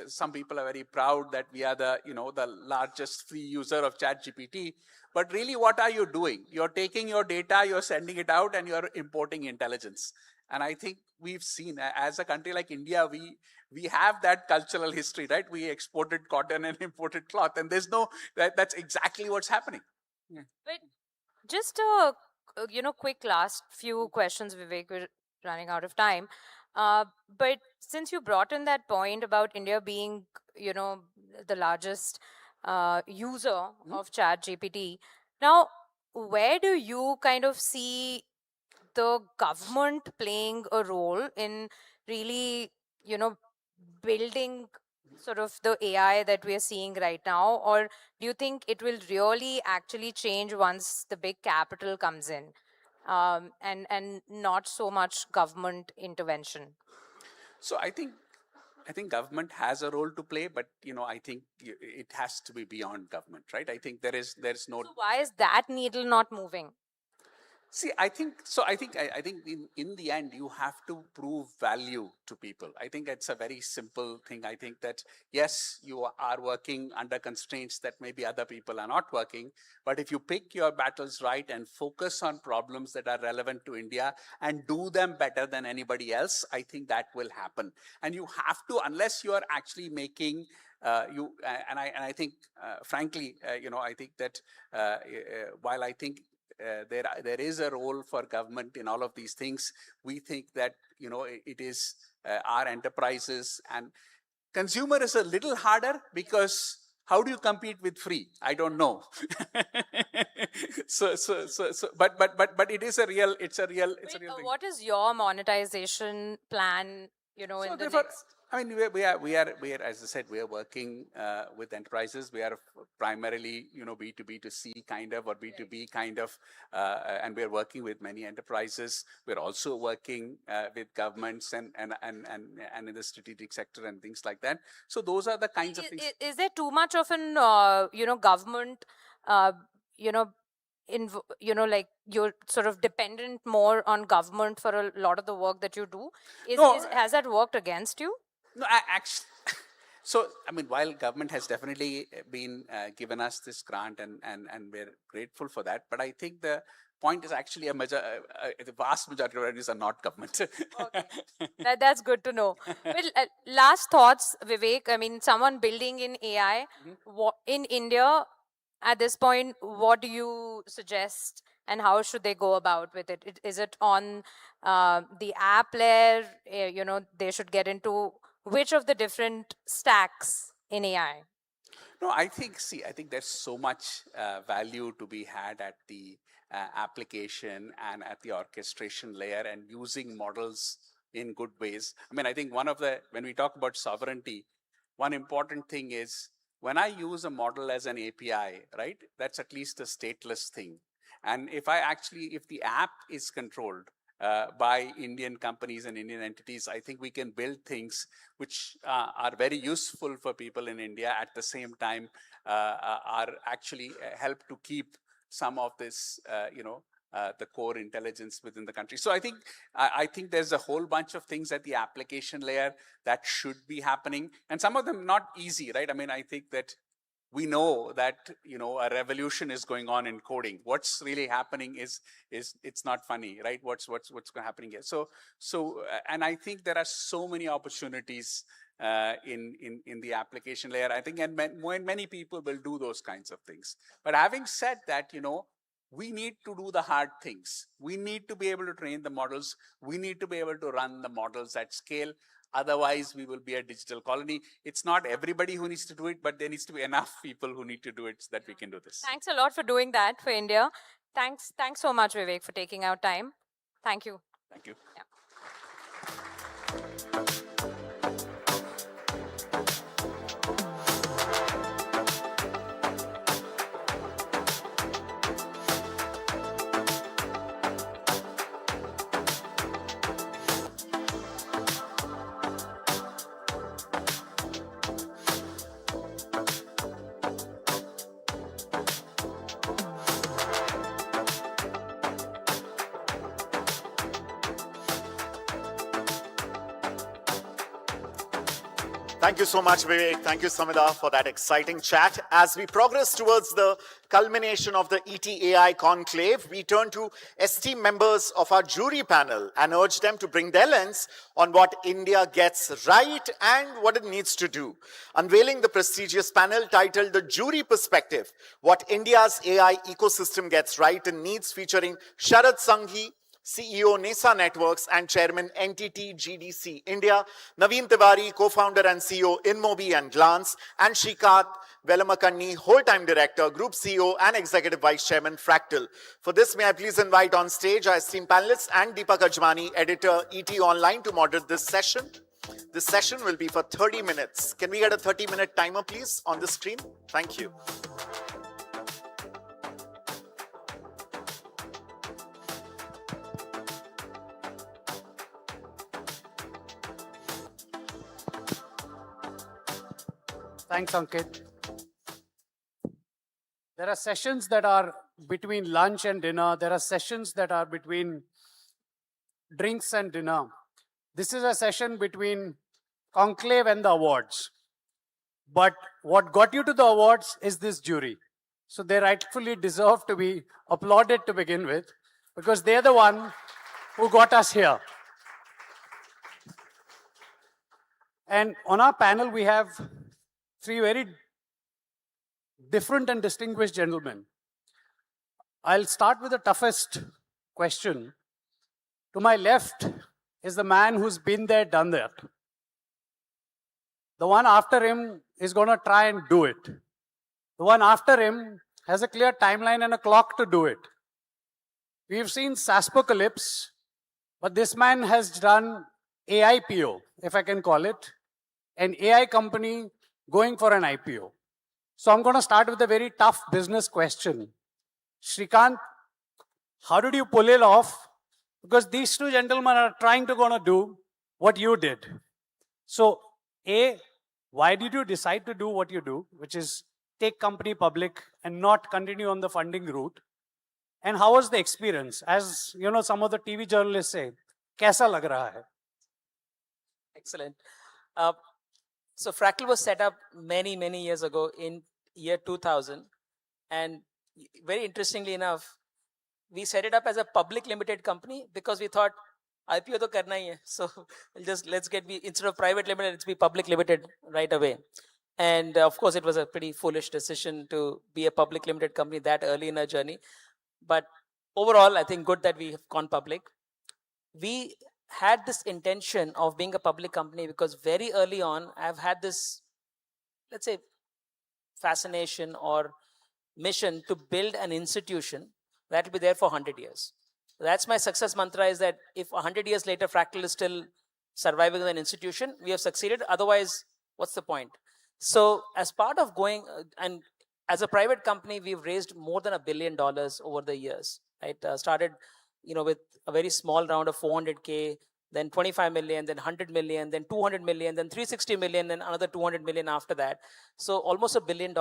some people are very proud that we are the largest free user of ChatGPT. But really, what are you doing? You're taking your data, you're sending it out, and you're importing intelligence. And I think we've seen, as a country like India, we have that cultural history, right? We exported cotton and imported cloth, and that's exactly what's happening. Yeah. But just a quick last few questions, Vivek. We're running out of time. But since you brought in that point about India being, the largest user of ChatGPT, now where do you kind of see the government playing a role in really, building sort of the AI that we are seeing right now? Or do you think it will really actually change once the big capital comes in, and not so much government intervention? So I think government has a role to play, but I think it has to be beyond government, right? I think there's no. So why is that needle not moving? See, I think so. I think in the end, you have to prove value to people. I think it's a very simple thing. I think that yes, you are working under constraints that maybe other people are not working. But if you pick your battles right and focus on problems that are relevant to India and do them better than anybody else, I think that will happen. And you have to, unless you are actually making I think, frankly, I think that while I think there is a role for government in all of these things, we think that it is our enterprises, and consumer is a little harder because how do you compete with free? I don't know. But it is a real. It's a real thing. What is your monetization plan? In the next. I mean, we are, as I said, we are working with enterprises. We are primarily, B2B to C kind of, or B2B kind of, and we are working with many enterprises. We're also working with governments and in the strategic sector and things like that. So those are the kinds of things. Is there too much of an, government, like you're sort of dependent more on government for a lot of the work that you do? Has that worked against you? No, actually, so I mean, while government has definitely been given us this grant and we're grateful for that, but I think the point is actually the vast majority of revenues are not government. Okay. That's good to know. Well, last thoughts, Vivek. I mean, someone building in AI in India at this point, what do you suggest and how should they go about with it? Is it on the app layer? They should get into which of the different stacks in AI? No, I think there's so much value to be had at the application and at the orchestration layer and using models in good ways. I mean, I think when we talk about sovereignty, one important thing is when I use a model as an API, right, that's at least a stateless thing. And if the app is controlled by Indian companies and Indian entities, I think we can build things which are very useful for people in India, at the same time are actually help to keep some of this, the core intelligence within the country. So I think there's a whole bunch of things at the application layer that should be happening, and some of them not easy, right? I mean, I think that we know that a revolution is going on in coding. What's really happening is it's not funny, right? What's happening here? So and I think there are so many opportunities in the application layer. I think and many people will do those kinds of things. But having said that, we need to do the hard things. We need to be able to train the models. We need to be able to run the models at scale. Otherwise, we will be a digital colony. It's not everybody who needs to do it, but there needs to be enough people who need to do it so that we can do this. Thanks a lot for doing that for India. Thanks so much, Vivek, for taking out time. Thank you. Thank you. Yeah. Thank you so much, Vivek. Thank you, Samida, for that exciting chat. As we progress towards the culmination of the ET-AI Conclave, we turn to esteemed members of our jury panel and urge them to bring their lens on what India gets right and what it needs to do. Unveiling the prestigious panel titled The Jury Perspective, What India's AI Ecosystem Gets Right and Needs, featuring Sharad Sanghi, CEO NESA Networks and Chairman NTT GDC India, Naveen Tiwari, co-founder and CEO InMobi and Glance, and Shrikant Velamakanni, whole-time director, Group CEO and Executive Vice Chairman Fractal. For this, may I please invite on stage our esteemed panelists and Deepak Ajmani, editor ET Online, to moderate this session. This session will be for 30 minutes. Can we get a 30-minute timer, please, on the screen? Thank you. Thanks, Ankit. There are sessions that are between lunch and dinner. There are sessions that are between drinks and dinner. This is a session between Conclave and the awards. But what got you to the awards is this jury. So they rightfully deserve to be applauded to begin with, because they're the one who got us here. And on our panel, we have three very different and distinguished gentlemen. I'll start with the toughest question. To my left is the man who's been there, done that. The one after him is going to try and do it. The one after him has a clear timeline and a clock to do it. We've seen Saspocalypse, but this man has done AIPO, if I can call it, an AI company going for an IPO. So I'm going to start with a very tough business question. Shrikant, how did you pull it off? Because these two gentlemen are trying to do what you did. So, A, why did you decide to do what you do, which is take company public and not continue on the funding route? And how was the experience? As you know, some of the TV journalists say, kaisa lag raha hai? Excellent. So Fractal was set up many, many years ago in year 2000. And very interestingly enough, we set it up as a public limited company because we thought IPO to karna hi hai. So instead of private limited, let's be public limited right away. And of course, it was a pretty foolish decision to be a public limited company that early in our journey. But overall, I think good that we have gone public. We had this intention of being a public company because very early on, I've had this, let's say, fascination or mission to build an institution that will be there for 100 years. That's my success mantra, is that if 100 years later Fractal is still surviving as an institution, we have succeeded. Otherwise, what's the point? So as part of going, and as a private company, we've raised more than $1 billion over the years. Right? Started, with a very small round of 400K, then 25 million, then 100 million, then 200 million, then 360 million, then another 200 million after that. So almost $1 billion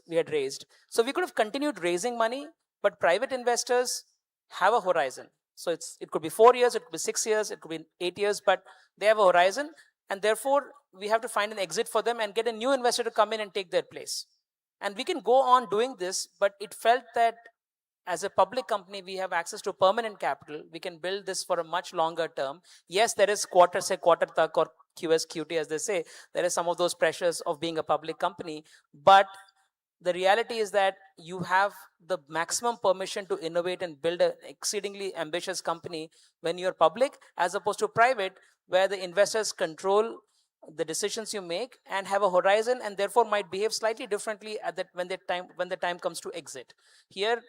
we had raised. So we could have continued raising money, but private investors have a horizon. So it could be 4 years, it could be 6 years, it could be 8 years, but they have a horizon, and therefore we have to find an exit for them and get a new investor to come in and take their place. And we can go on doing this, but it felt that as a public company, we have access to permanent capital. We can build this for a much longer term. Yes, there is quarter tak or QS, QT, as they say. There is some of those pressures of being a public company, but the reality is that you have the maximum permission to innovate and build an exceedingly ambitious company when you're public, as opposed to private, where the investors control the decisions you make and have a horizon, and therefore might behave slightly differently at that when the time comes to exit. Here,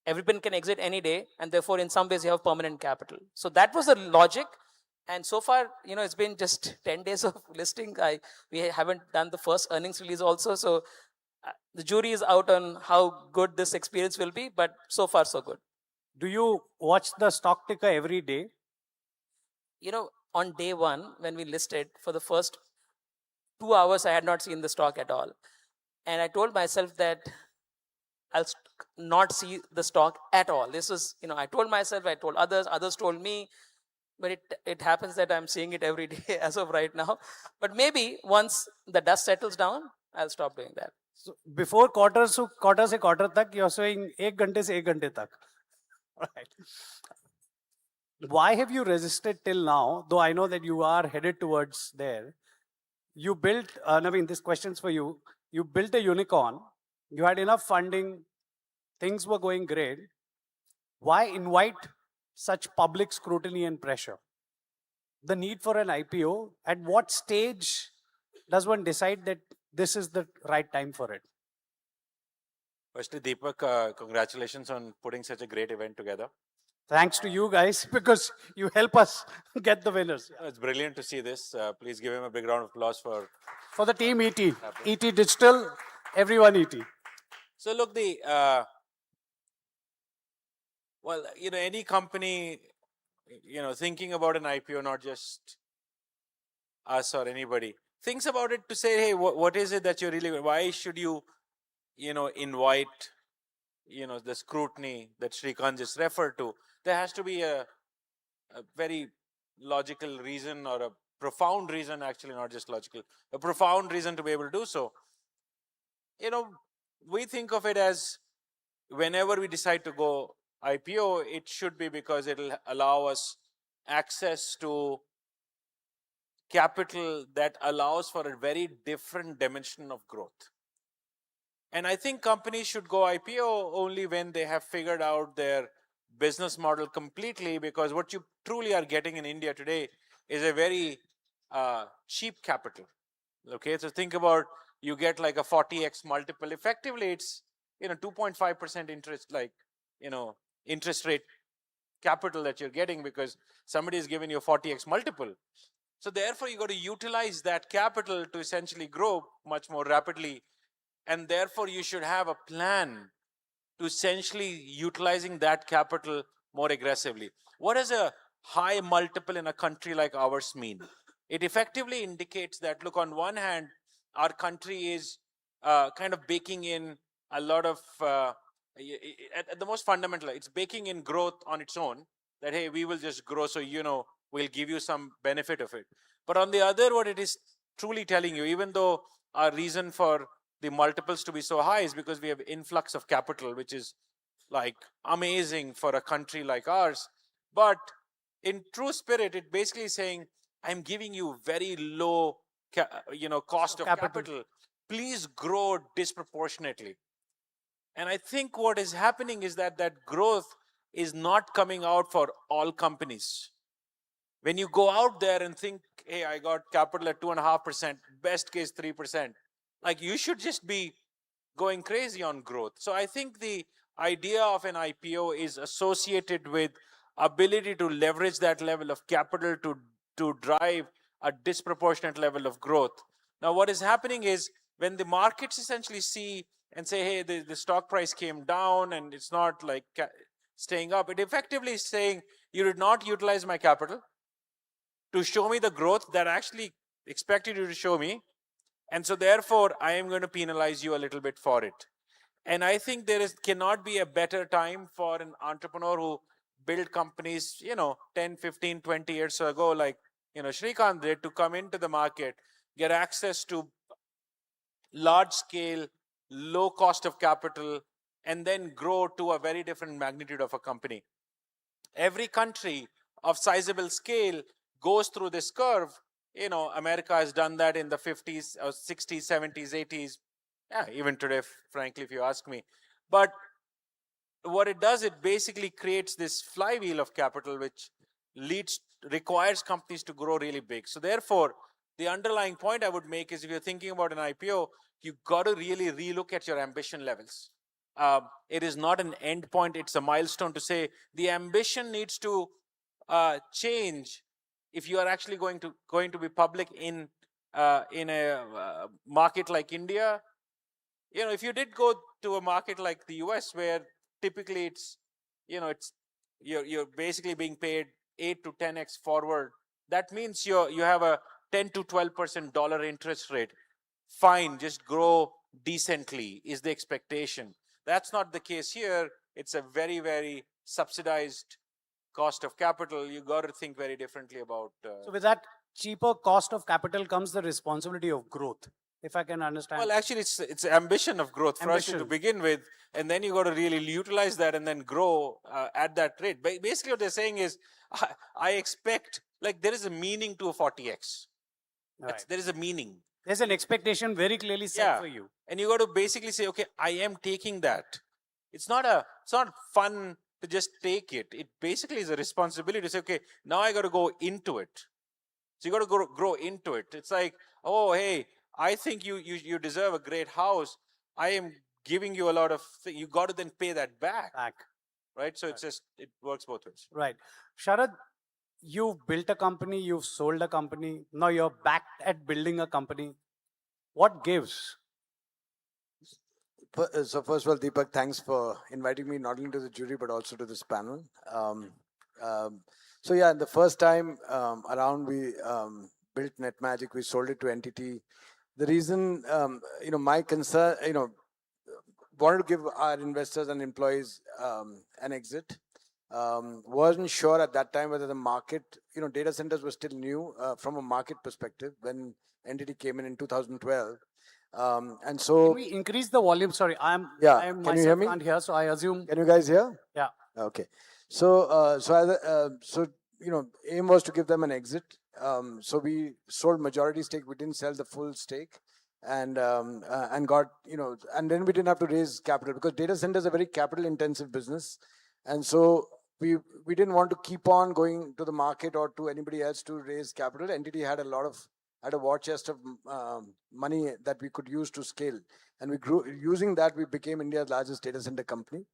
everyone can exit any day, and therefore in some ways you have permanent capital. So that was the logic. And so far, it's been just 10 days of listing. We haven't done the first earnings release also. So the jury is out on how good this experience will be, but so far so good. Do you watch the stock ticker every day? On day one, when we listed, for the first 2 hours, I had not seen the stock at all. And I told myself that I'll not see the stock at all. This was, I told myself, I told others told me, but it happens that I'm seeing it every day as of right now. But maybe once the dust settles down, I'll stop doing that. So before quarter se quarter tak, you're saying 1 ghante se 1 ghante tak. Right. Why have you resisted till now? Though I know that you are headed towards there. You built, Naveen, this question's for you. You built a unicorn. You had enough funding. Things were going great. Why invite such public scrutiny and pressure? The need for an IPO, at what stage does one decide that this is the right time for it? Firstly, Deepak, congratulations on putting such a great event together. Thanks to you guys, because you help us get the winners. It's brilliant to see this. Please give him a big round of applause for the team ET. ET Digital, everyone ET. So look, any company, thinking about an IPO, not just us or anybody, thinks about it to say, hey, what is it that you're really, why should you, invite the scrutiny that Shrikant just referred to. There has to be a very logical reason, or a profound reason, actually not just logical, a profound reason to be able to do so. We think of it as, whenever we decide to go IPO, it should be because it'll allow us access to capital that allows for a very different dimension of growth. And I think companies should go IPO only when they have figured out their business model completely, because what you truly are getting in India today is a very cheap capital. Okay, so think about, you get like a 40x multiple. Effectively, it's 2.5% interest, interest rate capital that you're getting, because somebody is giving you a 40x multiple. So therefore, you got to utilize that capital to essentially grow much more rapidly. And therefore, you should have a plan to essentially utilizing that capital more aggressively. What does a high multiple in a country like ours mean? It effectively indicates that, look, on one hand, our country is kind of baking in a lot of, at the most fundamental, it's baking in growth on its own, that, hey, we will just grow, so, we'll give you some benefit of it. But on the other, what it is truly telling you, even though our reason for the multiples to be so high is because we have influx of capital, which is like amazing for a country like ours. But in true spirit, it basically is saying, I'm giving you very low, cost of capital. Please grow disproportionately. And I think what is happening is that growth is not coming out for all companies. When you go out there and think, hey, I got capital at 2.5%, best case 3%, like, you should just be going crazy on growth. So I think the idea of an IPO is associated with ability to leverage that level of capital to drive a disproportionate level of growth. Now, what is happening is, when the markets essentially see and say, hey, the stock price came down and it's not like staying up, it effectively is saying, you did not utilize my capital to show me the growth that I actually expected you to show me. And so therefore, I am going to penalize you a little bit for it. And I think cannot be a better time for an entrepreneur who built companies, 10, 15, 20 years ago, like, Shrikant did, to come into the market, get access to large scale, low cost of capital, and then grow to a very different magnitude of a company. Every country of sizable scale goes through this curve. America has done that in the 50s, or 60s, 70s, 80s. Yeah, even today, frankly, if you ask me. But what it does, it basically creates this flywheel of capital, which requires companies to grow really big. So therefore, the underlying point I would make is, if you're thinking about an IPO, you've got to really relook at your ambition levels. It is not an end point, it's a milestone to say the ambition needs to change if you are actually going to be public in a market like India. If you did go to a market like the US, where typically it's you're basically being paid 8 to 10x forward, that means you have a 10 to 12% dollar interest rate. Fine, just grow decently is the expectation. That's not the case here. It's a very, very subsidized cost of capital. You got to think very differently about. So with that cheaper cost of capital comes the responsibility of growth, if I can understand. Well, actually, it's ambition of growth first to begin with, and then you got to really utilize that and then grow at that rate. Basically, what they're saying is, I expect, like, there is a meaning to a 40x. Right. There is a meaning. There's an expectation very clearly set for you. And you got to basically say, okay, I am taking that. It's not fun to just take it. It basically is a responsibility to say, okay, now I got to go into it. So you got to grow into it. It's like, oh, hey, I think you deserve a great house. I am giving you a lot of things. You got to then pay that back. Right? So it's it works both ways. Right. Sharad, you've built a company, you've sold a company. Now you're back at building a company. What gives? So first of all, Deepak, thanks for inviting me not only to the jury, but also to this panel. So yeah, the first time around we built NetMagic, we sold it to Entity. The reason, my concern, wanted to give our investors and employees an exit. Wasn't sure at that time whether the market, data centers were still new from a market perspective when entity came in 2012. And so Can we increase the volume? Sorry, I can myself you hear me? can't hear, so I assume. Can you guys hear? Yeah. Okay. So aim was to give them an exit. So we sold majority stake. We didn't sell the full stake, and got and then we didn't have to raise capital because data center is a very capital intensive business, and so we didn't want to keep on going to the market or to anybody else to raise capital. Entity had a war chest of money that we could use to scale, and we grew. Using that, we became India's largest data center company.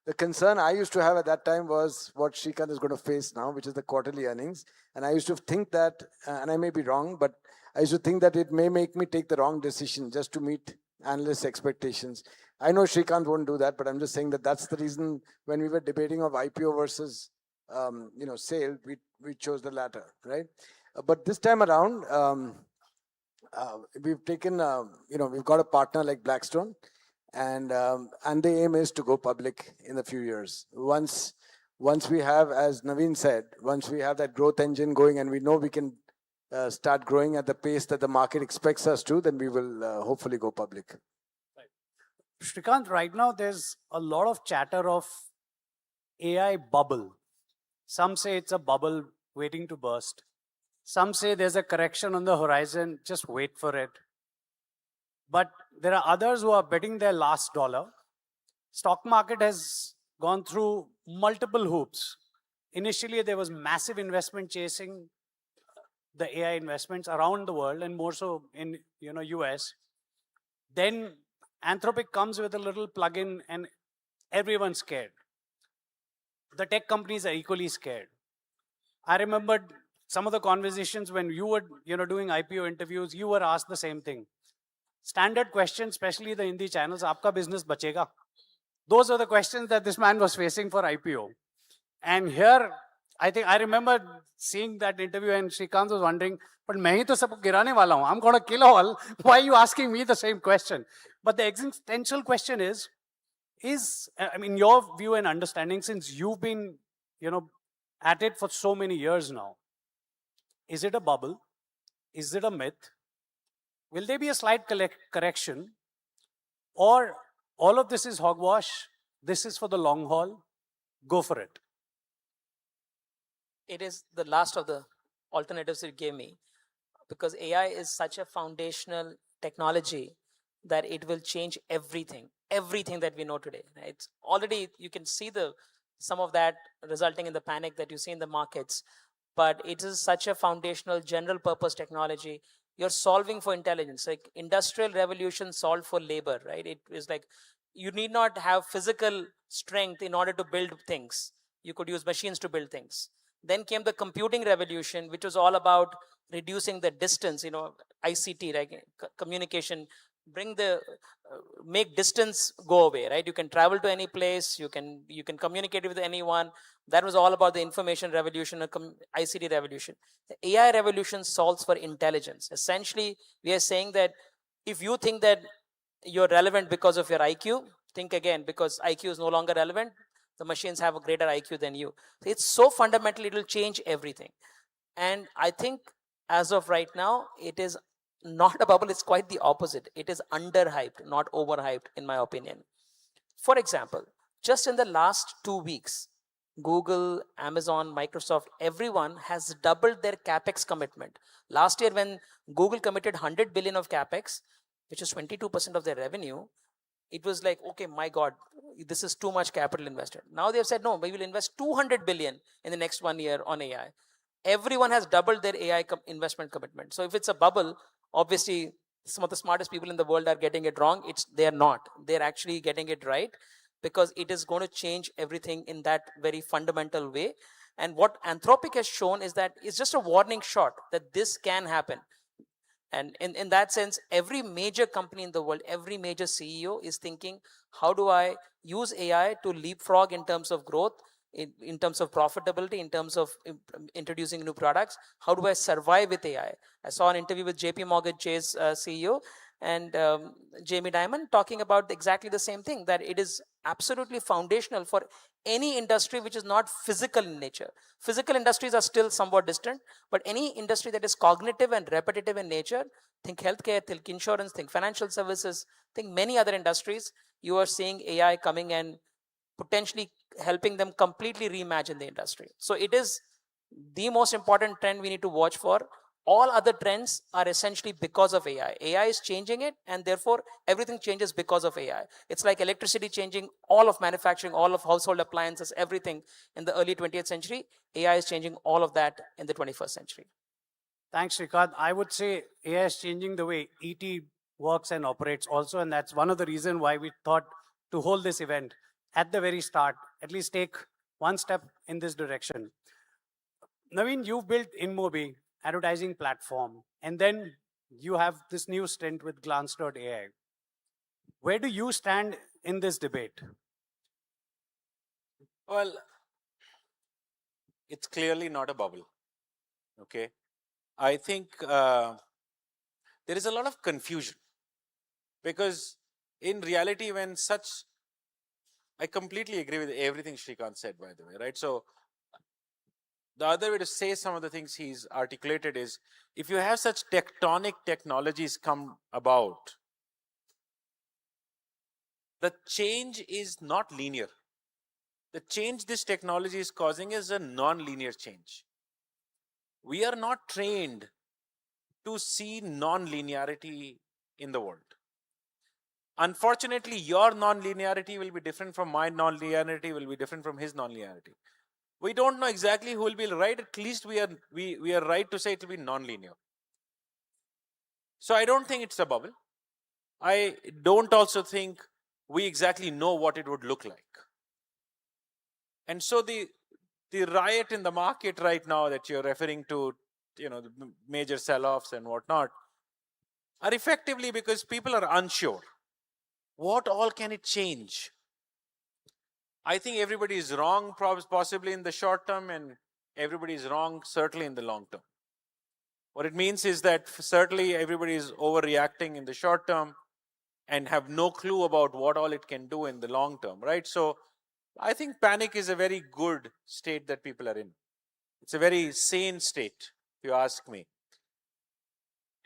The concern I used to have at that time was what Srikanth is going to face now, which is the quarterly earnings. And I used to think that, and I may be wrong, but I used to think that it may make me take the wrong decision just to meet analysts' expectations. I know Srikanth won't do that, but I'm just saying that that's the reason when we were debating of IPO versus, sale, we chose the latter, right? But this time around, we've taken, we've got a partner like Blackstone. And the aim is to go public in a few years. Once we have, as Naveen said, once we have that growth engine going and we know we can start growing at the pace that the market expects us to, then we will hopefully go public. Srikanth, right now there's a lot of chatter of AI bubble. Some say it's a bubble waiting to burst. Some say there's a correction on the horizon, just wait for it. But there are others who are betting their last dollar. Stock market has gone through multiple hoops. Initially, there was massive investment chasing the AI investments around the world and more so in US. Then Anthropic comes with a little plugin and everyone's scared. The tech companies are equally scared. I remembered some of the conversations when you were doing IPO interviews, you were asked the same thing. Standard question, especially the Hindi channels, aapka business bachega? Those are the questions that this man was facing for IPO. And here, I remember seeing that interview and Srikanth was wondering, but main hi to sabko girane wala hu. I'm going to kill all. Why are you asking me the same question? But the existential question is, your view and understanding, since you've been, at it for so many years now, is it a bubble? Is it a myth? Will there be a slight correction? Or all of this is hogwash, this is for the long haul, go for it? It is the last of the alternatives it gave me, because AI is such a foundational technology that it will change everything that we know today. It's already, you can see some of that resulting in the panic that you see in the markets, but it is such a foundational general purpose technology. You're solving for intelligence, like industrial revolution solved for labor, right? It is like, you need not have physical strength in order to build things. You could use machines to build things. Then came the computing revolution, which was all about reducing the distance, ICT, right? Communication, make distance go away, right? You can travel to any place, you can communicate with anyone. That was all about the information revolution, ICT revolution. The AI revolution solves for intelligence. Essentially, we are saying that if you think that you're relevant because of your IQ, think again, because IQ is no longer relevant. The machines have a greater IQ than you. It's so fundamental, it will change everything. And I think as of right now, it is not a bubble, it's quite the opposite. It is underhyped, not overhyped, in my opinion. For example, just in the last 2 weeks, Google, Amazon, Microsoft, everyone has doubled their capex commitment. Last year, when Google committed 100 billion of capex, which is 22% of their revenue, it was like, okay, my God, this is too much capital invested. Now they've said, no, we will invest 200 billion in the next 1 year on AI. Everyone has doubled their AI investment commitment. So if it's a bubble, obviously some of the smartest people in the world are getting it wrong. They're not. They're actually getting it right, because it is going to change everything in that very fundamental way. And what Anthropic has shown is that it's just a warning shot that this can happen. And in that sense, every major company in the world, every major CEO is thinking, how do I use AI to leapfrog in terms of growth, in terms of profitability, in terms of introducing new products? How do I survive with AI? I saw an interview with JP Morgan Chase CEO, and Jamie Dimon talking about exactly the same thing, that it is absolutely foundational for any industry which is not physical in nature. Physical industries are still somewhat distant, but any industry that is cognitive and repetitive in nature, think healthcare, think insurance, think financial services, think many other industries, you are seeing AI coming and potentially helping them completely reimagine the industry. So it is the most important trend we need to watch for. All other trends are essentially because of AI. AI is changing it, and therefore everything changes because of AI. It's like electricity changing all of manufacturing, all of household appliances, everything in the early 20th century. AI is changing all of that in the 21st century. Thanks, Shrikant. I would say AI is changing the way ET works and operates also, and that's one of the reasons why we thought to hold this event at the very start, at least take one step in this direction. Naveen, you've built InMobi, advertising platform, and then you have this new stint with Glance.ai. Where do you stand in this debate? Well, it's clearly not a bubble. Okay. I think there is a lot of confusion because in reality, when such, I completely agree with everything Shrikant said, by the way, right? So the other way to say some of the things he's articulated is, if you have such tectonic technologies come about, the change is not linear. The change this technology is causing is a non-linear change. We are not trained to see non-linearity in the world. Unfortunately, your non-linearity will be different from my non-linearity, will be different from his non-linearity. We don't know exactly who will be right. At least we are right to say it will be non-linear. So I don't think it's a bubble. I don't also think we exactly know what it would look like. And so the riot in the market right now that you're referring to, you know, the major sell-offs and whatnot, are effectively because people are unsure. What all can it change? I think everybody is wrong, possibly in the short term, and everybody is wrong, certainly in the long term. What it means is that certainly everybody is overreacting in the short term and have no clue about what all it can do in the long term, right? So I think panic is a very good state that people are in. It's a very sane state, if you ask me.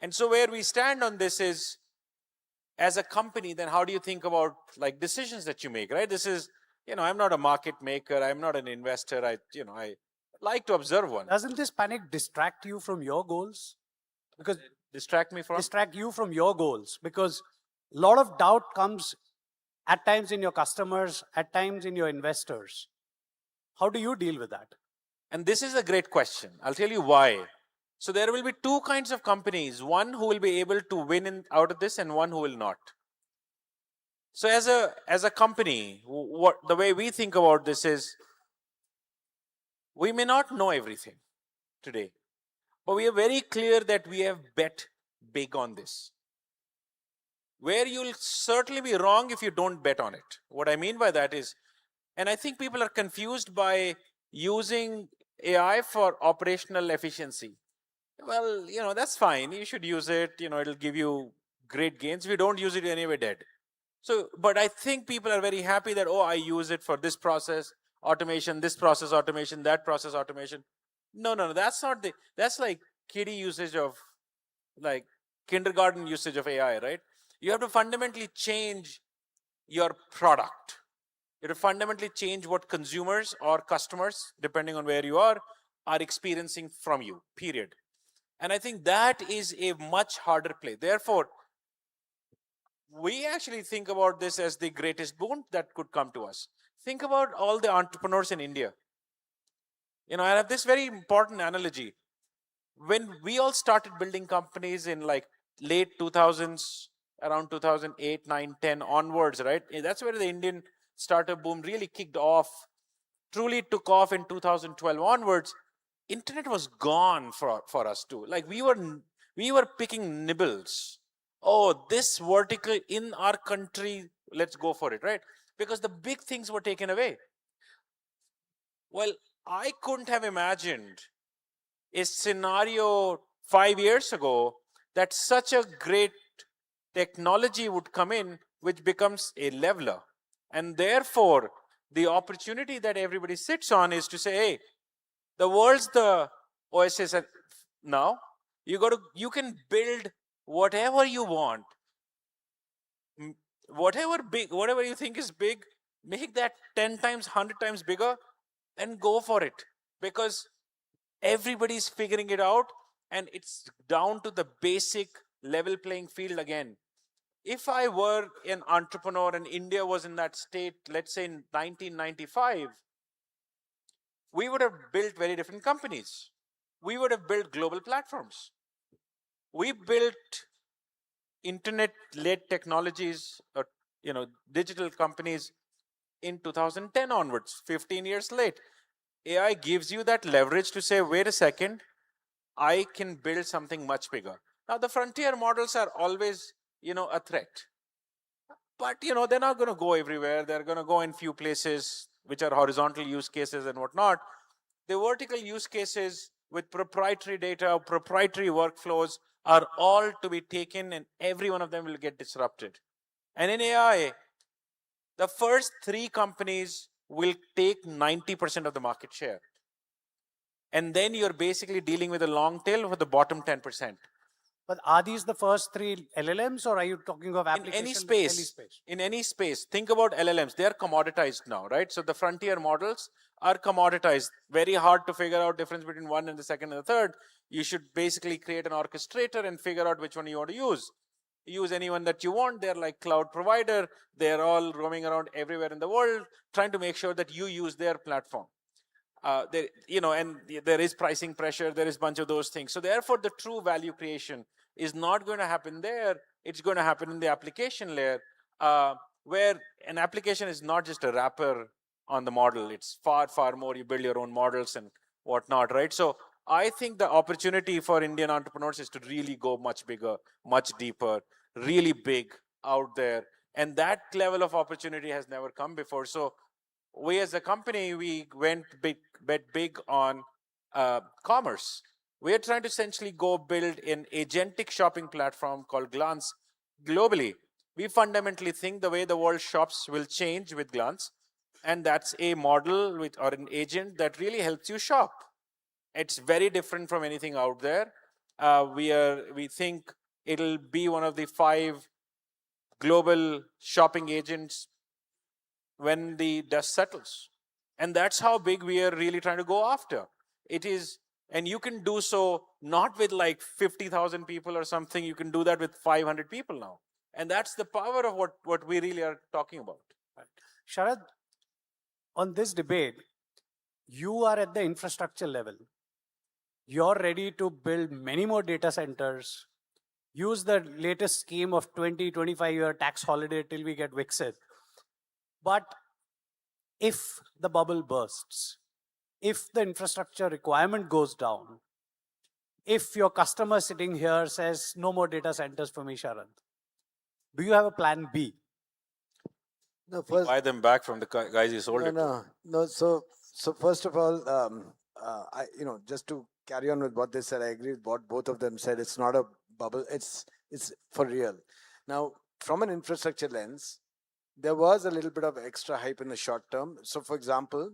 And so where we stand on this is, as a company, then how do you think about like decisions that you make, right? This is, you know, I'm not a market maker. I'm not an investor. I like to observe one. Doesn't this panic distract you from your goals? Because distract me from? Distract you from your goals, because a lot of doubt comes at times in your customers, at times in your investors. How do you deal with that? And this is a great question. I'll tell you why. So there will be two kinds of companies, one who will be able to win out of this and one who will not. So as a company, the way we think about this is, we may not know everything today, but we are very clear that we have bet big on this. Where you'll certainly be wrong if you don't bet on it. What I mean by that is, and I think people are confused by using AI for operational efficiency. Well, you know, that's fine. You should use it. You know, it'll give you great gains. If you don't use it, you're anyway dead. So, but I think people are very happy that, oh, I use it for this process automation, this process automation, that process automation. No, that's not that's like kiddie usage of, like kindergarten usage of AI, right? You have to fundamentally change your product. You have to fundamentally change what consumers or customers, depending on where you are experiencing from you, period. And I think that is a much harder play. Therefore, we actually think about this as the greatest boon that could come to us. Think about all the entrepreneurs in India. You know, I have this very important analogy. When we all started building companies in like late 2000s, around 2008, 9, 10 onwards, right? That's where the Indian startup boom really kicked off, truly took off in 2012 onwards. Internet was gone for us too. Like we were picking nibbles. Oh, this vertical in our country, let's go for it, right? Because the big things were taken away. Well, I couldn't have imagined a scenario 5 years ago that such a great technology would come in, which becomes a leveler. And therefore, the opportunity that everybody sits on is to say, hey, the world's the oasis now. You can build whatever you want. Whatever you think is big, make that 10 times, 100 times bigger and go for it. Because everybody's figuring it out and it's down to the basic level playing field again. If I were an entrepreneur and India was in that state, let's say in 1995, we would have built very different companies. We would have built global platforms. We built internet-led technologies, or digital companies in 2010 onwards, 15 years late. AI gives you that leverage to say, wait a second, I can build something much bigger. Now, the frontier models are always, a threat. But, they're not going to go everywhere. They're going to go in few places, which are horizontal use cases and whatnot. The vertical use cases with proprietary data, proprietary workflows are all to be taken, and every one of them will get disrupted. And in AI, the first 3 companies will take 90% of the market share. And then you're basically dealing with a long tail for the bottom 10%. But are these the first 3 LLMs, or are you talking of application? In any space. Think about LLMs. They're commoditized now, right? So the frontier models are commoditized. Very hard to figure out difference between one and the second and the third. You should basically create an orchestrator and figure out which one you want to use. Use anyone that you want. They're like cloud provider. They're all roaming around everywhere in the world, trying to make sure that you use their platform. And there is pricing pressure. There is a bunch of those things. So therefore, the true value creation is not going to happen there. It's going to happen in the application layer, where an application is not just a wrapper on the model. It's far, far more. You build your own models and whatnot, right? So I think the opportunity for Indian entrepreneurs is to really go much bigger, much deeper, really big out there. And that level of opportunity has never come before. So we as a company, we bet big on commerce. We are trying to essentially go build an agentic shopping platform called Glance globally. We fundamentally think the way the world shops will change with Glance. And that's a model or an agent that really helps you shop. It's very different from anything out there. We think it'll be one of the 5 global shopping agents when the dust settles. And that's how big we are really trying to go after. It is, and you can do so not with like 50,000 people or something. You can do that with 500 people now. And that's the power of what we really are talking about. Right. Sharad, on this debate, you are at the infrastructure level. You're ready to build many more data centers, use the latest scheme of 20, 25-year tax holiday till we get Viksit. But if the bubble bursts, if the infrastructure requirement goes down, if your customer sitting here says, no more data centers for me, Sharad, do you have a plan B? No, first, buy them back from the guys you sold it to. No. So first of all, just to carry on with what they said, I agree with what both of them said. It's not a bubble. It's for real. Now, from an infrastructure lens, there was a little bit of extra hype in the short term. So, for example,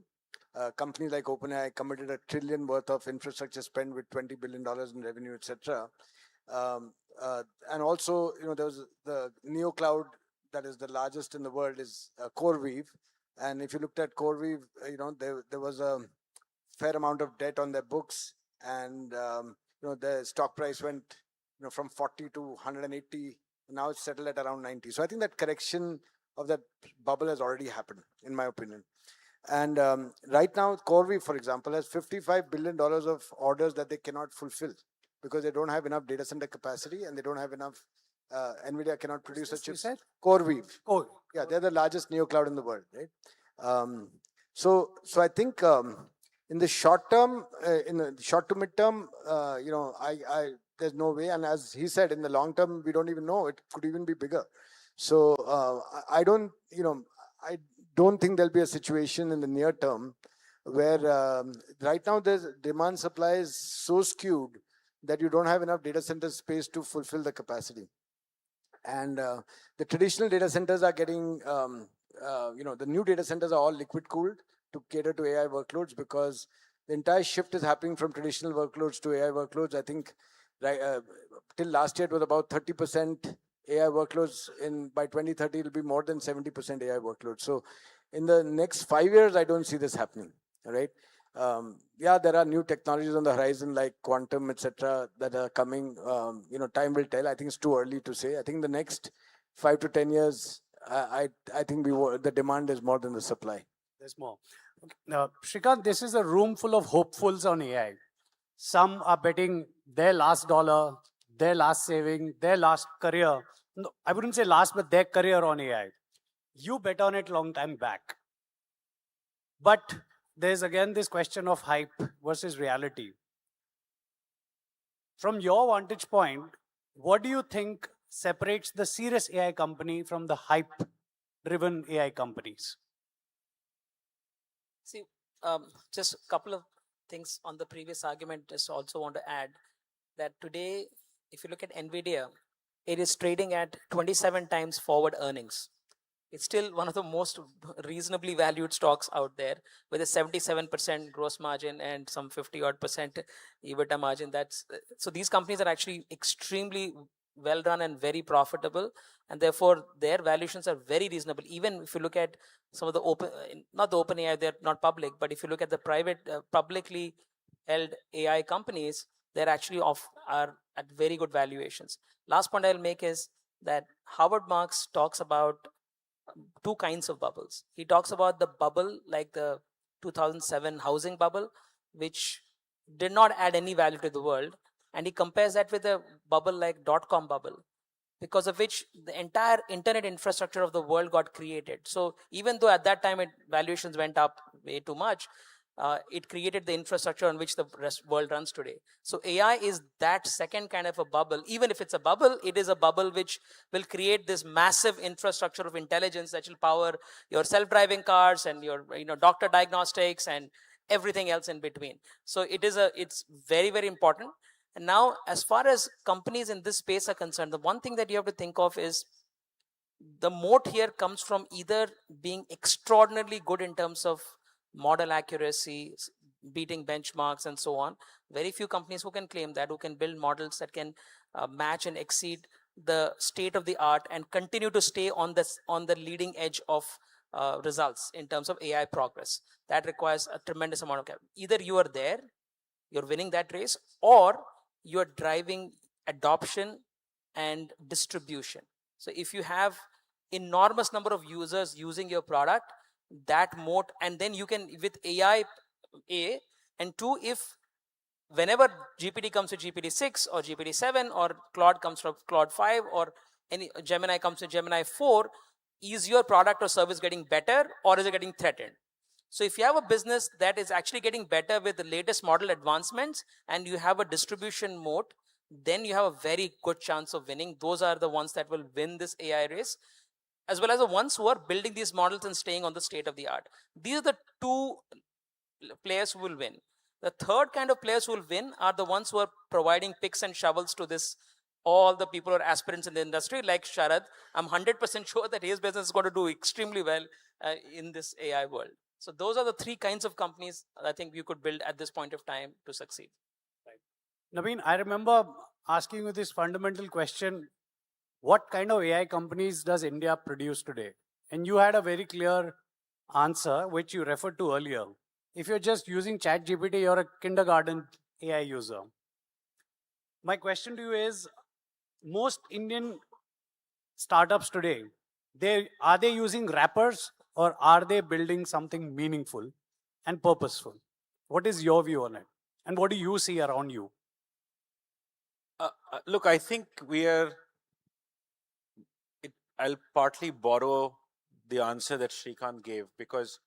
companies like OpenAI committed $1 trillion worth of infrastructure spend with $20 billion in revenue, etc. And also, there was the Neo Cloud that is the largest in the world is CoreWeave. And if you looked at CoreWeave, there was a fair amount of debt on their books, and the stock price went from 40 to 180. Now it's settled at around 90. So I think that correction of that bubble has already happened, in my opinion. And right now, CoreWeave, for example, has $55 billion of orders that they cannot fulfill because they don't have enough data center capacity and they don't have enough. NVIDIA cannot produce a chip. CoreWeave. Yeah, they're the largest neo cloud in the world, right? So I think in the short term, in the short to mid term, there's no way. And as he said, in the long term, we don't even know. It could even be bigger. So I don't think there'll be a situation in the near term where right now there's demand supply is so skewed that you don't have enough data center space to fulfill the capacity. And the traditional data centers are getting, the new data centers are all liquid cooled to cater to AI workloads, because the entire shift is happening from traditional workloads to AI workloads. I think till last year it was about 30% AI workloads. By 2030 it'll be more than 70% AI workloads. So in the next 5 years, I don't see this happening. Right? Yeah, there are new technologies on the horizon like quantum, etc., that are coming. Time will tell. I think it's too early to say. I think the next 5 to 10 years, I think the demand is more than the supply. There's more. Okay. Now, Shrikant, this is a room full of hopefuls on AI. Some are betting their last dollar, their last saving, their last career. No, I wouldn't say last, but their career on AI. You bet on it long time back. But there's again this question of hype versus reality. From your vantage point, what do you think separates the serious AI company from the hype-driven AI companies? See, just a couple of things on the previous argument. Just also want to add that today, if you look at NVIDIA, it is trading at 27 times forward earnings. It's still one of the most reasonably valued stocks out there, with a 77% gross margin and some 50-odd% EBITDA margin. So these companies are actually extremely well run and very profitable, and therefore their valuations are very reasonable. Even if you look at some of the not the open AI, they're not public, but if you look at the private, publicly held AI companies, they're actually are at very good valuations. Last point I'll make is that Howard Marks talks about two kinds of bubbles. He talks about the bubble like the 2007 housing bubble, which did not add any value to the world, and he compares that with a bubble like dot-com bubble, because of which the entire internet infrastructure of the world got created. So even though at that time valuations went up way too much, it created the infrastructure on which the world runs today. So AI is that second kind of a bubble. Even if it's a bubble, it is a bubble which will create this massive infrastructure of intelligence that will power your self-driving cars and your doctor diagnostics and everything else in between. So it's very, very important. And now, as far as companies in this space are concerned, the one thing that you have to think of is the moat here comes from either being extraordinarily good in terms of model accuracy, beating benchmarks, and so on. Very few companies who can claim that, who can build models that can match and exceed the state of the art and continue to stay on the leading edge of results in terms of AI progress. That requires a tremendous amount of capital. Either you are there, you're winning that race, or you're driving adoption and distribution. So if you have enormous number of users using your product, that moat, and then you can, with AI, A, and two, if whenever GPT comes to GPT-6 or GPT-7 or Claude comes from Claude 5 or any Gemini comes to Gemini 4, is your product or service getting better or is it getting threatened? So if you have a business that is actually getting better with the latest model advancements and you have a distribution moat, then you have a very good chance of winning. Those are the ones that will win this AI race, as well as the ones who are building these models and staying on the state of the art. These are the two players who will win. The third kind of players who will win are the ones who are providing picks and shovels to this, all the people who are aspirants in the industry, like Sharad. I'm 100% sure that his business is going to do extremely well in this AI world. So those are the three kinds of companies I think you could build at this point of time to succeed. Right. Naveen, I remember asking you this fundamental question: what kind of AI companies does India produce today? And you had a very clear answer, which you referred to earlier. If you're just using ChatGPT, you're a kindergarten AI user. My question to you is, most Indian startups today, are they using wrappers or are they building something meaningful and purposeful? What is your view on it? And what do you see around you? Look, I think I'll partly borrow the answer that Shrikant gave, because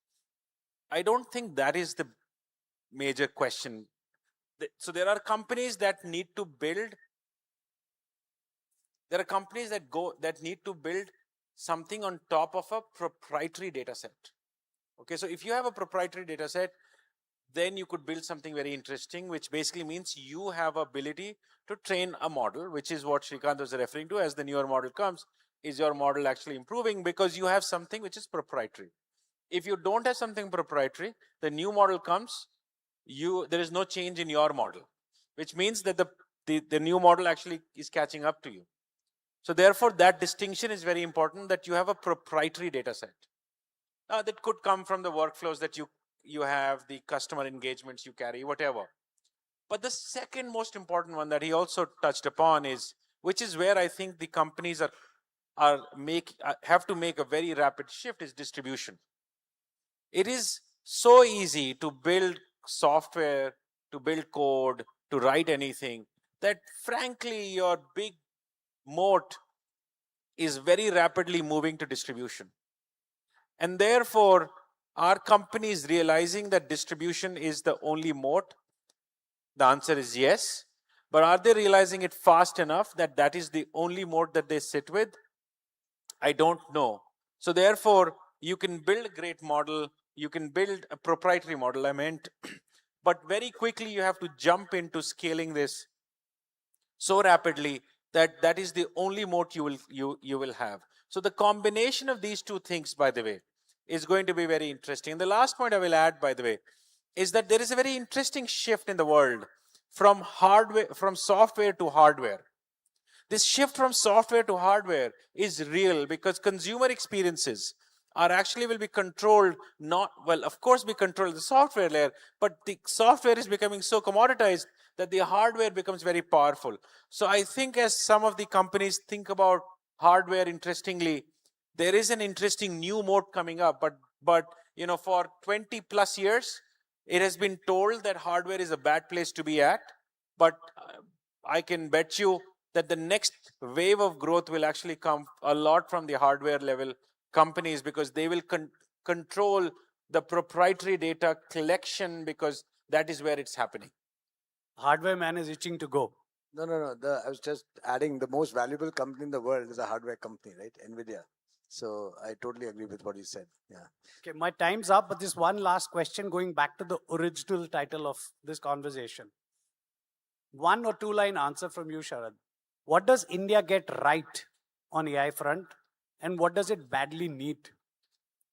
I don't think that is the major question. So there are companies that need to build. There are companies that need to build something on top of a proprietary data set. Okay, so if you have a proprietary data set, then you could build something very interesting, which basically means you have ability to train a model, which is what Shrikant was referring to as the newer model comes. Is your model actually improving because you have something which is proprietary? If you don't have something proprietary, the new model comes, there is no change in your model, which means that the new model actually is catching up to you. So therefore, that distinction is very important, that you have a proprietary data set. That could come from the workflows that you have, the customer engagements you carry, whatever. But the second most important one that he also touched upon is, which is where I think the companies have to make a very rapid shift, is distribution. It is so easy to build software, to build code, to write anything, that frankly your big moat is very rapidly moving to distribution. And therefore, are companies realizing that distribution is the only moat? The answer is yes. But are they realizing it fast enough that that is the only moat that they sit with? I don't know. So therefore, you can build a great model, you can build a proprietary model, I meant, but very quickly you have to jump into scaling this so rapidly that that is the only moat you will have. So the combination of these two things, by the way, is going to be very interesting. And the last point I will add, by the way, is that there is a very interesting shift in the world from software to hardware. This shift from software to hardware is real because consumer experiences will be controlled, of course be controlled at the software layer, but the software is becoming so commoditized that the hardware becomes very powerful. So I think as some of the companies think about hardware interestingly, there is an interesting new mode coming up, but for 20 plus years, it has been told that hardware is a bad place to be at, but I can bet you that the next wave of growth will actually come a lot from the hardware level companies, because they will control the proprietary data collection, because that is where it's happening. Hardware man is itching to go. No. I was just adding, the most valuable company in the world is a hardware company, right? NVIDIA. So I totally agree with what you said. Yeah. Okay, my time's up, but this one last question going back to the original title of this conversation. 1 or 2 line answer from you, Sharad. What does India get right on AI front, and what does it badly need?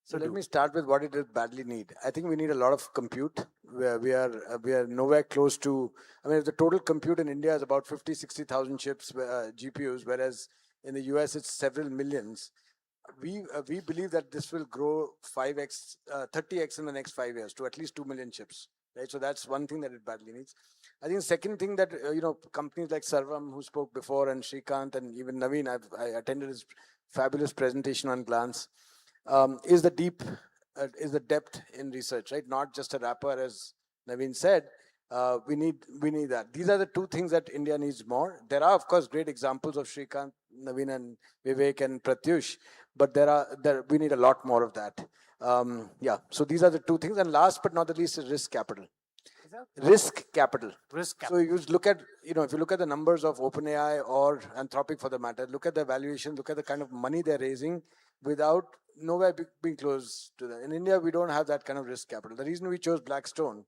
So let me start with what it does badly need. I think we need a lot of compute. We are nowhere close to. I mean, the total compute in India is about 50-60,000 chips, GPUs, whereas in the US it's several millions. We believe that this will grow 5x, 30x in the next 5 years to at least 2 million chips. Right. So that's one thing that it badly needs. I think the second thing that companies like Sarvam, who spoke before, and Shrikant, and even Naveen, I attended his fabulous presentation on Glance. Is the depth in research, right? Not just a wrapper, as Naveen said. We need that. These are the two things that India needs more. There are, of course, great examples of Shrikant, Naveen, and Vivek and Pratyush, but we need a lot more of that. Yeah. So these are the two things. And last but not the least is risk capital. Risk capital. So you look at, if you look at the numbers of OpenAI or Anthropic for the matter, look at the valuation, look at the kind of money they're raising without nowhere being close to that. In India, we don't have that kind of risk capital. The reason we chose Blackstone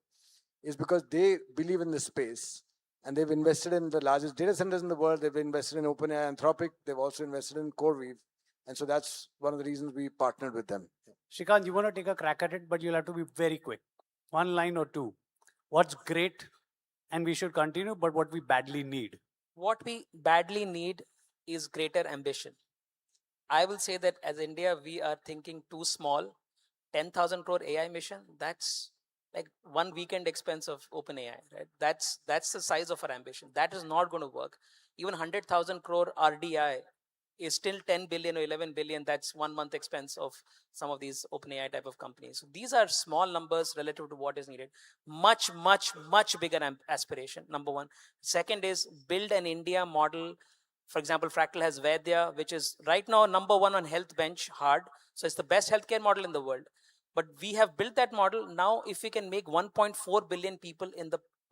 is because they believe in this space and they've invested in the largest data centers in the world. They've invested in OpenAI, Anthropic. They've also invested in CoreWeave. And so that's one of the reasons we partnered with them. Shrikant, you want to take a crack at it, but you'll have to be very quick. 1 line or 2. What's great and we should continue, but what we badly need? What we badly need is greater ambition. I will say that as India, we are thinking too small. 10,000 crore AI mission, that's like 1 weekend expense of OpenAI, right? That's the size of our ambition. That is not going to work. Even 100,000 crore RDI is still 10 billion or 11 billion. That's 1 month expense of some of these OpenAI type of companies. So these are small numbers relative to what is needed. Much, much, much bigger aspiration, number one. Second is build an India model. For example, Fractal has Vaidya, which is right now number 1 on health bench hard. So it's the best healthcare model in the world. But we have built that model. Now, if we can make 1.4 billion people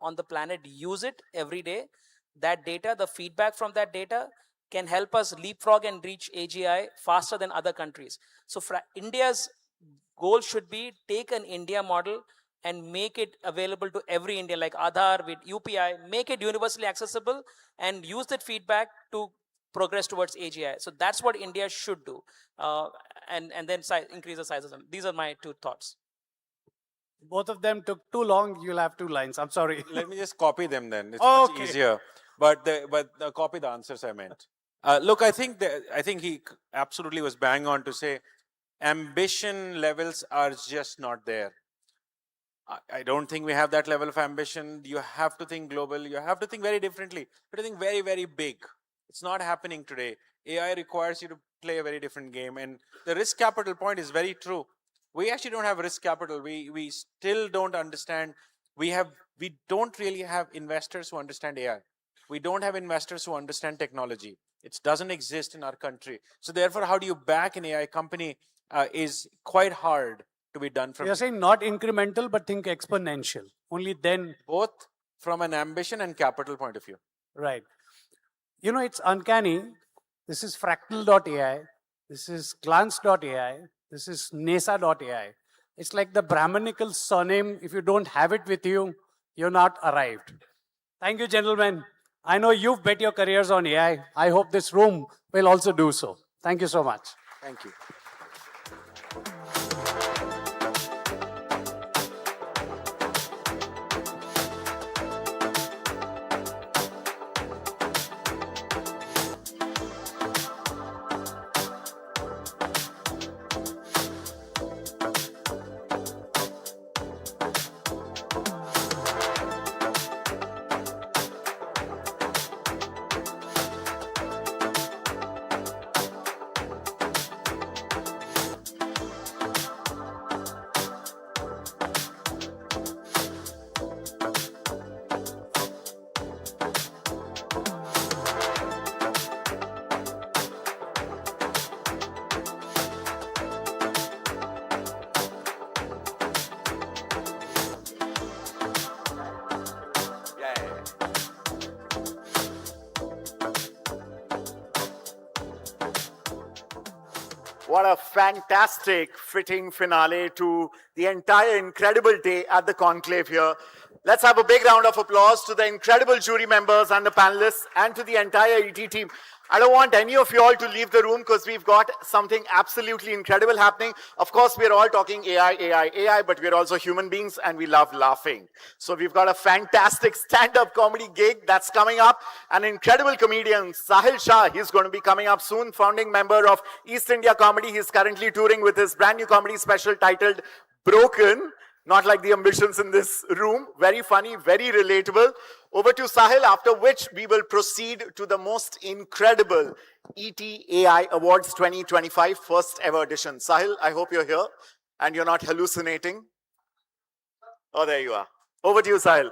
on the planet use it every day, that data, the feedback from that data can help us leapfrog and reach AGI faster than other countries. So India's goal should be take an India model and make it available to every Indian, like Aadhaar with UPI, make it universally accessible and use that feedback to progress towards AGI. So that's what India should do, and then increase the size of them. These are my 2 thoughts. Both of them took too long. You'll have 2 lines. I'm sorry. Let me just copy them then. It's much easier. But copy the answers I meant. Look, I think he absolutely was bang on to say ambition levels are just not there. I don't think we have that level of ambition. You have to think global. You have to think very differently. You have to think very, very big. It's not happening today. AI requires you to play a very different game. And the risk capital point is very true. We actually don't have risk capital. We still don't understand. We don't really have investors who understand AI. We don't have investors who understand technology. It doesn't exist in our country. So therefore, how do you back an AI company is quite hard to be done from. You're saying not incremental, but think exponential. Only then. Both from an ambition and capital point of view. Right. You know, it's uncanny. This is fractal.ai. This is glance.ai. This is nesa.ai. It's like the Brahminical surname. If you don't have it with you, you're not arrived. Thank you, gentlemen. I know you've bet your careers on AI. I hope this room will also do so. Thank you so much. Thank you. What a fantastic fitting finale to the entire incredible day at the Conclave here. Let's have a big round of applause to the incredible jury members and the panelists and to the entire ET team. I don't want any of you all to leave the room because we've got something absolutely incredible happening. Of course, we're all talking AI, but we're also human beings and we love laughing. So we've got a fantastic stand-up comedy gig that's coming up. An incredible comedian, Sahil Shah, he's going to be coming up soon, founding member of East India Comedy. He's currently touring with his brand new comedy special titled Broken. Not like the ambitions in this room. Very funny, very relatable. Over to Sahil, after which we will proceed to the most incredible ET AI Awards 2025, first ever edition. Sahil, I hope you're here and you're not hallucinating. Oh, there you are. Over to you, Sahil.